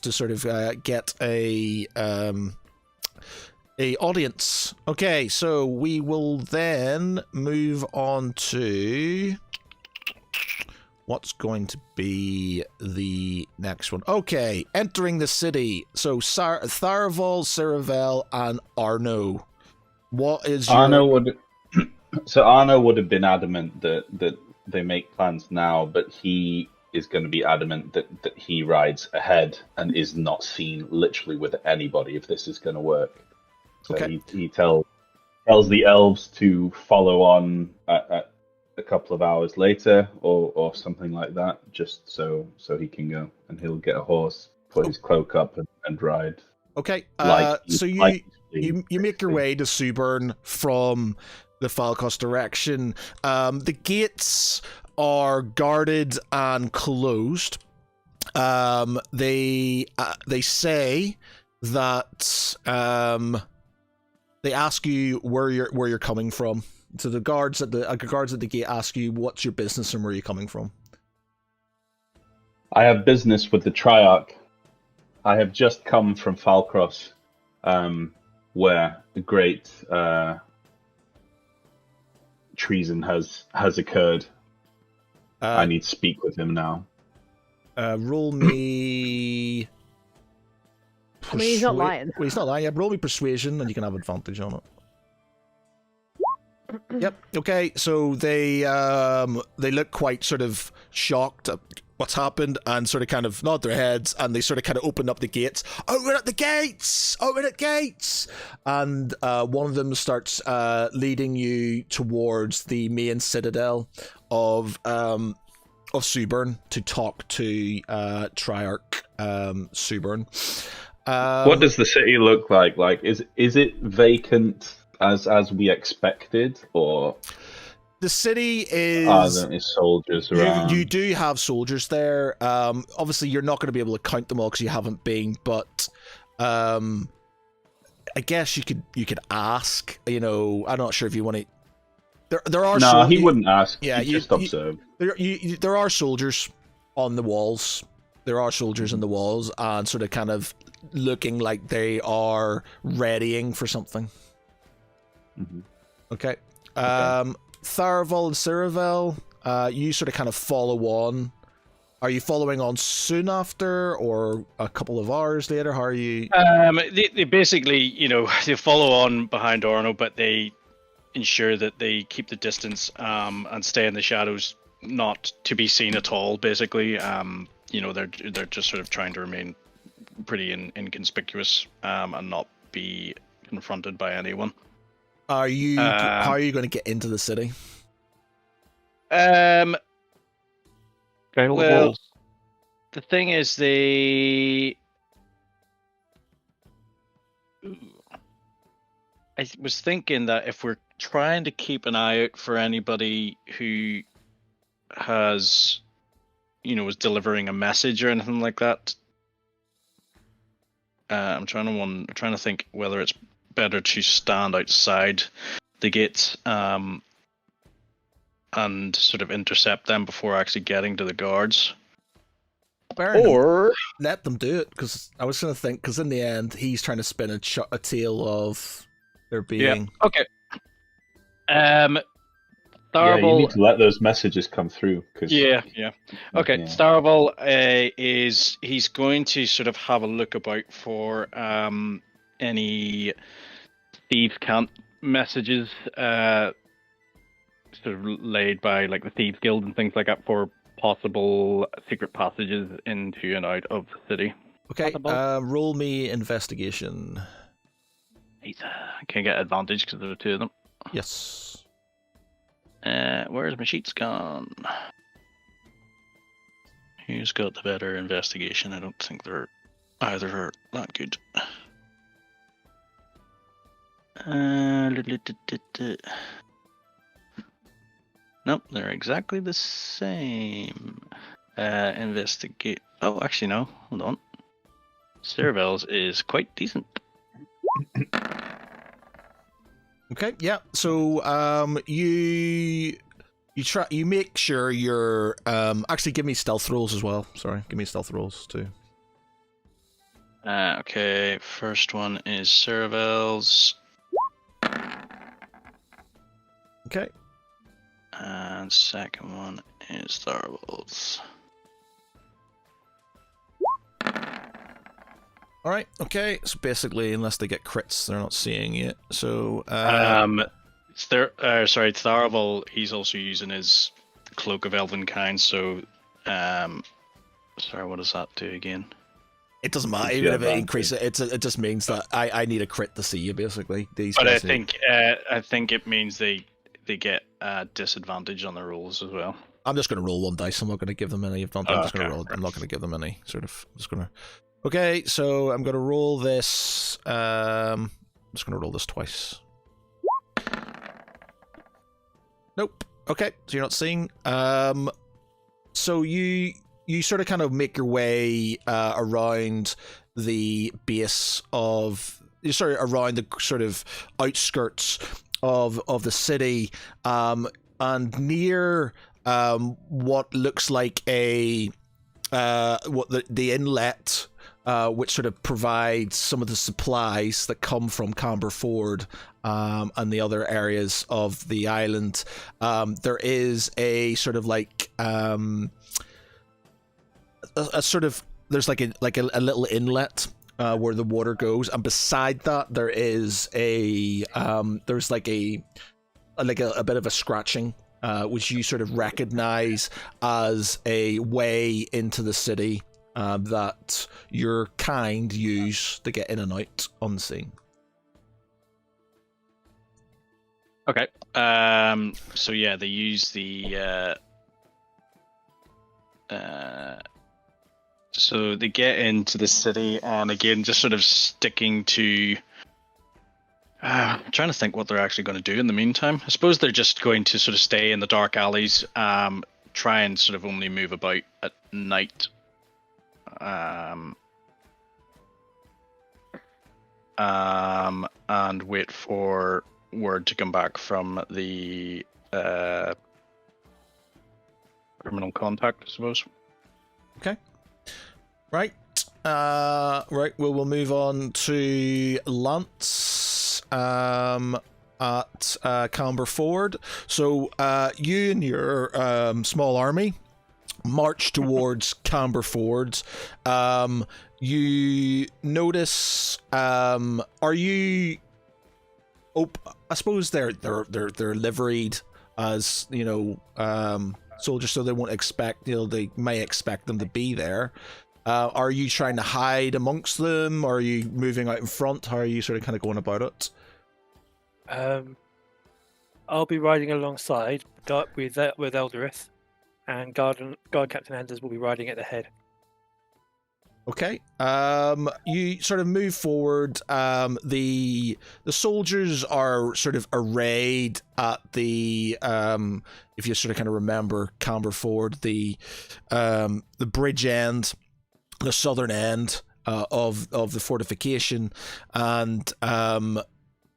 Speaker 1: sort of get a audience. Okay, so we will then move on to what's going to be the next one. Okay, entering the city. So Tharaval, Ciravel, and Arno. What is your...
Speaker 2: Arno would have been adamant that they make plans now, but he is going to be adamant that he rides ahead and is not seen literally with anybody if this is going to work. So
Speaker 1: okay.
Speaker 2: he tells the elves to follow on at a couple of hours later or something like that, just so he can go, and he'll get a horse, put his cloak up and ride.
Speaker 1: Okay, so
Speaker 2: you
Speaker 1: make your way to Suburn from the Falcos direction. The gates are guarded and closed. They say that they ask you where you're coming from. So the guards at the gate ask you what's your business and where you're coming from.
Speaker 2: I have business with the Triarch. I have just come from Falcros, where the great treason has occurred. I need to speak with him now.
Speaker 1: Roll me.
Speaker 7: I mean, he's not lying.
Speaker 1: Well, he's not lying. Yeah, roll me persuasion, and you can have advantage on it. Yep. Okay. So they look quite sort of shocked at what's happened and sort of kind of nod their heads, and they sort of kind of open up the gates. Open up the gates! Open up gates! And one of them starts leading you towards the main citadel of Suburn to talk to Triarch Suburn.
Speaker 2: What does the city look like? Like, is it vacant as we expected, or
Speaker 1: the city is?
Speaker 2: Are there any soldiers around?
Speaker 1: You do have soldiers there. Obviously, you're not going to be able to count them all because you haven't been. But I guess you could ask. You know, I'm not sure if you want to. There are.
Speaker 2: No, he wouldn't ask.
Speaker 1: Yeah,
Speaker 2: He'd just observe.
Speaker 1: There are soldiers on the walls. There are soldiers in the walls, and sort of kind of looking like they are readying for something.
Speaker 2: Mm-hmm.
Speaker 1: Okay. Tharaval and Ciravel, you sort of kind of follow on. Are you following on soon after, or a couple of hours later? How are you?
Speaker 8: They basically, they follow on behind Arno, but they ensure that they keep the distance and stay in the shadows, not to be seen at all. Basically, they're just sort of trying to remain pretty inconspicuous and not be confronted by anyone.
Speaker 1: How are you going to get into the city?
Speaker 3: Well,
Speaker 8: the thing is, I was thinking that if we're trying to keep an eye out for anybody who has, is delivering a message or anything like that, I'm trying to think whether it's better to stand outside the gates and sort of intercept them before actually getting to the guards.
Speaker 1: Or let them do it, because I was going to think, because in the end he's trying to spin a tale of there being.
Speaker 8: Yeah. Okay.
Speaker 2: Yeah, you need to let those messages come through.
Speaker 8: Yeah. Okay, yeah. Staraval he's going to sort of have a look about for any thieves' camp messages sort of laid by like the Thieves Guild and things like that for possible secret passages into and out of the city.
Speaker 1: Okay, roll me investigation.
Speaker 3: Can I get advantage because there are two of them?
Speaker 1: Yes.
Speaker 3: Where's my sheets gone? Who's got the better investigation? I don't think they're either are that good. Nope, they're exactly the same. Investigate. Oh, actually, no. Hold on. Cerevel's is quite decent.
Speaker 1: Okay, yeah. So, you make sure you're actually give me stealth rolls as well. Sorry, give me stealth rolls too.
Speaker 3: Okay, first one is Cerevel's.
Speaker 1: Okay.
Speaker 3: And second one is Thorvald's.
Speaker 1: All right. Okay. So basically, unless they get crits, they're not seeing it. So
Speaker 3: sorry, Thorvald. He's also using his Cloak of Elvenkind. So, sorry, what does that do again?
Speaker 1: It doesn't matter. Even if it increases, it just means that I need a crit to see you. Basically,
Speaker 3: but I think it means they get disadvantage on the rolls as well.
Speaker 1: I'm just going to roll one dice. I'm not going to give them any advantage. I'm just going to roll. I'm not going to give them any sort of. I'm just going to. Okay, so I'm going to roll this. I'm just going to roll this twice. Nope. Okay, so you're not seeing. So you sort of kind of make your way around the base of. Sorry, around the sort of outskirts of the city, and near what looks like a the inlet. Which sort of provides some of the supplies that come from Camberford and the other areas of the island. There is a sort of like a sort of there's like a little inlet where the water goes, and beside that there is there's like a bit of a scratching. Which you sort of recognize as a way into the city. That your kind use to get in and out unseen.
Speaker 3: Okay. So yeah, they use the. So they get into the city, and again, just sort of sticking to. I'm trying to think what they're actually going to do in the meantime. I suppose they're just going to sort of stay in the dark alleys, try and sort of only move about at night. And wait for word to come back from the criminal contact, I suppose.
Speaker 1: Okay. Right. Right. We'll move on to Lance. At Camberford. So you and your small army march towards Camberford. You notice. Are you? Oh, I suppose they're liveried as soldiers, so they won't expect. They may expect them to be there. Are you trying to hide amongst them? Or are you moving out in front? How are you sort of kind of going about it?
Speaker 6: I'll be riding alongside with Elderith. And Guard Captain Anders will be riding at the head. Okay.
Speaker 1: You sort of move forward. The soldiers are sort of arrayed at the if you sort of kind of remember Camberford, the bridge end, the southern end of the fortification, and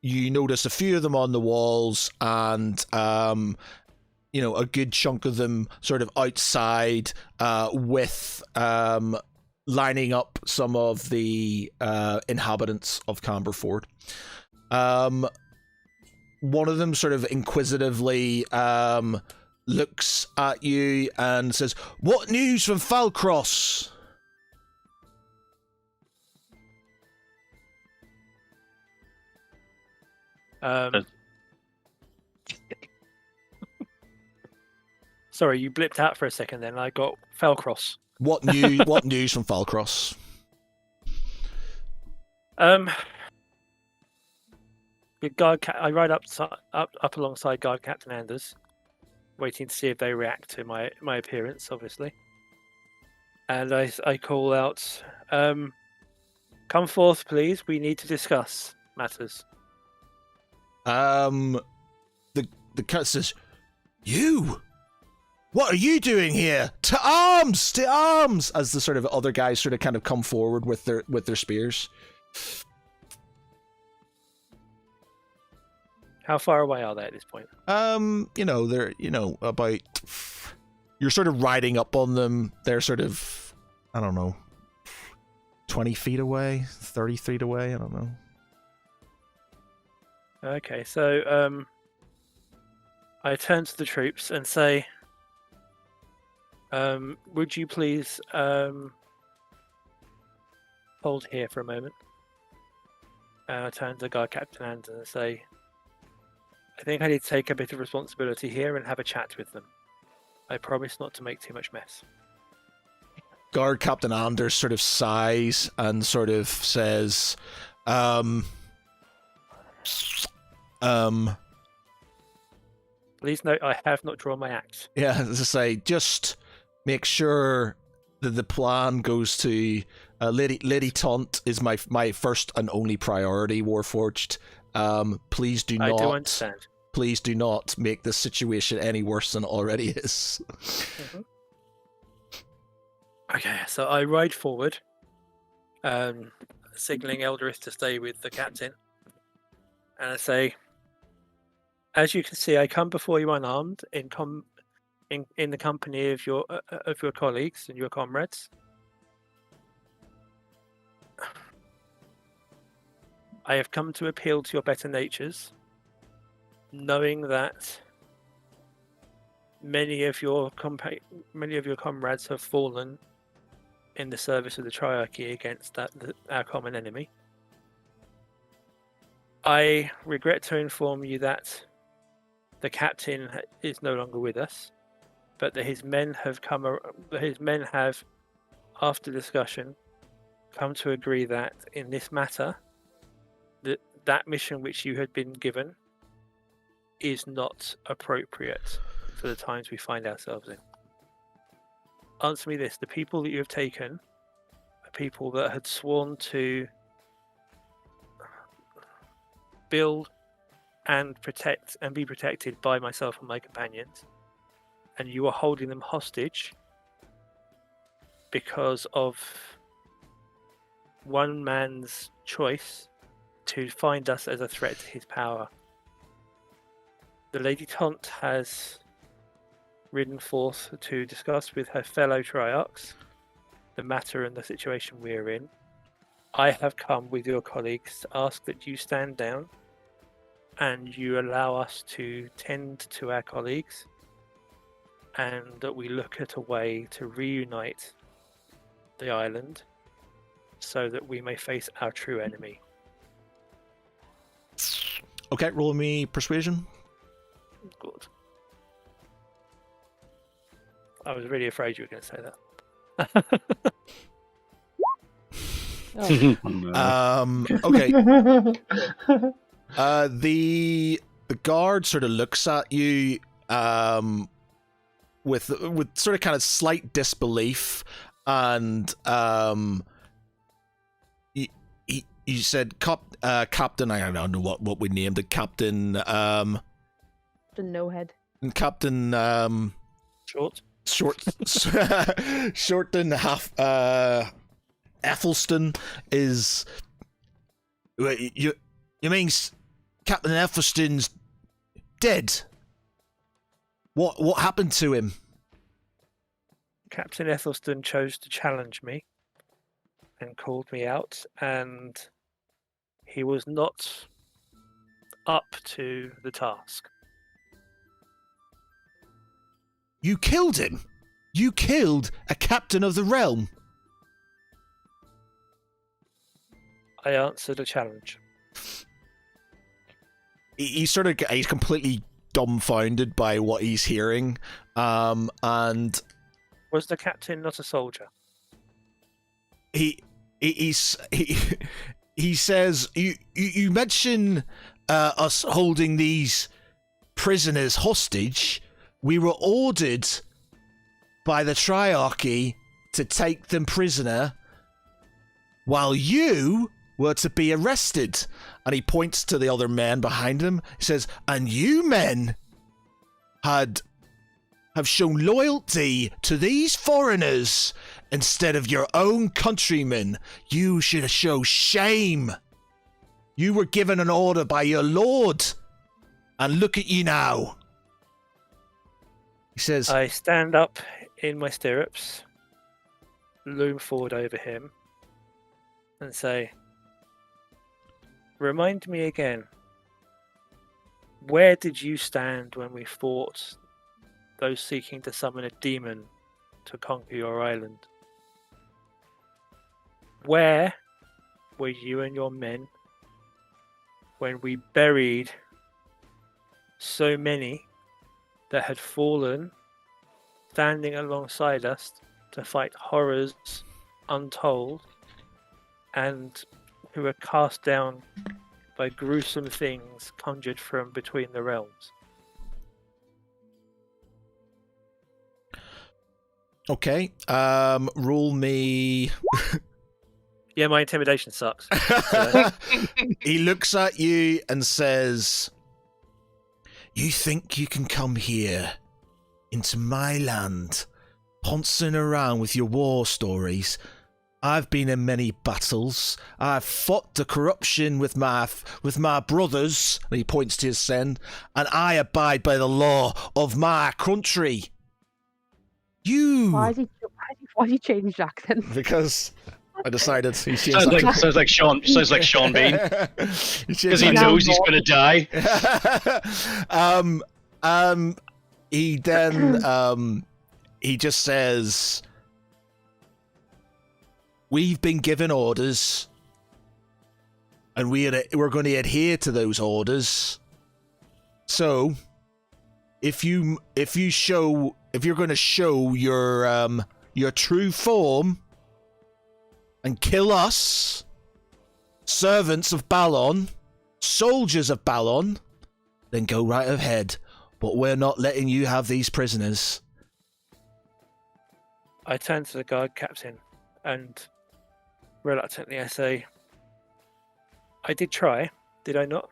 Speaker 1: you notice a few of them on the walls, and a good chunk of them sort of outside with lining up some of the inhabitants of Camberford. One of them sort of inquisitively looks at you and says, "What news from Falcross?"
Speaker 6: Sorry, you blipped out for a second then. I got Falcross.
Speaker 1: What news from Falcross?
Speaker 6: I ride up alongside Guard Captain Anders, waiting to see if they react to my appearance, obviously. And I call out, "Come forth, please. We need to discuss matters."
Speaker 1: The cat says, "You. What are you doing here? To arms! To arms!" As the sort of other guys sort of kind of come forward with their spears.
Speaker 6: How far away are they at this point?
Speaker 1: They're about. You're sort of riding up on them. They're sort of, I don't know, 20 feet away, 30 feet away. I don't know.
Speaker 6: Okay, so I turn to the troops and say, "Would you please hold here for a moment?" And I turn to Guard Captain Anders and say, "I think I need to take a bit of responsibility here and have a chat with them. I promise not to make too much mess."
Speaker 1: Guard Captain Anders sort of sighs and sort of says,
Speaker 6: Please note, I have not drawn my axe.
Speaker 1: Yeah, as I say, just make sure that the plan goes to Lady Taunt is my first and only priority, Warforged. Please do not.
Speaker 6: I do understand.
Speaker 1: Please do not make this situation any worse than it already is.
Speaker 6: Mm-hmm. Okay, so I ride forward, signaling Elderith to stay with the captain, and I say, "As you can see, I come before you unarmed, in the company of your colleagues and your comrades. I have come to appeal to your better natures, knowing that many of your comrades have fallen in the service of the Triarchy against our common enemy. I regret to inform you that the captain is no longer with us, but that his men have after discussion, come to agree that in this matter, that mission which you had been given is not appropriate for the times we find ourselves in. Answer me this: the people that you have taken are people that had sworn to build and protect and be protected by myself and my companions, and you are holding them hostage because of one man's choice to find us as a threat to his power. The Lady Taunt has ridden forth to discuss with her fellow Triarchs the matter and the situation we're in. I have come with your colleagues to ask that you stand down and you allow us to tend to our colleagues, and that we look at a way to reunite the island so that we may face our true enemy."
Speaker 1: Okay, roll me persuasion.
Speaker 6: Good. I was really afraid you were going to say that.
Speaker 1: Okay. The guard sort of looks at you with sort of kind of slight disbelief, and you said Captain, I don't know what we named it, Captain
Speaker 7: The no head.
Speaker 1: Captain
Speaker 6: Short
Speaker 1: and half Ethelston is you mean Captain Ethelston's dead? What happened to him?
Speaker 6: Captain Ethelston chose to challenge me and called me out, and he was not up to the task.
Speaker 1: You killed him? You killed a captain of the realm?
Speaker 6: I answered a challenge.
Speaker 1: He's completely dumbfounded by what he's hearing, and
Speaker 6: was the captain not a soldier?
Speaker 1: He he says, you mention us holding these prisoners hostage. We were ordered by the Triarchy to take them prisoner while you were to be arrested. And he points to the other men behind him. He says, and you men have shown loyalty to these foreigners instead of your own countrymen. You should show shame. You were given an order by your lord, and look at you now. He says,
Speaker 6: I stand up in my stirrups, loom forward over him, and say, remind me again, where did you stand when we fought those seeking to summon a demon to conquer your island? Where were you and your men when we buried so many that had fallen, standing alongside us to fight horrors untold, and who were cast down by gruesome things conjured from between the realms?
Speaker 1: okay, roll me...
Speaker 6: Yeah, my intimidation sucks.
Speaker 1: He looks at you and says, you think you can come here into my land, pouncing around with your war stories? I've been in many battles. I've fought the corruption with my brothers, and he points to his son, and I abide by the law of my country. You...
Speaker 7: Why did you change his accent?
Speaker 1: Because I decided he changed
Speaker 8: Sounds like Sean Bean. Because he knows he's going to die.
Speaker 1: He then he just says, we've been given orders, and we're going to adhere to those orders. So, if you're going to show your true form and kill us, servants of Balon, soldiers of Balon, then go right ahead. But we're not letting you have these prisoners.
Speaker 6: I turn to the guard captain and reluctantly I say, I did try, did I not?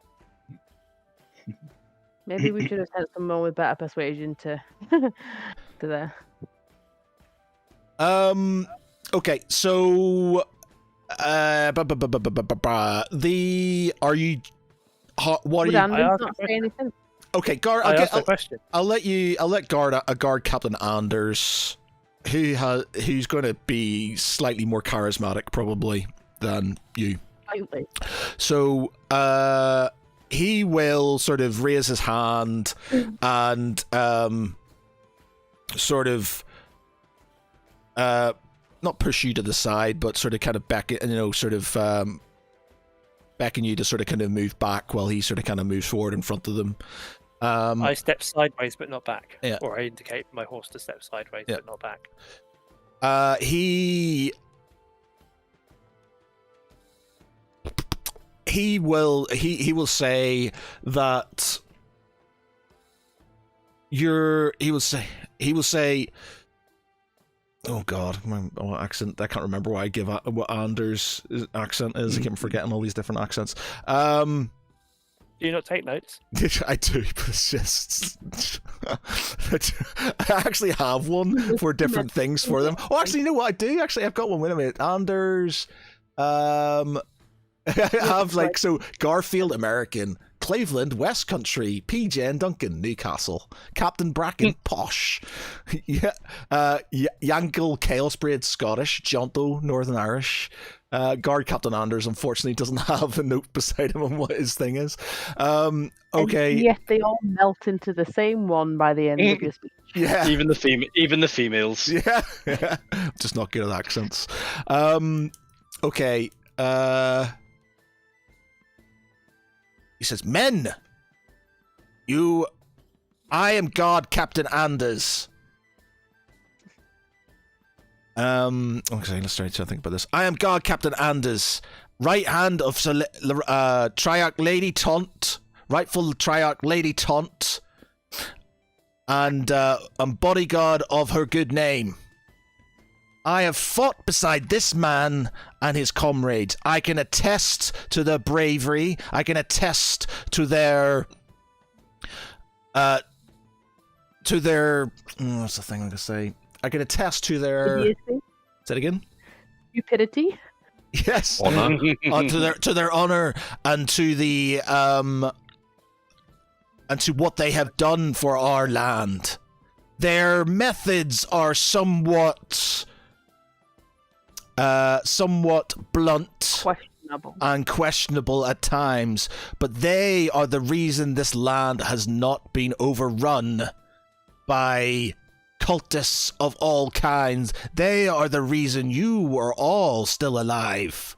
Speaker 7: Maybe we should have sent someone with better persuasion to there.
Speaker 1: Okay, so what are you?
Speaker 7: I not say anything.
Speaker 1: Okay, Guard. I'll let Guard Captain Anders, who's going to be slightly more charismatic probably than you.
Speaker 7: Slightly.
Speaker 1: So he will sort of raise his hand and sort of not push you to the side, but sort of kind of beckon you to sort of kind of move back while he sort of kind of moves forward in front of them.
Speaker 6: I step sideways but not back.
Speaker 1: Yeah.
Speaker 6: Or I indicate my horse to step sideways but not back.
Speaker 1: He will say that he will say oh god, what accent? I can't remember what I give what Anders' accent is. I keep forgetting all these different accents.
Speaker 6: Do you not take notes?
Speaker 1: I do, but it's just I actually have one for different things for them. Oh, actually, you know what I do? Actually, I've got one. Wait a minute, Anders. I have like so Garfield American, Cleveland West Country, PJ Duncan Newcastle, Captain Bracken Posh, Yankel Chaos Braid Scottish, Jonto Northern Irish. Guard Captain Anders unfortunately doesn't have a note beside him on what his thing is. Okay.
Speaker 7: And yet they all melt into the same one by the end of your speech.
Speaker 1: Yeah.
Speaker 8: Even the females.
Speaker 1: Yeah. Just not good at accents. Okay. He says, men, I am Guard Captain Anders. Okay, let's try to think about this. I am Guard Captain Anders, right hand of Triarch Lady Taunt, rightful Triarch Lady Taunt, and bodyguard of her good name. I have fought beside this man and his comrades. I can attest to their bravery. I can attest to their what's the thing I'm gonna say? I can attest to their.
Speaker 7: Idiocy?
Speaker 1: Say it again.
Speaker 7: Stupidity.
Speaker 1: Yes.
Speaker 5: Honor.
Speaker 1: To their honor and to the and to what they have done for our land. Their methods are somewhat blunt and questionable at times, but they are the reason this land has not been overrun by cultists of all kinds. They are the reason you are all still alive.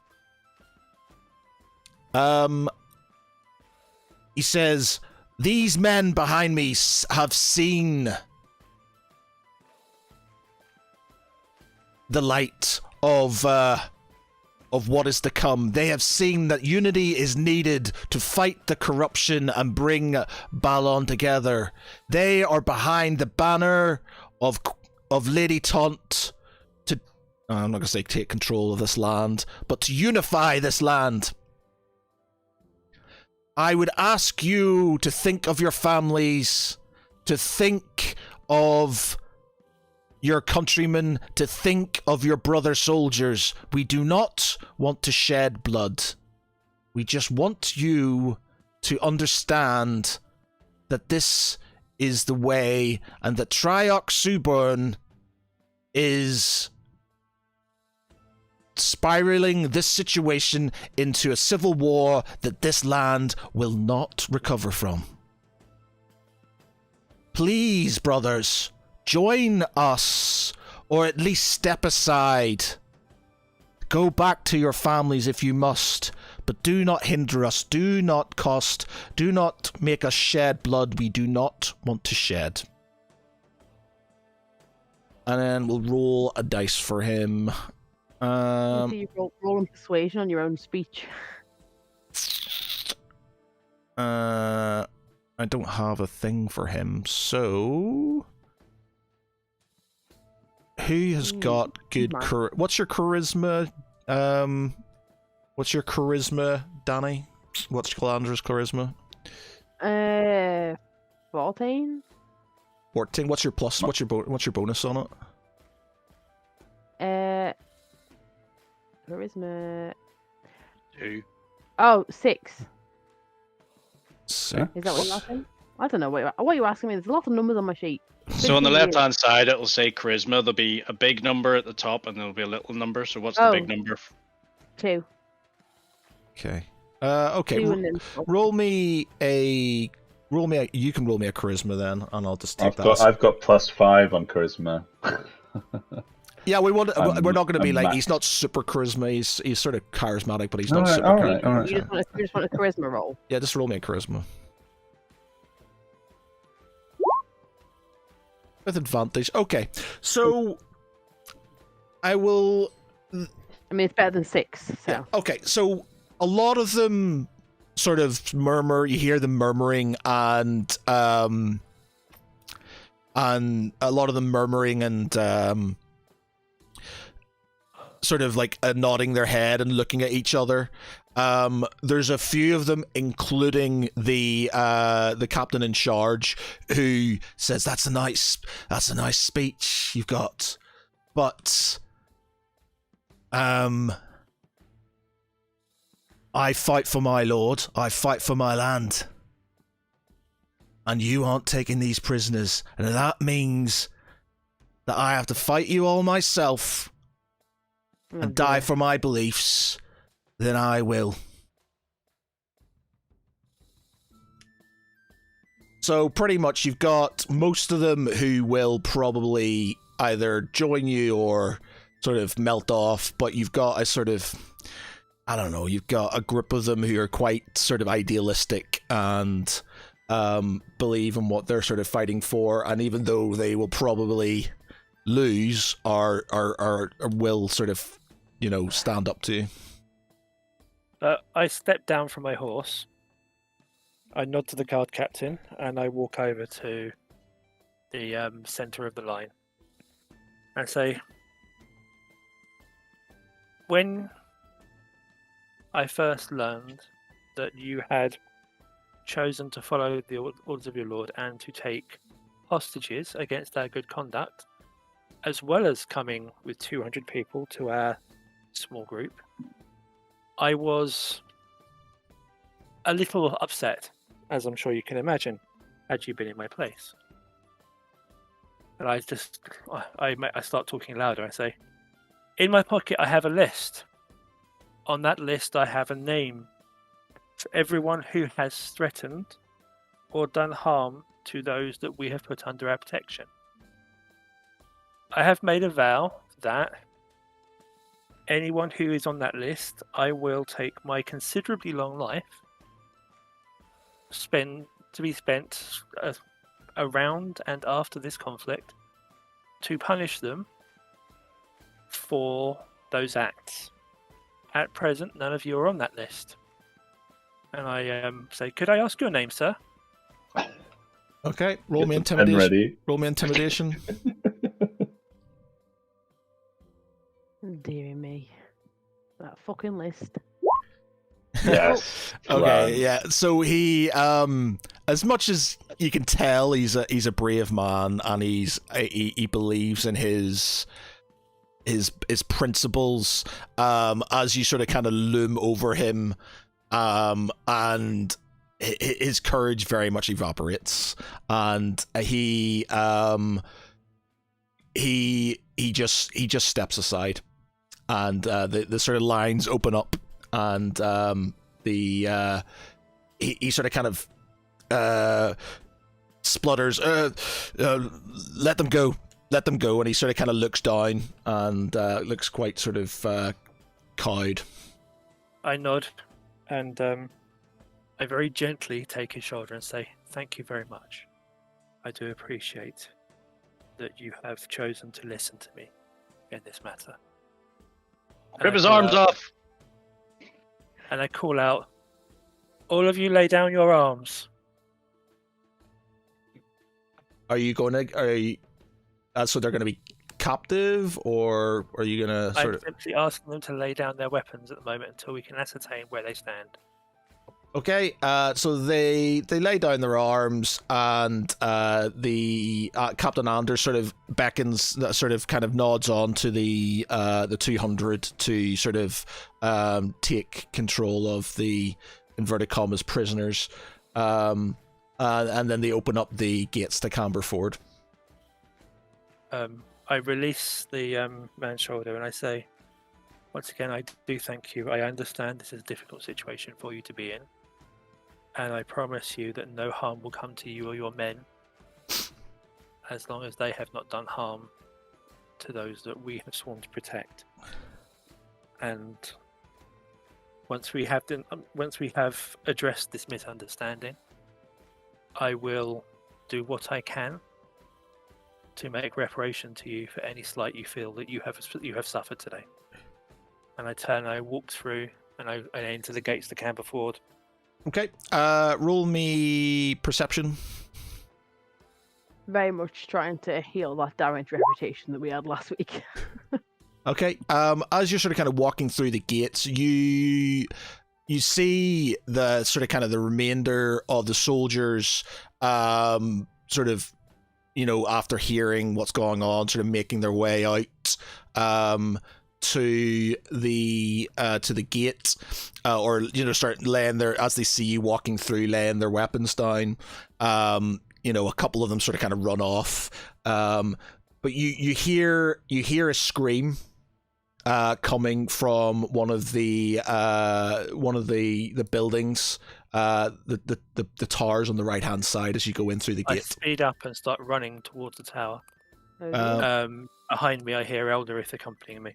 Speaker 1: He says, these men behind me have seen the light of what is to come. They have seen that unity is needed to fight the corruption and bring Balon together. They are behind the banner of Lady Taunt to, I'm not going to say take control of this land, but to unify this land. I would ask you to think of your families, to think of your countrymen, to think of your brother soldiers. We do not want to shed blood. We just want you to understand that this is the way, and that Triarch Suburn is spiraling this situation into a civil war that this land will not recover from. Please, brothers, join us, or at least step aside. Go back to your families if you must, but do not hinder us. Do not make us shed blood we do not want to shed. And then we'll roll a dice for him.
Speaker 7: So you roll persuasion on your own speech.
Speaker 1: I don't have a thing for him, so who has got good what's your charisma? What's your charisma, Danny? What's Calandra's charisma?
Speaker 7: 14.
Speaker 1: 14. What's your plus? What's your bonus on it?
Speaker 7: Charisma
Speaker 8: 2.
Speaker 7: Oh, 6.
Speaker 1: 6.
Speaker 7: Is that what you're asking? I don't know what you're asking me. There's a lot of numbers on my sheet.
Speaker 8: So on the left-hand side, it'll say charisma. There'll be a big number at the top, and there'll be a little number. So what's the big number?
Speaker 7: 2.
Speaker 1: Okay. Okay. Roll me a. You can roll me a charisma then, and I'll just take that.
Speaker 2: I've got +5 on charisma.
Speaker 1: Yeah, we're not going to be like, he's not super charisma. He's sort of charismatic, but he's not super charisma.
Speaker 2: All right.
Speaker 7: You just want a charisma roll.
Speaker 1: Yeah, just roll me a charisma. With advantage. Okay, so I will.
Speaker 7: I mean, it's better than 6. So.
Speaker 1: Yeah, okay, so a lot of them sort of murmur. You hear them murmuring, and a lot of them murmuring and sort of like nodding their head and looking at each other. There's a few of them, including the captain in charge, who says, "That's a nice speech you've got, but I fight for my lord. I fight for my land, and you aren't taking these prisoners, and that means that I have to fight you all myself." And die for my beliefs, then I will. So pretty much you've got most of them who will probably either join you or sort of melt off, but you've got a sort of, I don't know, you've got a group of them who are quite sort of idealistic and believe in what they're sort of fighting for, and even though they will probably lose, are will sort of, stand up to you.
Speaker 6: I step down from my horse. I nod to the guard captain, and I walk over to the center of the line and say, when I first learned that you had chosen to follow the orders of your lord and to take hostages against our good conduct, as well as coming with 200 people to our small group, I was a little upset, as I'm sure you can imagine, had you been in my place. And I start talking louder. I say, in my pocket I have a list. On that list I have a name for everyone who has threatened or done harm to those that we have put under our protection. I have made a vow that anyone who is on that list, I will take my considerably long life to be spent around and after this conflict to punish them for those acts. At present, none of you are on that list. And I say, could I ask your name, sir?
Speaker 1: Okay, roll me
Speaker 2: Get the pen
Speaker 1: intimidation.
Speaker 2: ready.
Speaker 1: Roll me intimidation.
Speaker 7: Dear me. That fucking list.
Speaker 2: Yes.
Speaker 1: Okay, yeah. So he, as much as you can tell, he's a brave man, and he believes in his principles. As you sort of kind of loom over him, and his courage very much evaporates, and he just steps aside, and the sort of lines open up, and he sort of kind of splutters, let them go, and he sort of kind of looks down and looks quite sort of cowed.
Speaker 6: I nod, and I very gently take his shoulder and say, thank you very much. I do appreciate that you have chosen to listen to me in this matter.
Speaker 8: Rip his arms off!
Speaker 6: And I call out, all of you lay down your arms.
Speaker 1: So they're going to be captive, or are you going to
Speaker 6: I'm simply asking them to lay down their weapons at the moment until we can ascertain where they stand.
Speaker 1: Okay, so they lay down their arms, and the Captain Anders sort of beckons, sort of kind of nods on to the 200 to sort of take control of the inverted commas prisoners, and then they open up the gates to Camberford.
Speaker 6: I release the man's shoulder and I say, once again, I do thank you. I understand this is a difficult situation for you to be in. And I promise you that no harm will come to you or your men as long as they have not done harm to those that we have sworn to protect. And once we have addressed this misunderstanding, I will do what I can to make reparation to you for any slight you feel that you have suffered today. And I walk through, and I enter the gates to Camberford.
Speaker 1: Okay, roll me perception.
Speaker 7: Very much trying to heal that damaged reputation that we had last week.
Speaker 1: Okay, as you're sort of kind of walking through the gates, you see the sort of kind of the remainder of the soldiers, sort of, you know, after hearing what's going on, sort of making their way out to the gate, or, you know, start laying their, as they see you walking through, laying their weapons down. You know, a couple of them sort of kind of run off, but you hear a scream coming from one of the buildings, the towers on the right hand side as you go in through the gate.
Speaker 6: I speed up and start running towards the tower. Behind me, I hear Elderith accompanying me.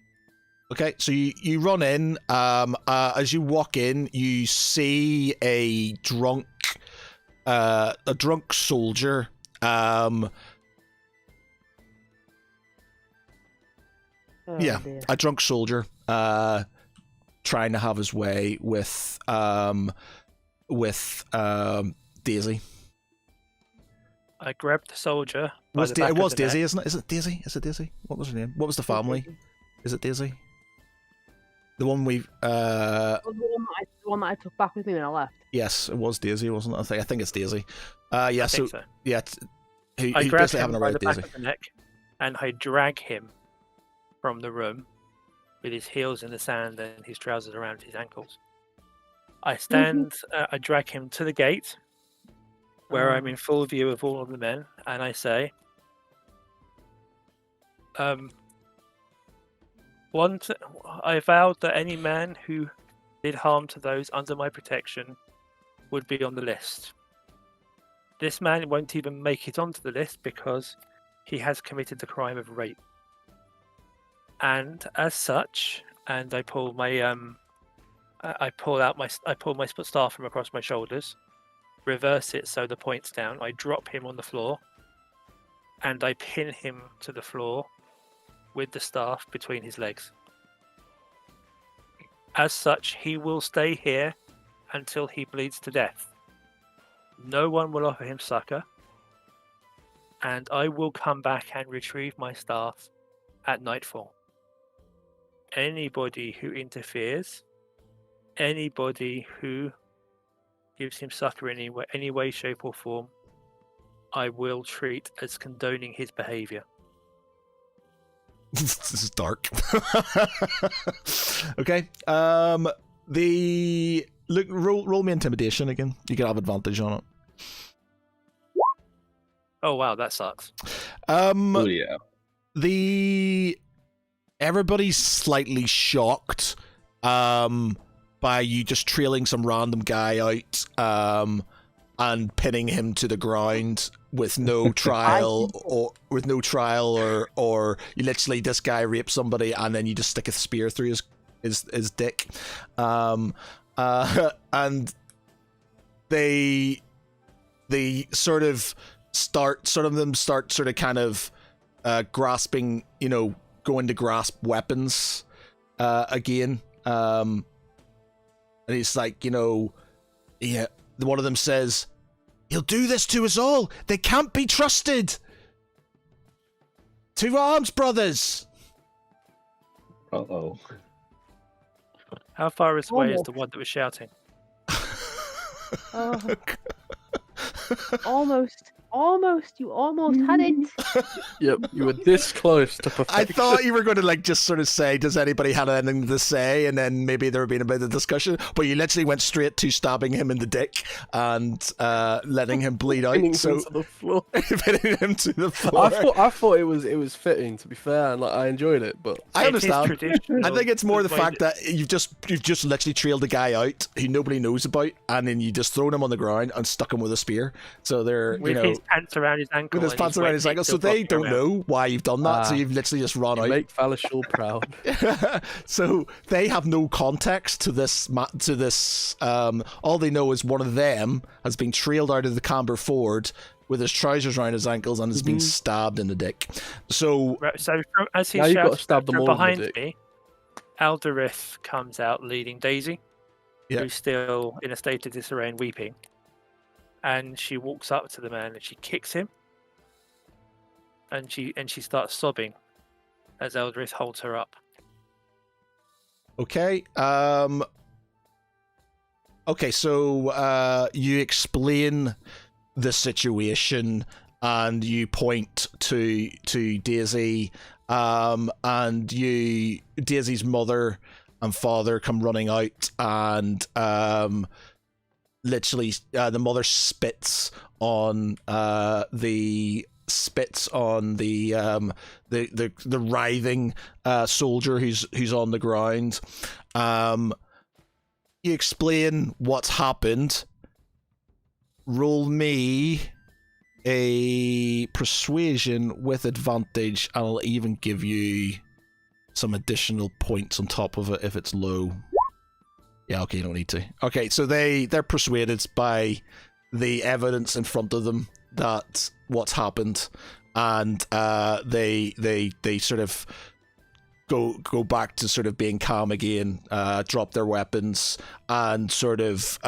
Speaker 1: Okay, so you run in. As you walk in, you see a drunk soldier. A drunk soldier. trying to have his way with Daisy.
Speaker 6: I grabbed the soldier.
Speaker 1: It was Daisy, isn't it? Is it Daisy? Is it Daisy? What was her name? What was the family? Is it Daisy? The one we
Speaker 7: The one that I took back with me when I left.
Speaker 1: Yes, it was Daisy, wasn't it? I think it's Daisy.
Speaker 6: I think so.
Speaker 1: Yeah,
Speaker 6: I grab him by the back of the neck, and I drag him from the room with his heels in the sand and his trousers around his ankles. I I drag him to the gate, where I'm in full view of all of the men, and I say, I vowed that any man who did harm to those under my protection would be on the list. This man won't even make it onto the list because he has committed the crime of rape. And as such, and I pull my I pull my staff from across my shoulders, reverse it so the point's down. I drop him on the floor, and I pin him to the floor with the staff between his legs. As such, he will stay here until he bleeds to death. No one will offer him succor, and I will come back and retrieve my staff at nightfall. Anybody who interferes, anybody who gives him succor in any way, shape, or form, I will treat as condoning his behavior.
Speaker 1: This is dark. Okay. Roll me intimidation again. You can have advantage on it.
Speaker 6: Oh wow, that sucks.
Speaker 2: Oh yeah.
Speaker 1: Everybody's slightly shocked by you just trailing some random guy out and pinning him to the ground with no trial or you literally, this guy raped somebody and then you just stick a spear through his dick. And they sort of start kind of grasping, going to grasp weapons again. And it's like, one of them says, "He'll do this to us all. They can't be trusted. To arms, brothers."
Speaker 2: Uh-oh.
Speaker 6: How far away is the one that was shouting?
Speaker 7: Almost. You almost had it.
Speaker 4: Yep, you were this close to perfection.
Speaker 1: I thought you were going to just sort of say, does anybody have anything to say? And then maybe there would be a bit of discussion. But you literally went straight to stabbing him in the dick and letting him bleed out.
Speaker 4: Pinning him to the floor.
Speaker 1: Pinning him to the floor.
Speaker 4: I thought it was fitting, to be fair, and I enjoyed it. But
Speaker 1: I understand. I think it's more the fact that you've just literally trailed the guy out who nobody knows about, and then you just thrown him on the ground and stuck him with a spear. So they're
Speaker 6: his pants around his ankle.
Speaker 1: With his pants around his ankle, so they don't know why you've done that. So you've literally just run out.
Speaker 4: Make Falashul proud.
Speaker 1: So they have no context to this. All they know is one of them has been trailed out of the Camber Ford with his trousers around his ankles and has been stabbed in the dick. So
Speaker 6: as he shouts from behind me, Alderith comes out leading Daisy, who's still in a state of disarray and weeping. And she walks up to the man and she kicks him, and she starts sobbing as Eldrith holds her up.
Speaker 1: Okay. Okay. So you explain the situation and you point to Daisy, and Daisy's mother and father come running out and literally, the mother spits on the writhing soldier who's on the ground. You explain what's happened. Roll me a persuasion with advantage, and I'll even give you some additional points on top of it if it's low. Yeah, okay, you don't need to. Okay, so they're persuaded by the evidence in front of them that what's happened, and they sort of go back to sort of being calm again, drop their weapons, and sort of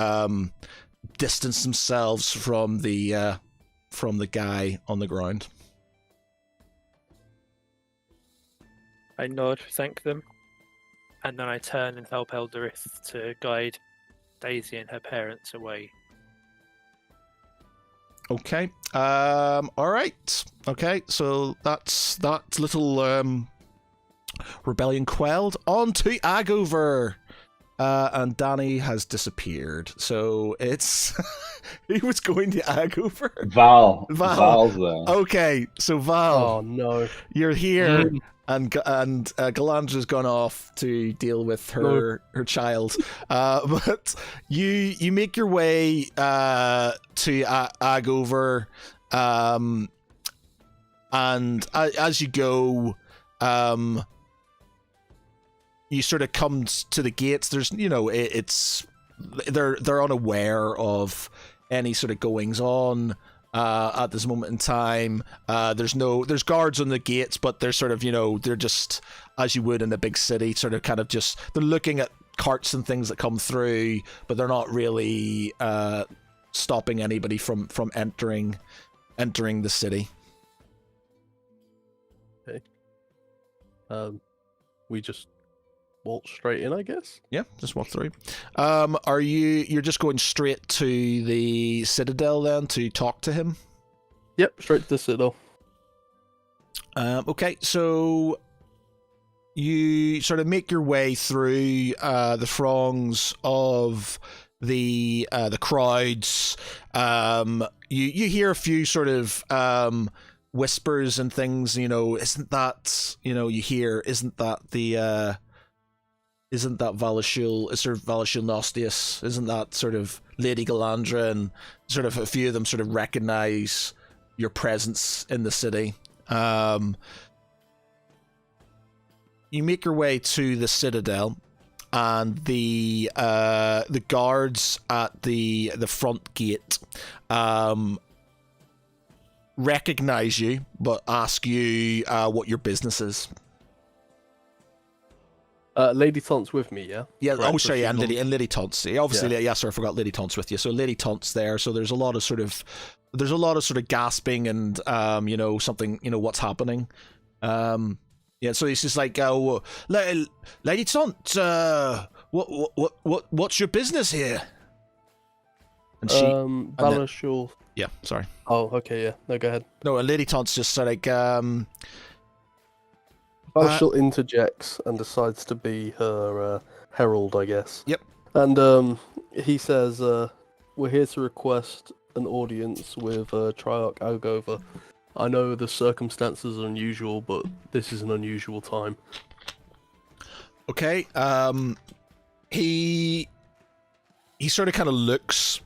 Speaker 1: distance themselves from the guy on the ground.
Speaker 6: I nod, thank them, and then I turn and help Elderith to guide Daisy and her parents away.
Speaker 1: Okay. All right. Okay. So that's that little rebellion quelled. On to Agover. And Danny has disappeared. So it's he was going to Agover.
Speaker 2: Val's there.
Speaker 1: Okay. So Val.
Speaker 4: Oh no.
Speaker 1: You're here. And Galandra's gone off to deal with her child, but you make your way to Agover, and as you go, you sort of come to the gates. There's it's they're unaware of any sort of goings on. At this moment in time, there's guards on the gates, but they're sort of, they're just, as you would in a big city, sort of kind of just, they're looking at carts and things that come through, but they're not really stopping anybody from entering the city.
Speaker 4: Okay. We just walk straight in, I guess?
Speaker 1: Yeah, just walk through. You're just going straight to the Citadel then to talk to him?
Speaker 4: Yep, straight to the Citadel.
Speaker 1: Okay, so you sort of make your way through the throngs of the crowds. You hear a few sort of whispers and things, isn't that, you hear, isn't that Valashul, is there Valashul Nostius? Isn't that sort of Lady Galandra? And sort of a few of them sort of recognize your presence in the city. You make your way to the Citadel, and the guards at the front gate recognize you, but ask you what your business is.
Speaker 4: Lady Taunt's with me, yeah?
Speaker 1: Yeah,
Speaker 4: Correct,
Speaker 1: oh, sorry, and Lady Taunt's. Obviously, yeah, sorry, I forgot Lady Taunt's with you. So Lady Taunt's there, so there's a lot of sort of gasping and, something, what's happening. Yeah, so it's just like, Lady Taunt, what's your business here? And she...
Speaker 4: Valashul.
Speaker 1: Yeah, sorry.
Speaker 4: Oh, okay, yeah. No, go ahead.
Speaker 1: No, Lady Taunt's just sort of like,
Speaker 4: Valashul interjects and decides to be her herald, I guess.
Speaker 1: Yep.
Speaker 4: And he says, we're here to request an audience with Triarch Agover. I know the circumstances are unusual, but this is an unusual time.
Speaker 1: Okay. He sort of kind of looks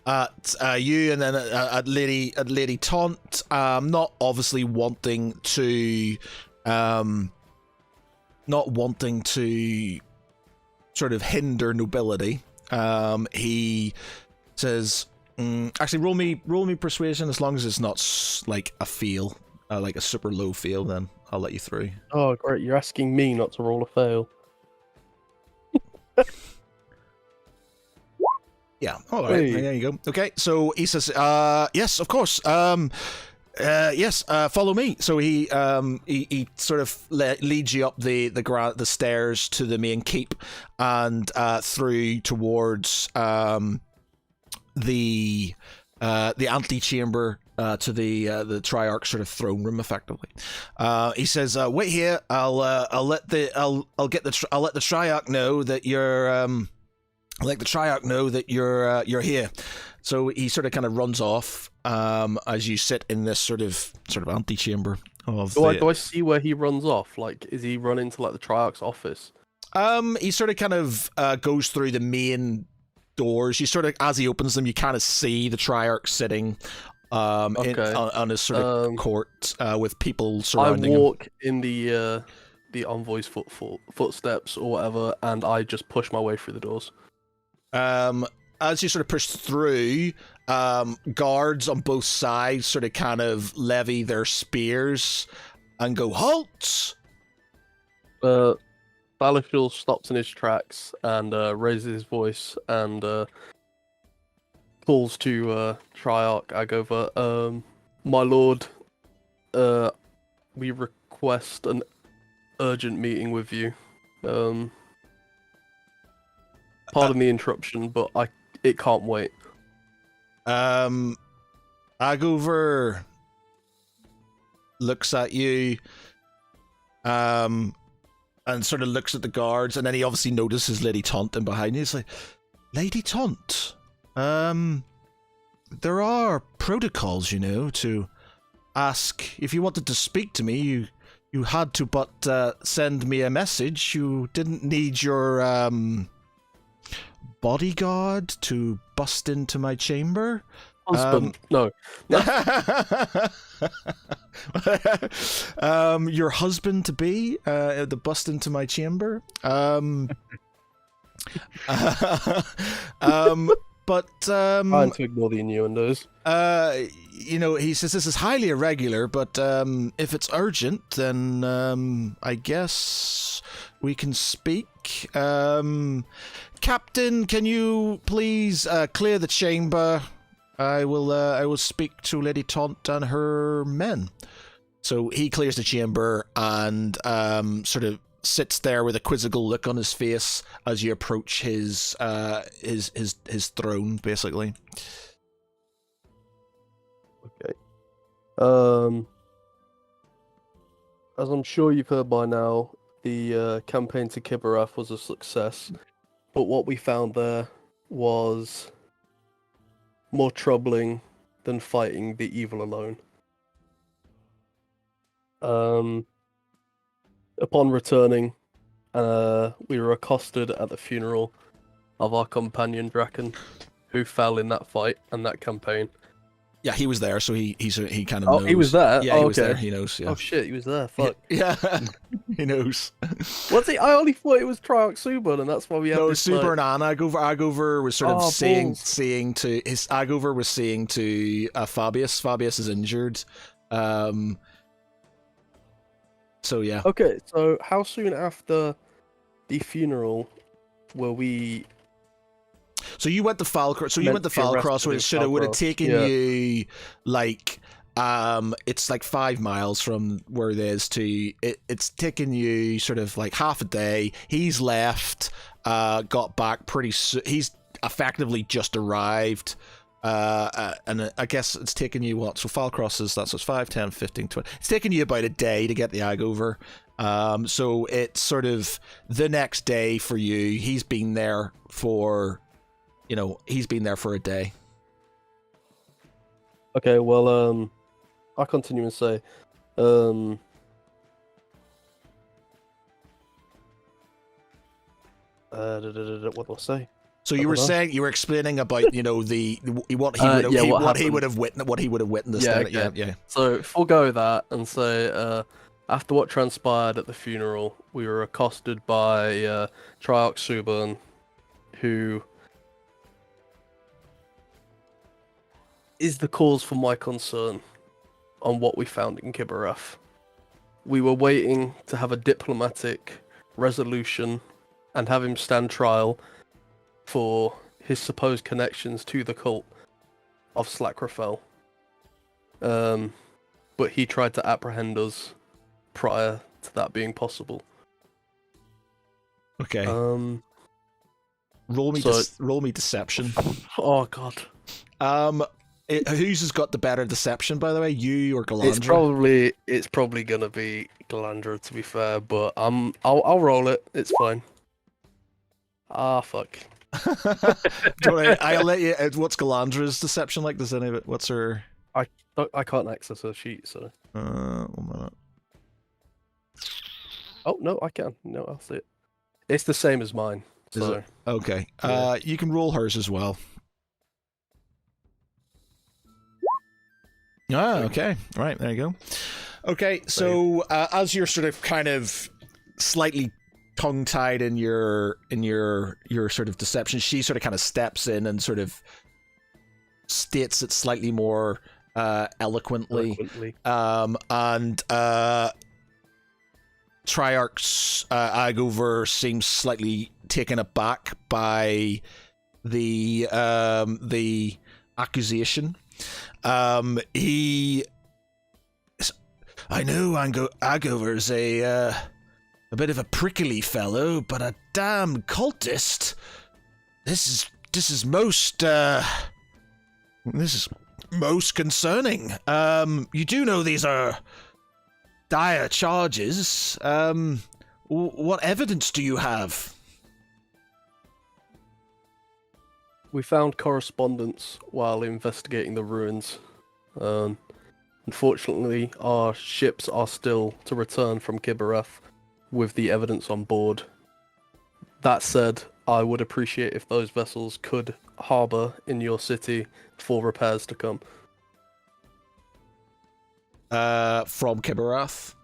Speaker 1: at you and then at Lady Taunt, not obviously wanting to sort of hinder nobility. He says, actually roll me persuasion, as long as it's not like a fail, like a super low fail, then I'll let you through.
Speaker 4: Oh great, you're asking me not to roll a fail.
Speaker 1: Yeah, all right, hey. There you go. Okay, so he says, yes, of course, yes, follow me. So he sort of leads you up the stairs to the main keep and through towards the antechamber to the Triarch sort of throne room, effectively. He says, "Wait here. I'll let the Triarch know that you're here." So he sort of kind of runs off as you sit in this sort of antechamber of.
Speaker 4: Do I see where he runs off? Like, is he running to like the Triarch's office?
Speaker 1: He sort of kind of goes through the main doors. You sort of, as he opens them, you kind of see the Triarch sitting on his sort of court with people surrounding him.
Speaker 4: I walk in the envoy's footsteps or whatever, and I just push my way through the doors.
Speaker 1: As you sort of push through, guards on both sides sort of kind of levy their spears and go, "Halt!"
Speaker 4: Balashul stops in his tracks and raises his voice and calls to Triarch Agover. My lord, we request an urgent meeting with you. Pardon the interruption, but it can't wait.
Speaker 1: Agover looks at you, and sort of looks at the guards, and then he obviously notices Lady Taunton behind you. He's like, Lady Taunt, there are protocols, to ask. If you wanted to speak to me, you had to but send me a message. You didn't need your bodyguard to bust into my chamber.
Speaker 4: Husband, no.
Speaker 1: Your husband to be the bust into my chamber. But
Speaker 4: trying to ignore the innuendos.
Speaker 1: He says this is highly irregular, but if it's urgent, then I guess we can speak. Captain, can you please clear the chamber? I will speak to Lady Taunt and her men. So he clears the chamber and sort of sits there with a quizzical look on his face as you approach his throne, basically.
Speaker 4: Okay. As I'm sure you've heard by now, the campaign to Kibarath was a success, but what we found there was more troubling than fighting the evil alone. Upon returning, we were accosted at the funeral of our companion Draken, who fell in that fight and that campaign.
Speaker 1: Yeah, he was there, so he kind of knows.
Speaker 4: Oh, he was there?
Speaker 1: Yeah, he was there. He knows, yeah.
Speaker 4: Oh shit, he was there, fuck.
Speaker 1: Yeah, he knows.
Speaker 4: Was he? I only thought it was Triarch Subban, and that's why we had this,
Speaker 1: Super and Anna. Agover was sort of saying to Fabius. Fabius is injured. So yeah.
Speaker 4: Okay, so how soon after the funeral were we?
Speaker 1: So you went to Falcross. So you went to Falcross, so it would have taken you like it's like 5 miles from where it is to it's taken you sort of like half a day. He's left, got back pretty soon. He's effectively just arrived. And I guess it's taken you what? So Falcross is that's 5, 10, 15, 20. It's taken you about a day to get the Agover. So it's sort of the next day for you. He's been there for a day.
Speaker 4: Okay, well, I'll continue and say, what do I say?
Speaker 1: So you were explaining about what he would have witnessed.
Speaker 4: Yeah, okay.
Speaker 1: Yeah.
Speaker 4: So forego that and say, after what transpired at the funeral, we were accosted by Triarch Subban, who is the cause for my concern on what we found in Kibarath. We were waiting to have a diplomatic resolution and have him stand trial for his supposed connections to the cult of Slackrafel. But he tried to apprehend us prior to that being possible.
Speaker 1: Okay. Roll me deception.
Speaker 4: Oh god.
Speaker 1: Whose has got the better deception, by the way? You or Galandra?
Speaker 4: It's probably gonna be Galandra, to be fair, but I'll roll it. It's fine. Ah, fuck.
Speaker 1: I'll let you. What's Galandra's deception like? Does any of it? What's her?
Speaker 4: I can't access her sheet, so.
Speaker 1: 1 minute.
Speaker 4: Oh no, I can. No, I'll see it. It's the same as mine. So.
Speaker 1: Is it? Okay.
Speaker 4: Yeah.
Speaker 1: You can roll hers as well. Ah, okay. All right, there you go. Okay, so as you're sort of kind of slightly tongue-tied in your sort of deception, she sort of kind of steps in and sort of states it slightly more eloquently. Triarch's Agover seems slightly taken aback by the accusation. I know Agover's a bit of a prickly fellow, but a damn cultist. This is most concerning. You do know these are dire charges. What evidence do you have?
Speaker 4: We found correspondence while investigating the ruins. Unfortunately, our ships are still to return from Kibarath with the evidence on board. That said, I would appreciate if those vessels could harbour in your city for repairs to come.
Speaker 1: From Kibarath?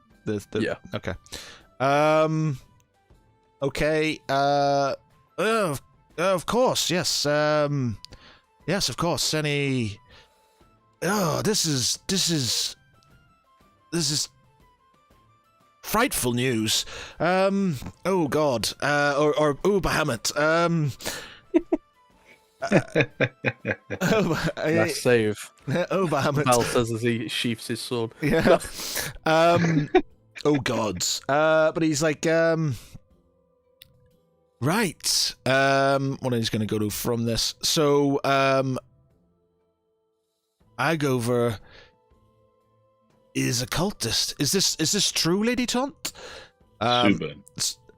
Speaker 4: Yeah.
Speaker 1: Okay. Okay. Of course, yes. Yes, of course. Any... Oh, this is frightful news. Oh God. Or Bahamut.
Speaker 4: Nice save.
Speaker 1: Oh Bahamut.
Speaker 4: Val says as he sheaths his sword.
Speaker 1: Yeah. Oh God. But he's like, right. What is going to go to from this? So, Agover is a cultist. Is this true, Lady Taunt?
Speaker 2: Subern.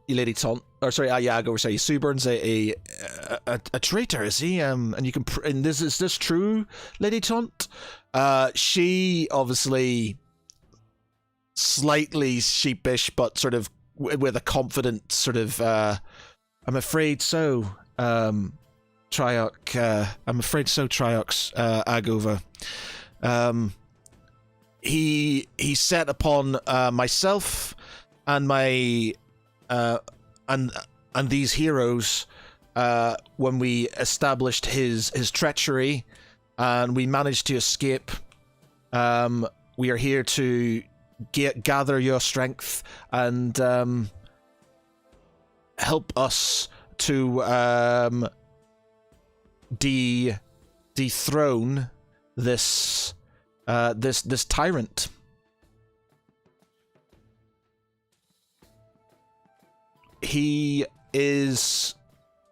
Speaker 1: Lady Taunt, or sorry, Agover. Sorry, Subern's a traitor, is he? And you can. And is this true, Lady Taunt? She obviously slightly sheepish, but sort of with a confident sort of. I'm afraid so. Triarch. I'm afraid so. Triarch's Agover. He set upon myself and my and these heroes when we established his treachery, and we managed to escape. We are here to gather your strength and help us to dethrone this this tyrant. He is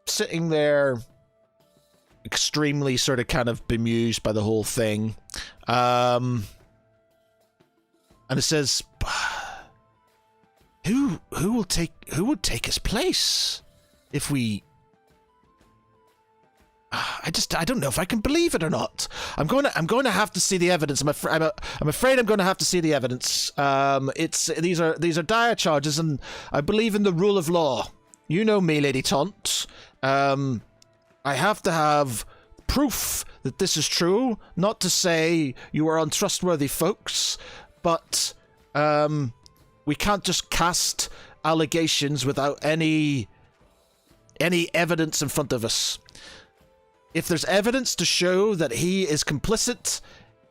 Speaker 1: sitting there extremely sort of kind of bemused by the whole thing. And it says, who would take his place if we... I don't know if I can believe it or not. I'm going to have to see the evidence. I'm afraid I'm going to have to see the evidence. These are dire charges, and I believe in the rule of law. You know me, Lady Taunt. I have to have proof that this is true. Not to say you are untrustworthy folks, but we can't just cast allegations without any evidence in front of us. If there's evidence to show that he is complicit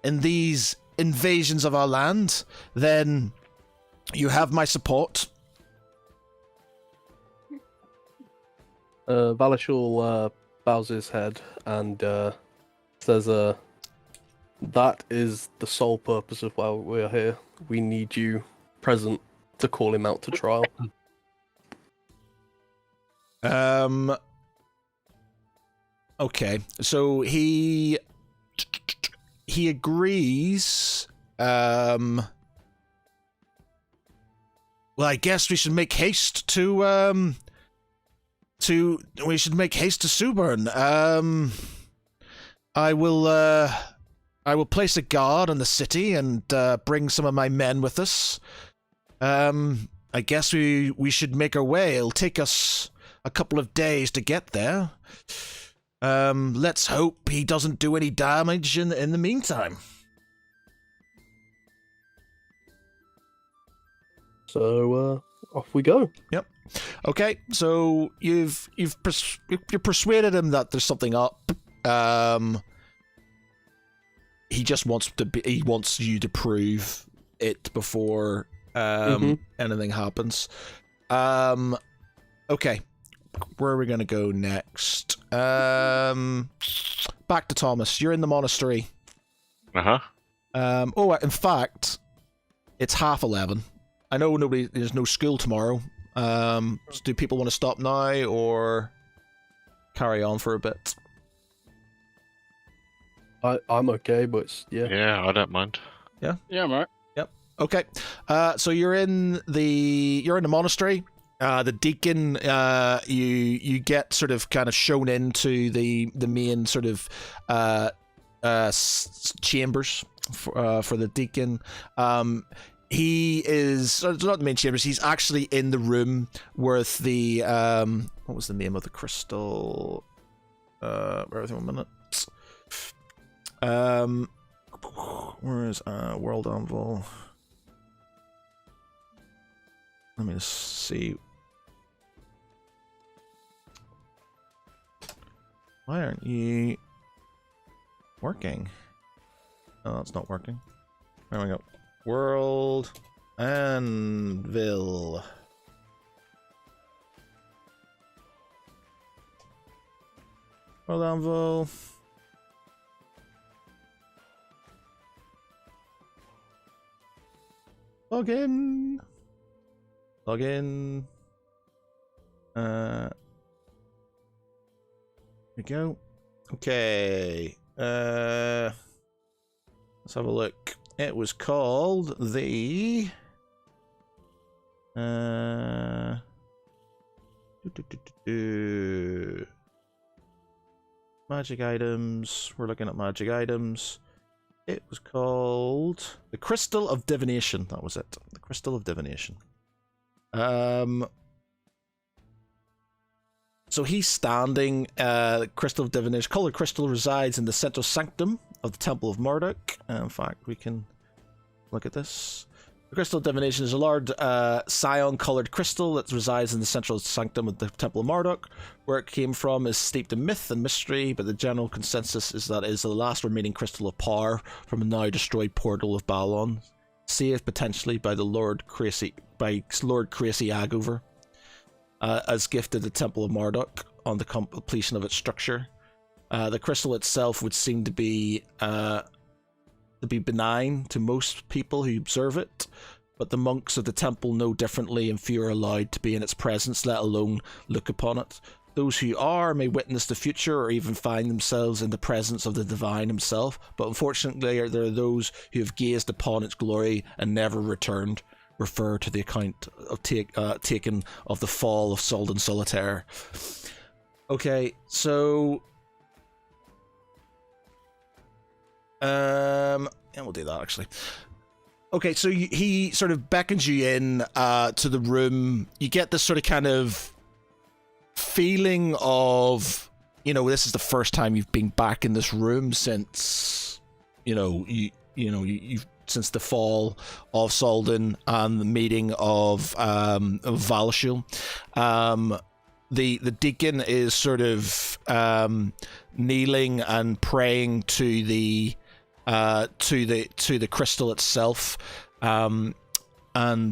Speaker 1: in these invasions of our land, then you have my support.
Speaker 4: Valishul bows his head and says, that is the sole purpose of why we're here. We need you present to call him out to trial.
Speaker 1: Okay, so he agrees. Well, I guess we should make haste to Subern. I will place a guard on the city and bring some of my men with us. I guess we should make our way. It'll take us a couple of days to get there. Let's hope he doesn't do any damage in the meantime.
Speaker 4: So off we go.
Speaker 1: Yep. Okay. So you're persuaded him that there's something up. He just wants you to prove it before anything happens. Okay, where are we going to go next? Back to Thomas. You're in the monastery. In fact, it's 11:30. I know there's no school tomorrow. So do people want to stop now or carry on for a bit?
Speaker 4: I'm okay, but yeah.
Speaker 5: Yeah, I don't mind.
Speaker 1: Yeah?
Speaker 3: Yeah, I'm alright.
Speaker 1: Yep. Okay. So you're in the monastery. The deacon, you get sort of kind of shown into the main sort of chambers for the deacon. He is not the main chambers. He's actually in the room with the what was the name of the crystal? Bear with me 1 minute. Where is World Anvil? Let me just see. Why aren't you working? Oh, it's not working. There we go. World Anvil. World Anvil. Log in. Log in. There we go. Okay. Let's have a look. It was called the magic items. We're looking at magic items. It was called the Crystal of Divination. That was it. The Crystal of Divination. So he's standing. Crystal of Divination. Colored crystal resides in the central sanctum of the Temple of Marduk. In fact, we can look at this. The Crystal of Divination is a large cyan-colored crystal that resides in the central sanctum of the Temple of Marduk. Where it came from is steeped in myth and mystery, but the general consensus is that it is the last remaining crystal of power from a now-destroyed portal of Babylon, saved potentially by Lord Crazy Agover, as gifted the Temple of Marduk on the completion of its structure. The crystal itself would seem to be benign to most people who observe it, but the monks of the temple know differently and few are allowed to be in its presence, let alone look upon it. Those who are may witness the future or even find themselves in the presence of the divine himself, but unfortunately there are those who have gazed upon its glory and never returned. Refer to the account of taken of the fall of Soldan Solitaire. Okay, so yeah, we'll do that actually. Okay, so he sort of beckons you in to the room. You get this sort of kind of feeling of, this is the first time you've been back in this room since, you've since the fall of Soldan and the meeting of Valashul. The deacon is sort of kneeling and praying to the crystal itself, and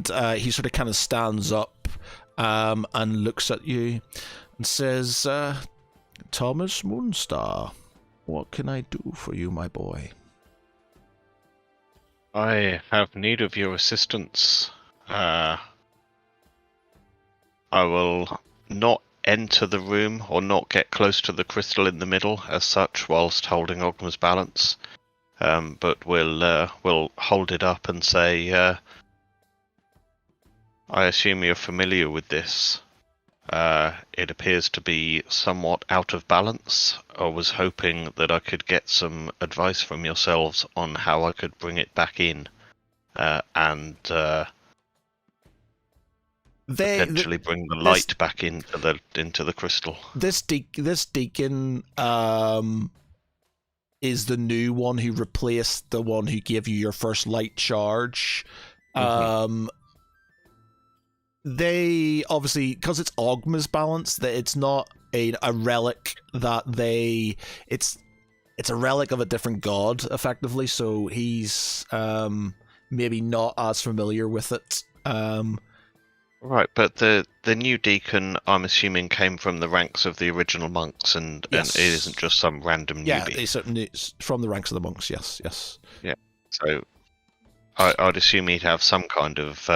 Speaker 1: he sort of kind of stands up and looks at you and says, Thomas Moonstar, what can I do for you, my boy?
Speaker 5: I have need of your assistance. I will not enter the room or not get close to the crystal in the middle as such whilst holding Ogma's balance, but we'll hold it up and say, I assume you're familiar with this. It appears to be somewhat out of balance. I was hoping that I could get some advice from yourselves on how I could bring it back in, and potentially bring the light back into the crystal.
Speaker 1: This deacon is the new one who replaced the one who gave you your first light charge. Mm-hmm. They obviously, because it's Ogma's balance, that it's not a relic that it's a relic of a different god, effectively. So he's maybe not as familiar with it
Speaker 5: Right, but the new deacon, I'm assuming, came from the ranks of the original monks, and it isn't just some random newbie.
Speaker 1: Yeah, it's certainly from the ranks of the monks. Yes.
Speaker 5: Yeah. So I'd assume he'd have some kind of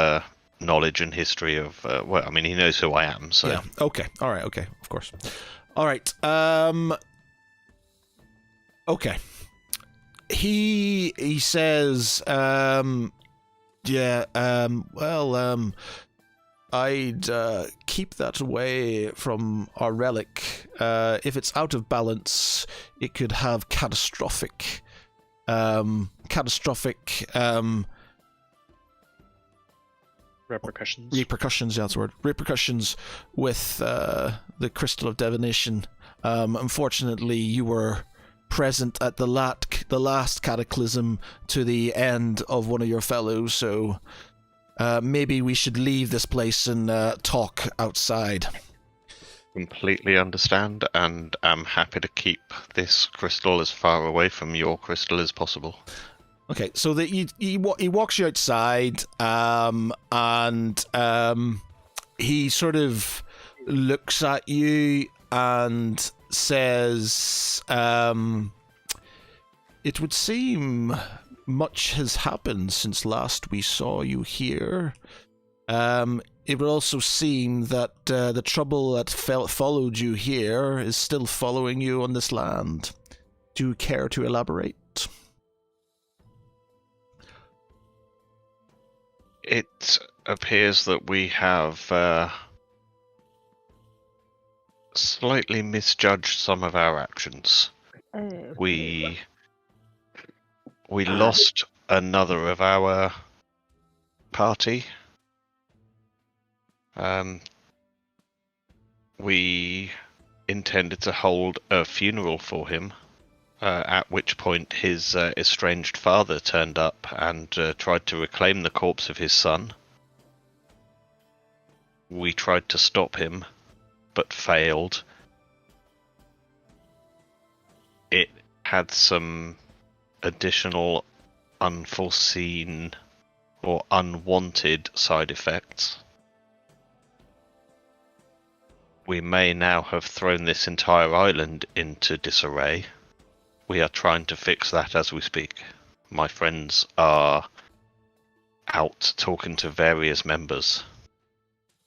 Speaker 5: knowledge and history of. Well, I mean, he knows who I am. So
Speaker 1: yeah. Okay. All right. Okay. Of course. All right. Okay. He says. I'd keep that away from our relic. If it's out of balance, it could have catastrophic
Speaker 8: repercussions.
Speaker 1: Repercussions, yeah, that's the word. Repercussions with the Crystal of Divination. Unfortunately, you were present at the last cataclysm to the end of one of your fellows, so maybe we should leave this place and talk outside.
Speaker 5: Completely understand, and I'm happy to keep this crystal as far away from your crystal as possible.
Speaker 1: Okay, so he walks you outside, and he sort of looks at you and says, "It would seem much has happened since last we saw you here. It would also seem that the trouble that followed you here is still following you on this land. Do you care to elaborate?"
Speaker 5: It appears that we have slightly misjudged some of our actions. We lost another of our party. We intended to hold a funeral for him, at which point his estranged father turned up and tried to reclaim the corpse of his son. We tried to stop him, but failed. It had some additional unforeseen or unwanted side effects. We may now have thrown this entire island into disarray. We are trying to fix that as we speak. My friends are out talking to various members.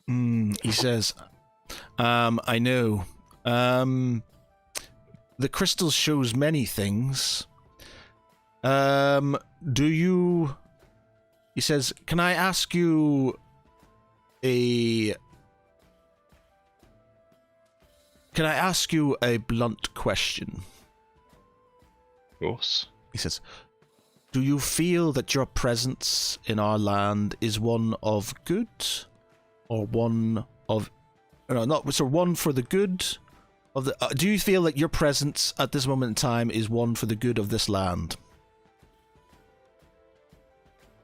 Speaker 1: He says, I know. The crystal shows many things. Do you... He says, can I ask you a blunt question?
Speaker 5: Of course.
Speaker 1: He says, do you feel that your presence in our land is one of good, or one of... No, not... So one for the good of the... do you feel that your presence at this moment in time is one for the good of this land?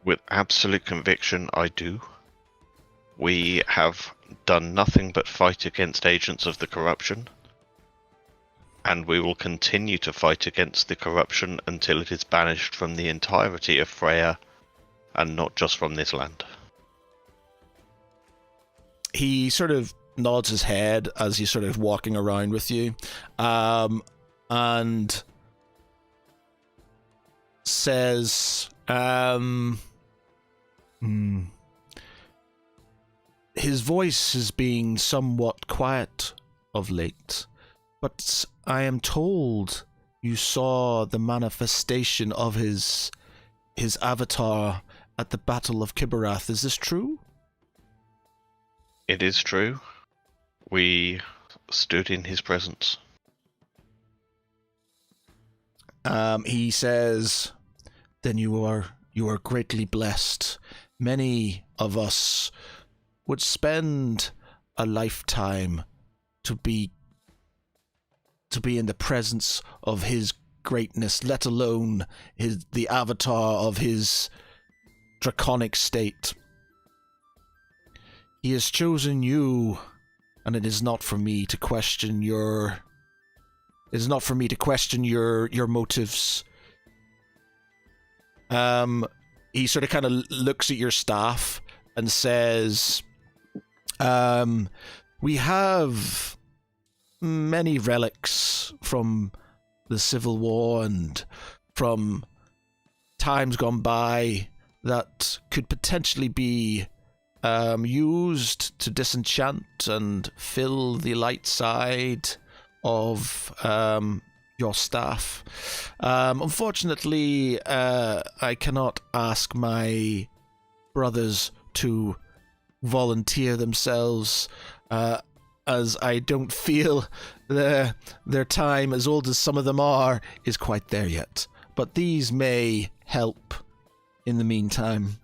Speaker 5: With absolute conviction, I do. We have done nothing but fight against agents of the corruption, and we will continue to fight against the corruption until it is banished from the entirety of Freya, and not just from this land.
Speaker 1: He sort of nods his head as he's sort of walking around with you, and says, his voice is being somewhat quiet of late, but I am told you saw the manifestation of his avatar at the Battle of Kiberath. Is this true?
Speaker 5: It is true. We stood in his presence.
Speaker 1: He says, then you are greatly blessed. Many of us would spend a lifetime to be in the presence of his greatness, let alone the avatar of his draconic state. He has chosen you, and it is not for me to question your motives. He sort of kind of looks at your staff, and says, "We have many relics from the Civil War and from times gone by that could potentially be used to disenchant and fill the light side of your staff. Unfortunately, I cannot ask my brothers to volunteer themselves, as I don't feel their time, as old as some of them are, is quite there yet. But these may help in the meantime."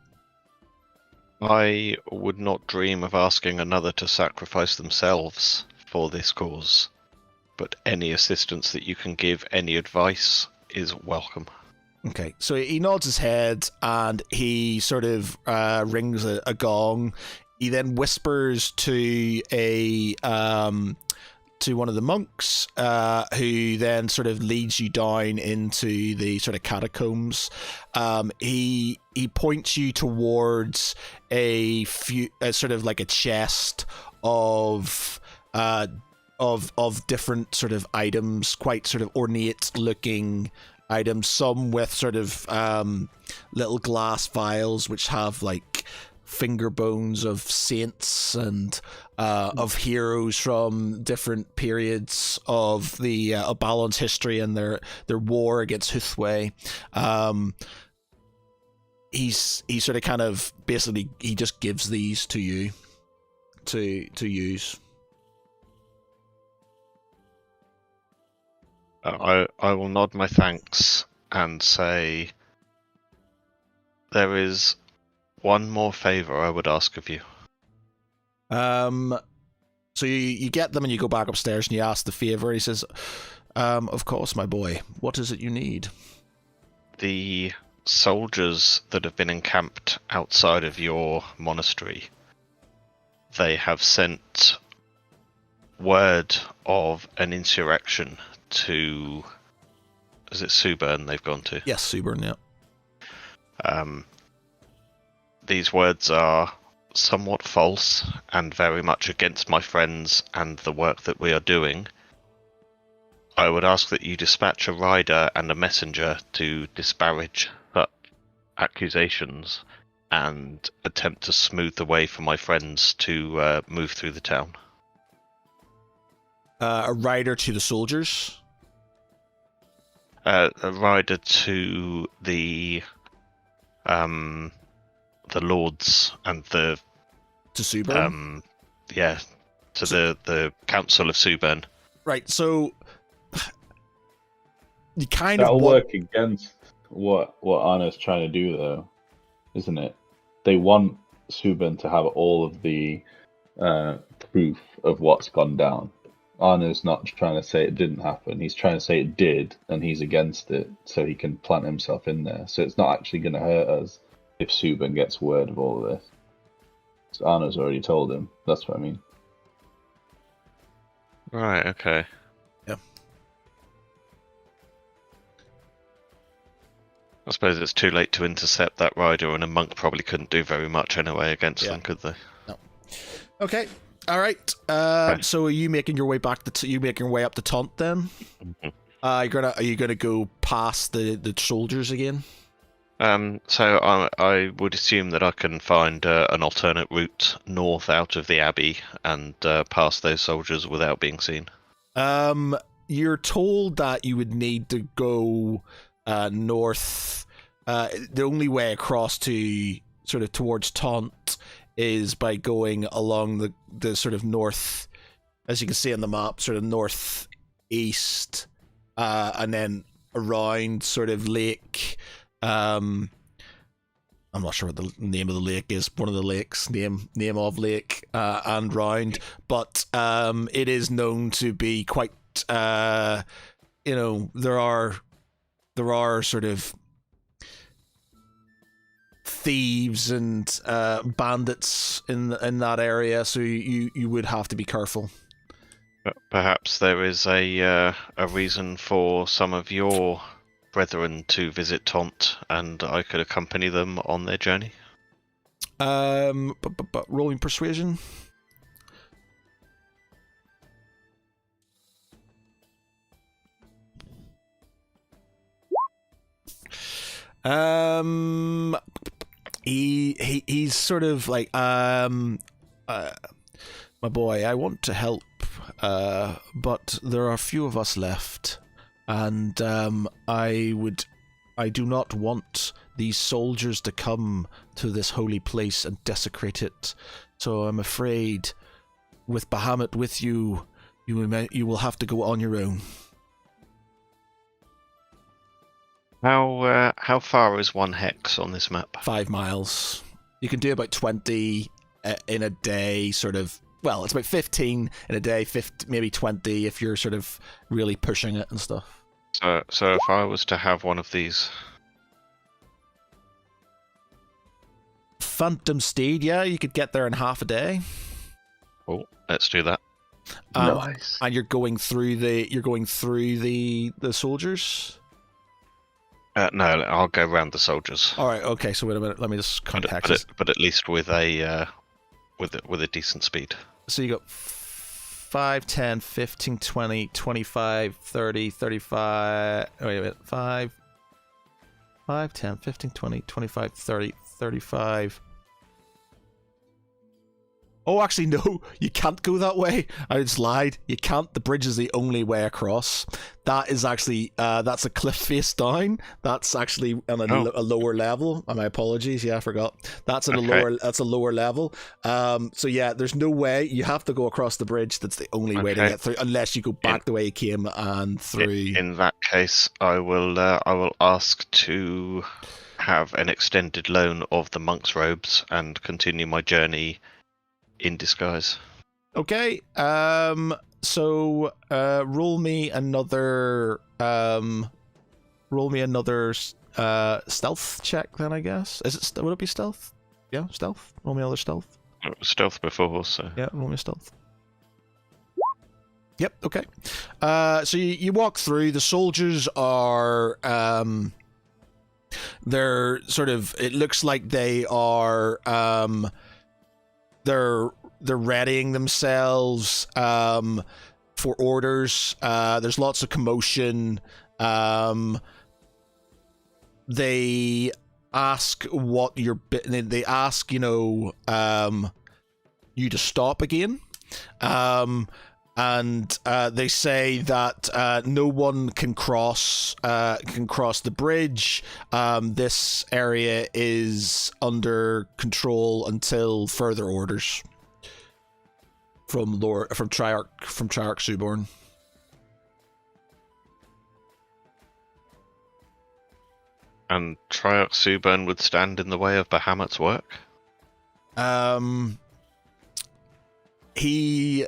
Speaker 5: I would not dream of asking another to sacrifice themselves for this cause, but any assistance that you can give, any advice, is welcome.
Speaker 1: Okay, so he nods his head and he sort of rings a gong. He then whispers to to one of the monks, who then sort of leads you down into the sort of catacombs. He points you towards a sort of like a chest of different sort of items, quite sort of ornate looking items, some with sort of little glass vials which have like finger bones of saints and of heroes from different periods of the Balon's history and their war against Huthway. He sort of kind of basically he just gives these to you to use.
Speaker 5: I will nod my thanks and say, there is one more favour I would ask of you.
Speaker 1: So you get them and you go back upstairs and you ask the favour. He says, "Of course, my boy. What is it you need?"
Speaker 5: The soldiers that have been encamped outside of your monastery, they have sent word of an insurrection to... Is it Suburn they've gone to?
Speaker 1: Yes, Suburn, yeah.
Speaker 5: These words are somewhat false and very much against my friends and the work that we are doing. I would ask that you dispatch a rider and a messenger to disparage such accusations and attempt to smooth the way for my friends to move through the town.
Speaker 1: A rider to the soldiers?
Speaker 5: A rider to the lords and the...
Speaker 1: To Suburn?
Speaker 5: Yeah, to the Council of Suburn.
Speaker 1: Right, so... You kind
Speaker 2: That'll
Speaker 1: of...
Speaker 2: work against what Anna's trying to do, though, isn't it? They want Suburn to have all of the proof of what's gone down. Arno's not trying to say it didn't happen. He's trying to say it did, and he's against it, so he can plant himself in there. So it's not actually going to hurt us if Suburn gets word of all of this. So Arno's already told him. That's what I mean.
Speaker 5: Right, okay.
Speaker 1: Yeah.
Speaker 5: I suppose it's too late to intercept that rider, and a monk probably couldn't do very much anyway against them, could they?
Speaker 1: No. Okay. All right. So are you making your way back you making your way up the Taunt then?
Speaker 5: Mm-hmm.
Speaker 1: Are you gonna go past the soldiers again?
Speaker 5: So I would assume that I can find an alternate route north out of the Abbey and past those soldiers without being seen.
Speaker 1: You're told that you would need to go north. The only way across to sort of towards Taunt is by going along the sort of north, as you can see on the map, sort of northeast, and then around sort of lake. I'm not sure what the name of the lake is. One of the lakes, name of lake, and round. But it is known to be quite. There are sort of thieves and bandits in that area, so you would have to be careful.
Speaker 5: Perhaps there is a reason for some of your brethren to visit Taunt, and I could accompany them on their journey.
Speaker 1: Rolling persuasion. He's sort of like my boy, I want to help, but there are few of us left, and I do not want these soldiers to come to this holy place and desecrate it. So I'm afraid, with Bahamut with you, you will have to go on your own.
Speaker 5: How far is one hex on this map?
Speaker 1: 5 miles. You can do about 20 in a day, sort of. Well, it's about 15 in a day, 50, maybe 20 if you're sort of really pushing it and stuff.
Speaker 5: So if I was to have one of these...
Speaker 1: Phantom Steed, yeah, you could get there in half a day.
Speaker 5: Oh, let's do that.
Speaker 2: Nice.
Speaker 1: And you're going through the soldiers.
Speaker 5: No, I'll go around the soldiers.
Speaker 1: All right, okay. So wait a minute. Let me just context.
Speaker 5: But at least with a decent speed.
Speaker 1: So you got 5, 10, 15, 20, 25, 30, 35. Wait a minute. 5, 10, 15, 20, 25, 30, 35. Oh, actually, no, you can't go that way. I just lied. You can't. The bridge is the only way across. That is actually, that's a cliff face down. That's actually on a lower level. My apologies. Yeah, I forgot. That's a lower level. So yeah, there's no way. You have to go across the bridge. That's the only way to get through, unless you go back the way you came and through.
Speaker 5: In that case, I will ask to have an extended loan of the monk's robes and continue my journey in disguise.
Speaker 1: Okay. So roll me another stealth check then, I guess. Would it be stealth? Yeah, stealth. Roll me another stealth.
Speaker 5: It was stealth before, so
Speaker 1: yeah, roll me a stealth. Yep, okay. So you walk through. The soldiers are they're sort of, it looks like they are they're readying themselves for orders. There's lots of commotion. They ask what you're. They ask, you to stop again. And they say that no one can cross the bridge. This area is under control until further orders from Triarch Suborn.
Speaker 5: And Triarch Suborn would stand in the way of Bahamut's work?
Speaker 1: He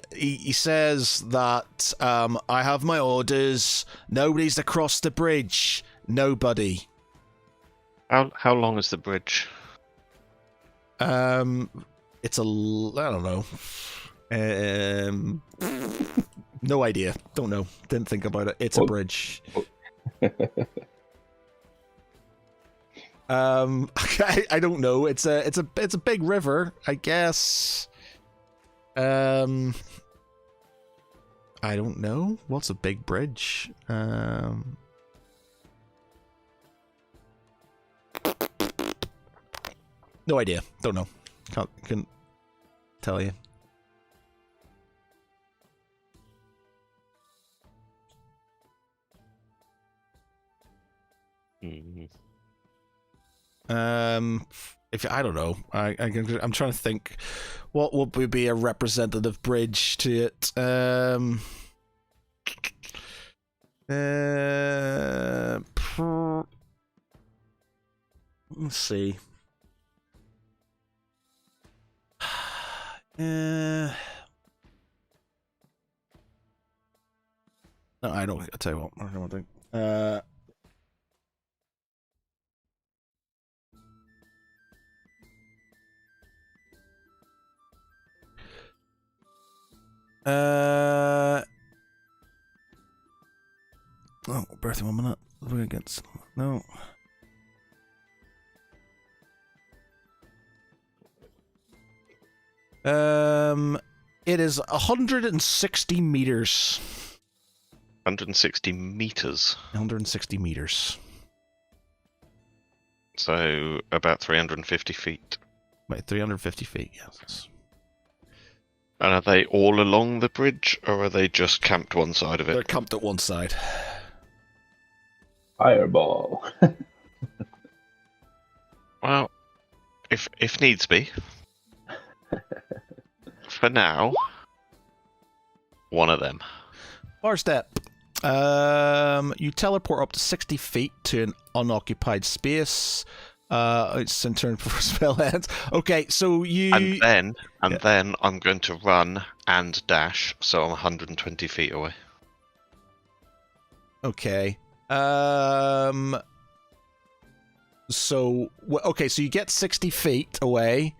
Speaker 1: says that I have my orders. Nobody's to cross the bridge. Nobody.
Speaker 5: How long is the bridge?
Speaker 1: It's I don't know. No idea. Don't know. Didn't think about it. It's a bridge. I don't know. It's a big river, I guess. I don't know. What's a big bridge? No idea. Don't know. Couldn't tell you. I don't know. I'm trying to think. What would be a representative bridge to it? Let's see. No, I don't. I'll tell you what. I don't think. Oh, birthday 1 minute. We're against. No. It is 160 meters.
Speaker 5: 160 meters.
Speaker 1: 160 meters.
Speaker 5: So about 350 feet.
Speaker 1: Wait, 350 feet, yes.
Speaker 5: And are they all along the bridge, or are they just camped one side of it?
Speaker 1: They're camped at one side.
Speaker 2: Fireball.
Speaker 5: Well, if needs be. For now, one of them.
Speaker 1: Bar step. You teleport up to 60 feet to an unoccupied space. It's in turn before spell ends. Okay, so you...
Speaker 5: And then I'm going to run and dash, so I'm 120 feet away.
Speaker 1: Okay. So you get 60 feet away.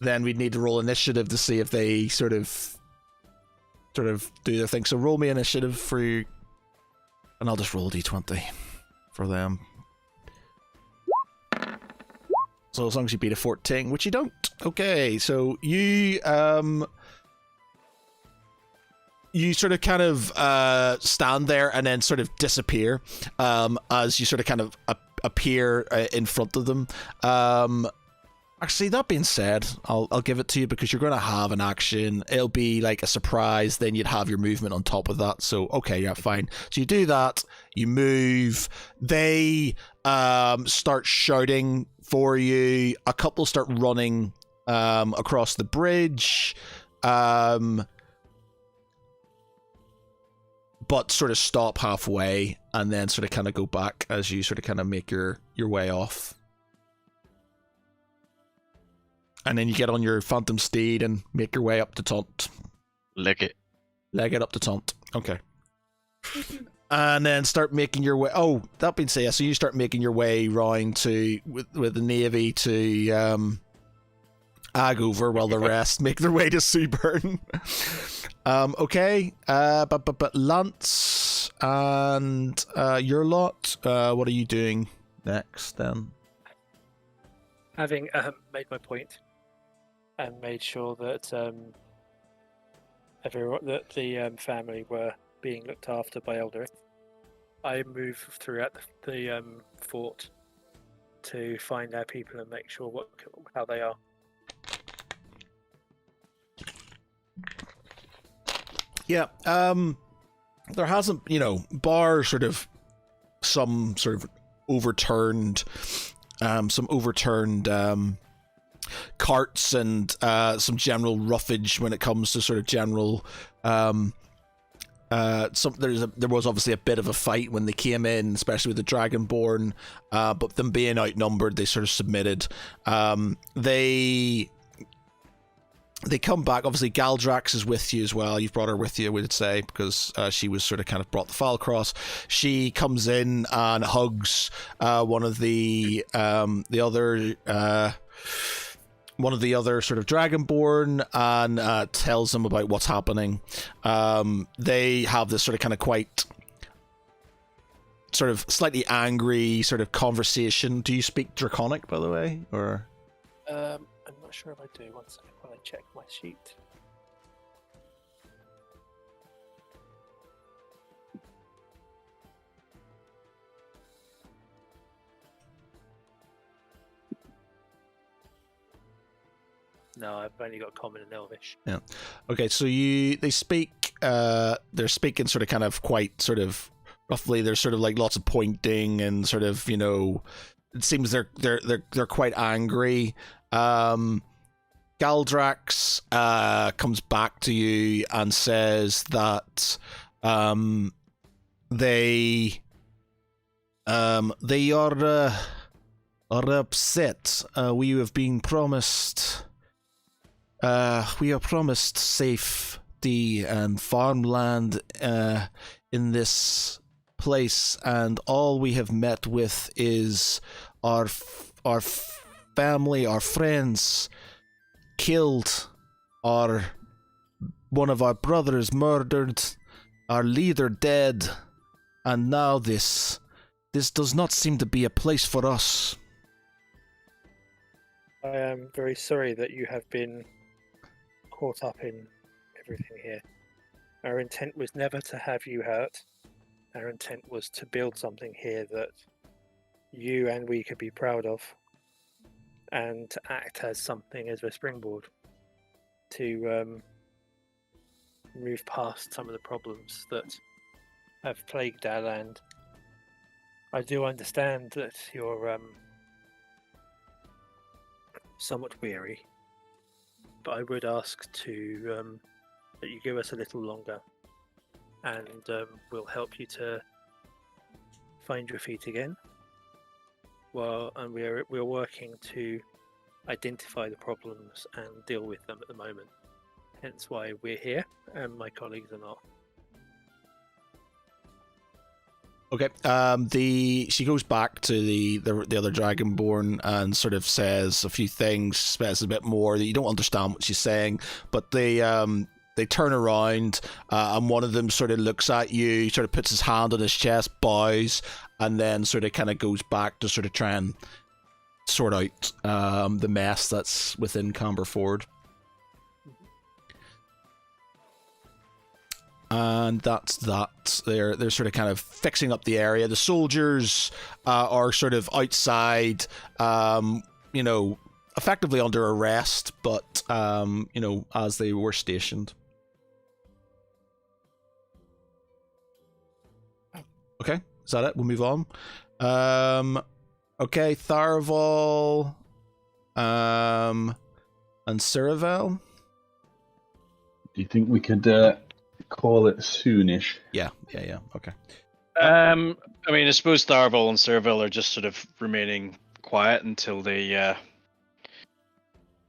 Speaker 1: Then we'd need to roll initiative to see if they sort of do their thing. So roll me initiative for you, and I'll just roll a d20 for them. So as long as you beat a 14, which you don't. Okay, so you sort of kind of stand there and then sort of disappear as you sort of kind of appear in front of them. Actually, that being said, I'll give it to you because you're going to have an action. It'll be like a surprise, then you'd have your movement on top of that. So, okay, yeah, fine. So you do that, you move. They start shouting for you. A couple start running across the bridge. But sort of stop halfway and then sort of kind of go back as you sort of kind of make your way off. And then you get on your phantom steed and make your way up to Taunt.
Speaker 5: Leg it up
Speaker 1: to Taunt. Okay. And then start making your way... Oh, that being said, so you start making your way round to... With the Navy to... Agover while the rest make their way to Seaburn. Okay. But Lance and your lot, what are you doing next then?
Speaker 6: Having made my point and made sure that the family were being looked after by Eldrith, I move throughout the fort to find our people and make sure how they are.
Speaker 1: Yeah, there hasn't, bar sort of some sort of overturned carts and some general roughage when it comes to sort of general there was obviously a bit of a fight when they came in, especially with the Dragonborn, but them being outnumbered, they sort of submitted. They come back. Obviously, Galdrax is with you as well. You've brought her with you, we'd say, because she was sort of kind of brought the file across. She comes in and hugs one of the other sort of Dragonborn and tells them about what's happening. They have this sort of kind of quite sort of slightly angry sort of conversation. Do you speak Draconic, by the way, or?
Speaker 6: I'm not sure if I do. One second while I check my sheet. No, I've only got common and elvish.
Speaker 1: Yeah. Okay, so they speak. They're speaking sort of kind of quite sort of roughly. There's sort of like lots of pointing and sort of It seems they're quite angry. Galdrax comes back to you and says that they are upset. We have been promised. We are promised safety and farmland in this place, and all we have met with is our family, our friends killed, one of our brothers murdered, our leader dead, and now this does not seem to be a place for us.
Speaker 6: I am very sorry that you have been caught up in everything here. Our intent was never to have you hurt. Our intent was to build something here that you and we could be proud of, and to act as something as a springboard to move past some of the problems that have plagued our land. I do understand that you're somewhat weary, but I would ask to that you give us a little longer, and we'll help you to find your feet again. Well, and we're working to identify the problems and deal with them at the moment. Hence why we're here, and my colleagues are not.
Speaker 1: Okay. She goes back to the other Dragonborn and sort of says a few things, says a bit more that you don't understand what she's saying, but they turn around and one of them sort of looks at you, sort of puts his hand on his chest, bows, and then sort of kind of goes back to sort of try and sort out the mess that's within Camberford. And that's that. They're sort of kind of fixing up the area. The soldiers are sort of outside, effectively under arrest, but as they were stationed. Okay, is that it? We'll move on. Okay, Tharaval, and Ciravel.
Speaker 2: Do you think we could call it soonish?
Speaker 1: Yeah. Okay.
Speaker 8: I mean, I suppose Tharaval and Ciravel are just sort of remaining quiet until they.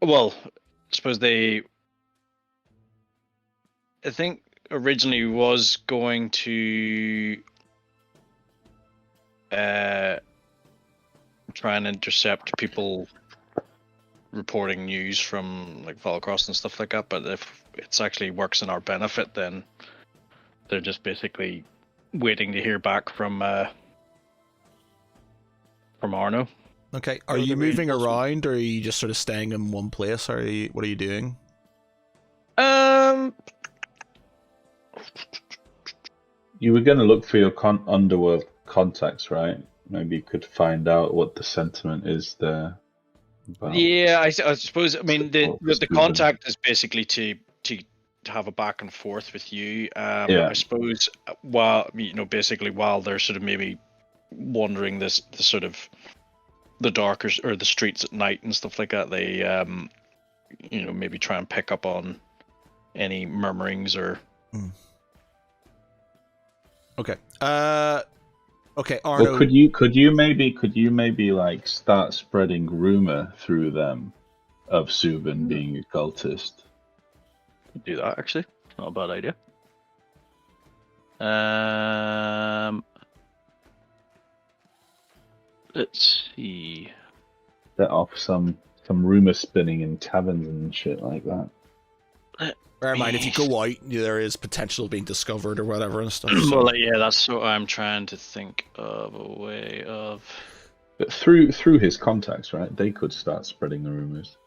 Speaker 8: Well, I suppose they. I think originally was going to try and intercept people reporting news from like Valacross and stuff like that, but if it actually works in our benefit, then they're just basically waiting to hear back from Arno.
Speaker 1: Okay, are you moving around, or are you just sort of staying in one place? What are you doing?
Speaker 2: You were going to look for your underworld contacts, right? Maybe you could find out what the sentiment is there.
Speaker 8: Yeah, I suppose. I mean, the contact is basically to have a back and forth with you. I suppose basically while they're sort of maybe wandering the sort of the darker or the streets at night and stuff like that, they maybe try and pick up on any murmurings or.
Speaker 1: Okay. Okay, Arno.
Speaker 2: Well, could you maybe like start spreading rumor through them of Subin being a cultist?
Speaker 8: Could do that actually. Not a bad idea. Let's see.
Speaker 2: Set off some rumor spinning in taverns and shit like that.
Speaker 1: Bear in mind, if you go out, there is potential being discovered or whatever and stuff. So.
Speaker 8: Well, yeah, that's what I'm trying to think of a way of.
Speaker 2: But through his contacts, right? They could start spreading the rumors.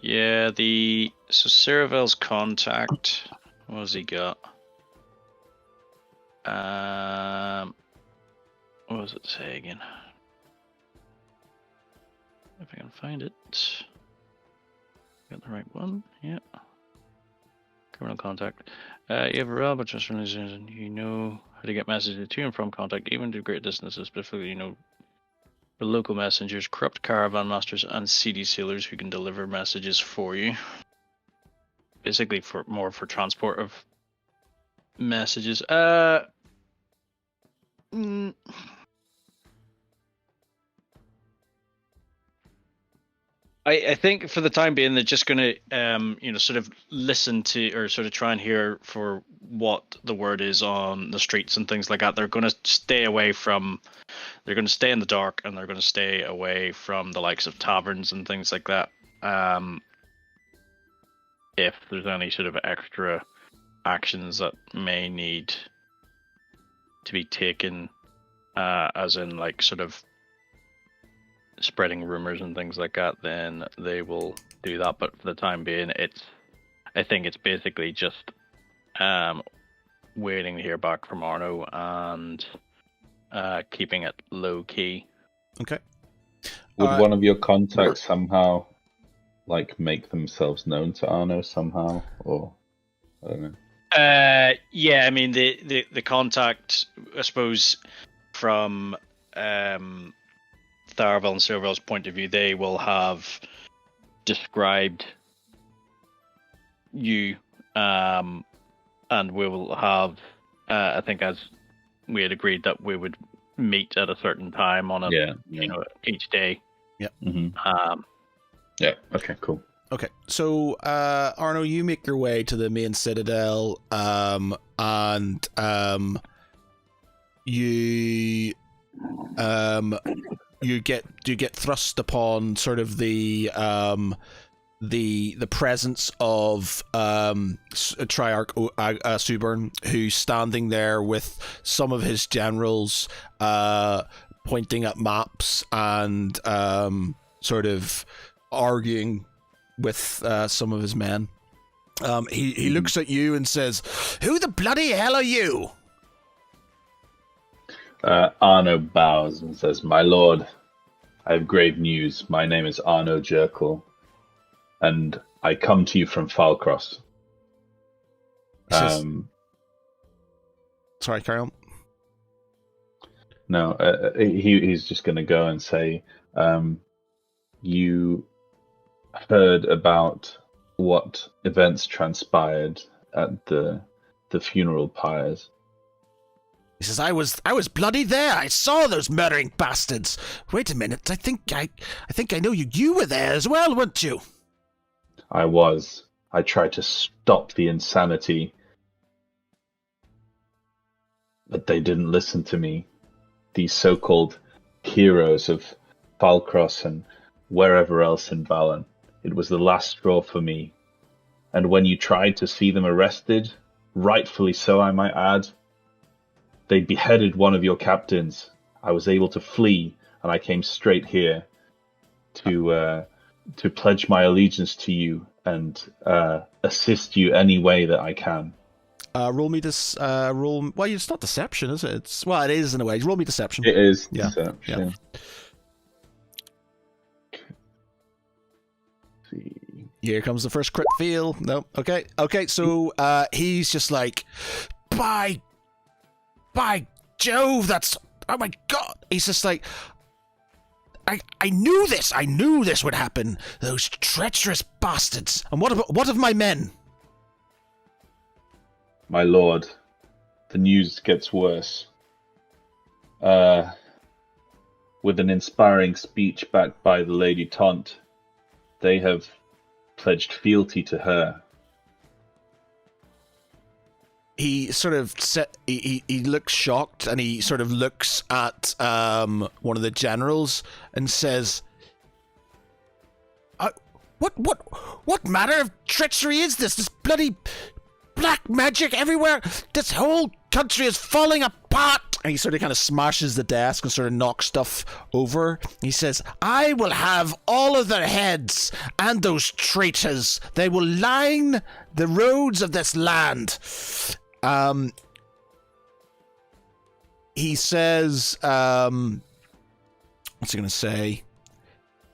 Speaker 8: Yeah, so Ciravel's contact. What has he got? What does it say again? If I can find it. Got the right one. Yeah. Criminal contact. You have a reliable trust relationship. You know how to get messages to and from contact, even to great distances. Specifically, the local messengers, corrupt caravan masters, and seedy sailors who can deliver messages for you. Basically, for transport of messages. I think for the time being, they're just going to, sort of listen to or sort of try and hear for what the word is on the streets and things like that. They're going to stay away from. They're going to stay in the dark, and they're going to stay away from the likes of taverns and things like that. If there's any sort of extra actions that may need to be taken, as in like sort of spreading rumors and things like that, then they will do that. But for the time being, it's
Speaker 3: I think it's basically just waiting to hear back from Arno and keeping it low key.
Speaker 1: Okay.
Speaker 2: Would one of your contacts somehow make themselves known to Arno somehow, or I don't know?
Speaker 8: Yeah, I mean the contact, I suppose, from Tharavel and Serval's point of view, they will have described you, and we will have, I think, as we had agreed, that we would meet at a certain time on each day.
Speaker 1: Yeah.
Speaker 2: Mm-hmm. Yeah. Okay. Cool.
Speaker 1: Okay, so Arno, you make your way to the main citadel, and you get thrust upon sort of the presence of Triarch Subern, who's standing there with some of his generals, pointing at maps and sort of arguing with some of his men. He looks at you and says, "Who the bloody hell are you?"
Speaker 2: Arno bows and says, "My lord, I have grave news. My name is Arno Jerkel, and I come to you from Falcross."
Speaker 1: Sorry, carry on.
Speaker 2: No, he's just going to go and say, you heard about what events transpired at the funeral pyres.
Speaker 1: He says, I was bloody there. I saw those murdering bastards. Wait a minute. I think I know you. You were there as well, weren't you?
Speaker 2: I was. I tried to stop the insanity, but they didn't listen to me. These so-called heroes of Falcross and wherever else in Balan. It was the last straw for me. And when you tried to see them arrested, rightfully so I might add, they beheaded one of your captains. I was able to flee, and I came straight here to pledge my allegiance to you and assist you any way that I can.
Speaker 1: Roll me this. Well, it's not deception, is it? It is in a way. Roll me deception.
Speaker 2: It is deception.
Speaker 1: Yeah. Here comes the first crit fail. No. Okay. So he's just like, by Jove, that's, oh my God. He's just like, I knew this. I knew this would happen. Those treacherous bastards. And what of my men?
Speaker 2: My lord, the news gets worse. With an inspiring speech backed by the Lady Taunt, they have pledged fealty to her.
Speaker 1: He sort of he looks shocked, and he sort of looks at one of the generals and says, "What manner of treachery is this? This bloody black magic everywhere! This whole country is falling apart!" And he sort of kind of smashes the desk and sort of knocks stuff over. He says, "I will have all of their heads and those traitors. They will line the roads of this land." He says, what's he going to say?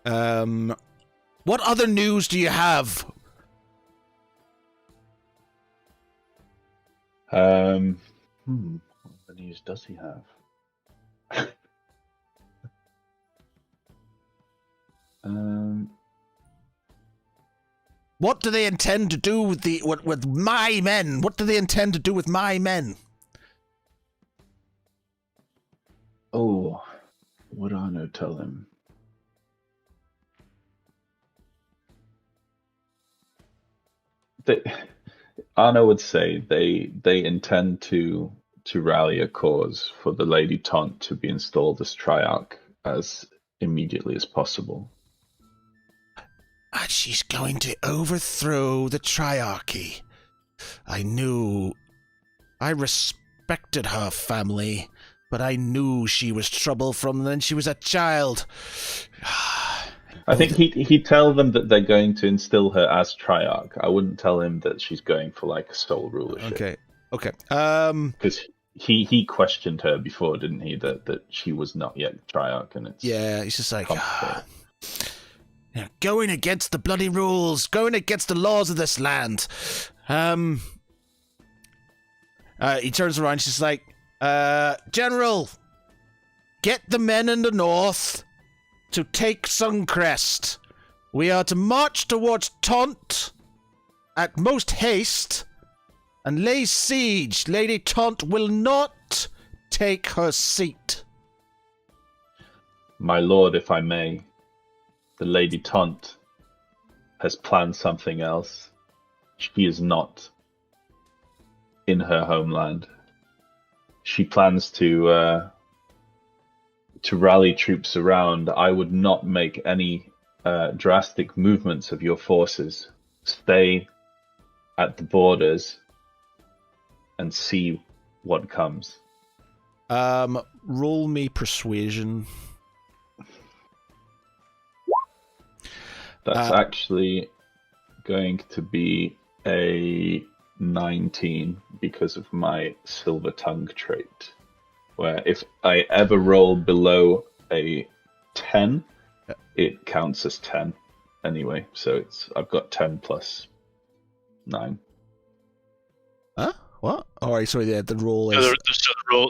Speaker 1: What other news do you have?
Speaker 2: What news does he have?
Speaker 1: What do they intend to do with with my men? What do they intend to do with my men?
Speaker 2: Oh, would Arno tell him? Arno would say they intend to rally a cause for the Lady Taunt to be installed as Triarch as immediately as possible.
Speaker 1: And she's going to overthrow the Triarchy. I respected her family, but I knew she was trouble from when she was a child.
Speaker 2: I think he'd tell them that they're going to instill her as Triarch. I wouldn't tell him that she's going for like sole rulership.
Speaker 1: Okay.
Speaker 2: Because he questioned her before, didn't he? That she was not yet Triarch, and it's
Speaker 1: he's just like going against the bloody rules, going against the laws of this land. He turns around. She's like, General, get the men in the north to take Suncrest. We are to march towards Taunt at most haste and lay siege. Lady Taunt will not take her seat.
Speaker 2: My lord, if I may, the Lady Taunt has planned something else. She is not in her homeland. She plans to rally troops around. I would not make any drastic movements of your forces. Stay at the borders and see what comes.
Speaker 1: Roll me persuasion.
Speaker 2: That's actually going to be a 19 because of my silver tongue trait, where if I ever roll below a 10, it counts as 10 anyway. So I've got 10 plus 9.
Speaker 1: Huh? What? All right. So yeah, the roll is.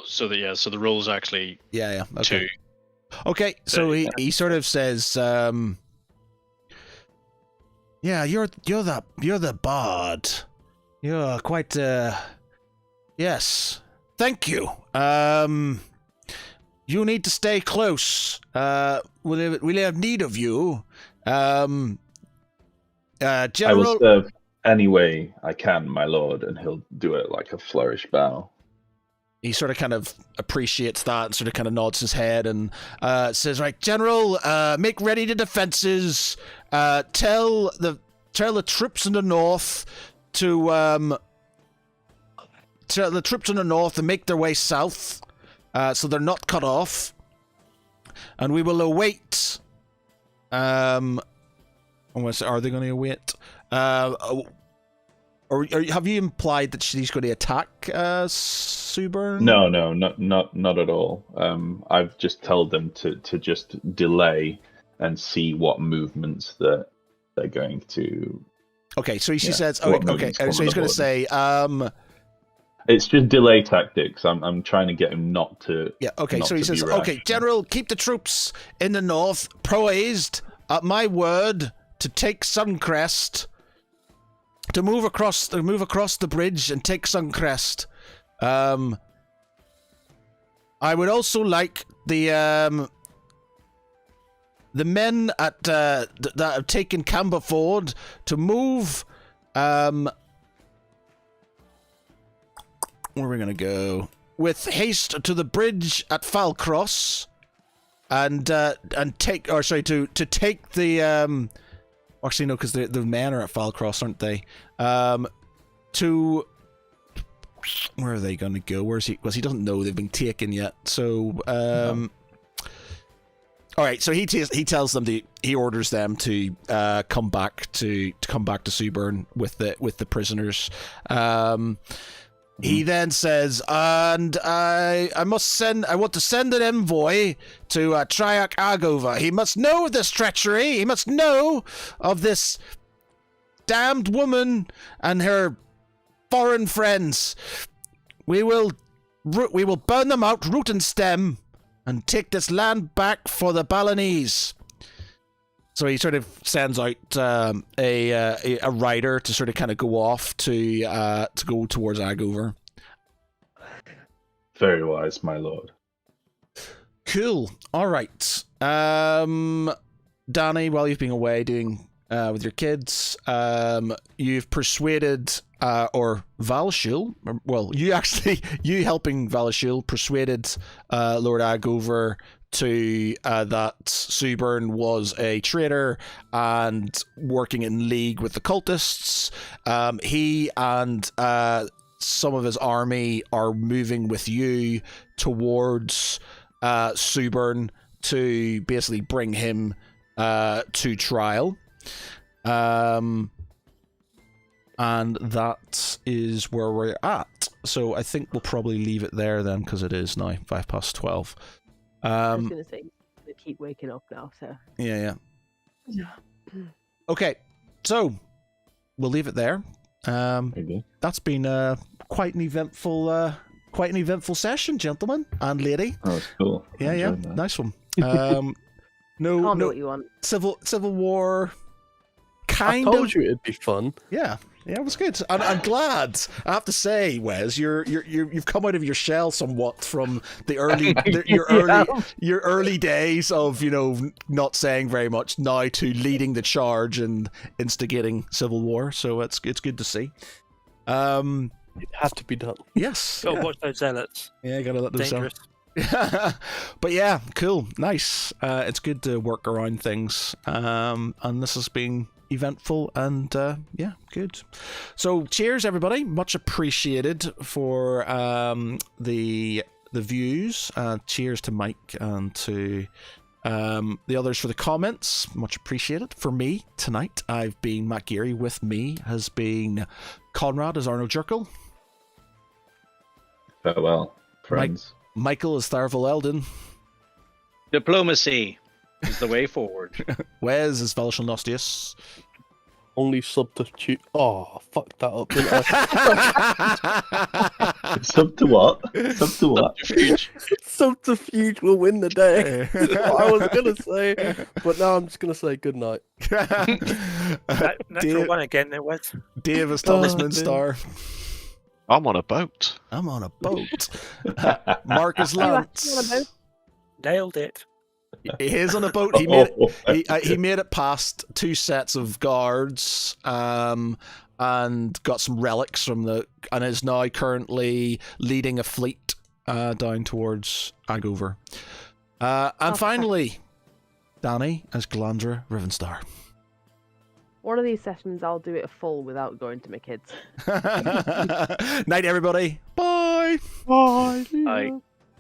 Speaker 8: So the roll is actually
Speaker 1: Okay.
Speaker 8: 2.
Speaker 1: Okay. So he sort of says, yeah, you're the bard. You're quite yes. Thank you. You need to stay close. We'll have need of you. General,
Speaker 2: I will serve any way I can, my lord, and he'll do it like a flourish bow.
Speaker 1: He sort of kind of appreciates that and sort of kind of nods his head and says, right, General, make ready the defenses. Tell the troops in the north to make their way south, so they're not cut off, and we will await. Are they going to await? Or have you implied that she's going to attack Suburn?
Speaker 2: No, not at all. I've just told them to just delay and see what movements that they're going to.
Speaker 1: Okay, so she says, okay, so he's going to say,
Speaker 2: it's just delay tactics. I'm trying to get him not to.
Speaker 1: Yeah, okay, so he says, okay, General, keep the troops in the north poised at my word to take Suncrest, to move across the bridge and take Suncrest. I would also like the men at that have taken Camberford to move. Where are we gonna go? With haste to the bridge at Falcross, and take, or sorry, to take the Actually, no, because the men are at Falcross, aren't they? To where are they gonna go? Where's he? Well, he doesn't know they've been taken yet. So no. All right, so he tells them he orders them to come back to Suburn with the prisoners. He then says, and I want to send an envoy to Triarch Agover. He must know of this treachery. He must know of this damned woman and her foreign friends. We will burn them out, root and stem, and take this land back for the Balinese. So he sort of sends out a rider to sort of kind of go off to go towards Agover.
Speaker 2: Very wise, my lord.
Speaker 1: Cool. All right. Danny, while you've been away doing with your kids, you've persuaded or Valshul. Well, you helping Valshul persuaded Lord Agover to that Suburn was a traitor and working in league with the cultists. He and some of his army are moving with you towards Suburn to basically bring him to trial. And that is where we're at. So I think we'll probably leave it there then, because it is now 12:05.
Speaker 7: I was going to say, they keep waking up now, so.
Speaker 1: Yeah. Okay, so we'll leave it there. That's been quite an eventful session, gentlemen and lady.
Speaker 2: Oh, it's cool.
Speaker 1: Yeah, nice one. No,
Speaker 7: Can't do what you want.
Speaker 1: Civil War.
Speaker 4: I told you it'd be fun.
Speaker 1: Yeah, it was good. And I'm glad. I have to say, Wes, you've come out of your shell somewhat from the your early days of not saying very much now to leading the charge and instigating civil war. So it's good to see.
Speaker 4: It had to be done.
Speaker 1: Yes.
Speaker 6: Gotta watch those zealots.
Speaker 1: Yeah, gotta let those
Speaker 6: Dangerous.
Speaker 1: But yeah, cool, nice. It's good to work around things, and this has been eventful and yeah, good. So cheers, everybody. Much appreciated for the views. Cheers to Mike and to the others for the comments. Much appreciated. For me tonight, I've been Matt Geary. With me has been Conrad as Arnold Jerkel.
Speaker 2: Farewell, friends.
Speaker 1: Michael is Tharvel Eldon.
Speaker 8: Diplomacy is the way forward.
Speaker 1: Wes is Valshal Nostius.
Speaker 4: Only substitute. Oh, fuck that up, didn't I?
Speaker 2: Sub to what? Sub to what?
Speaker 4: Subterfuge will win the day. That's what I was going to say. But now I'm just going to say good night.
Speaker 6: Natural one again, there was.
Speaker 1: Dave is Thomas Minstar.
Speaker 5: I'm on a boat.
Speaker 1: I'm on a boat. Mark is Lance.
Speaker 6: Nailed it.
Speaker 1: He is on a boat. He made it. He made it past 2 sets of guards, and got some relics and is now currently leading a fleet down towards Agover. And finally, Danny as Glandra Rivenstar.
Speaker 7: One of these sessions, I'll do it full without going to my kids.
Speaker 1: Night, everybody. Bye.
Speaker 4: Bye.
Speaker 8: Bye.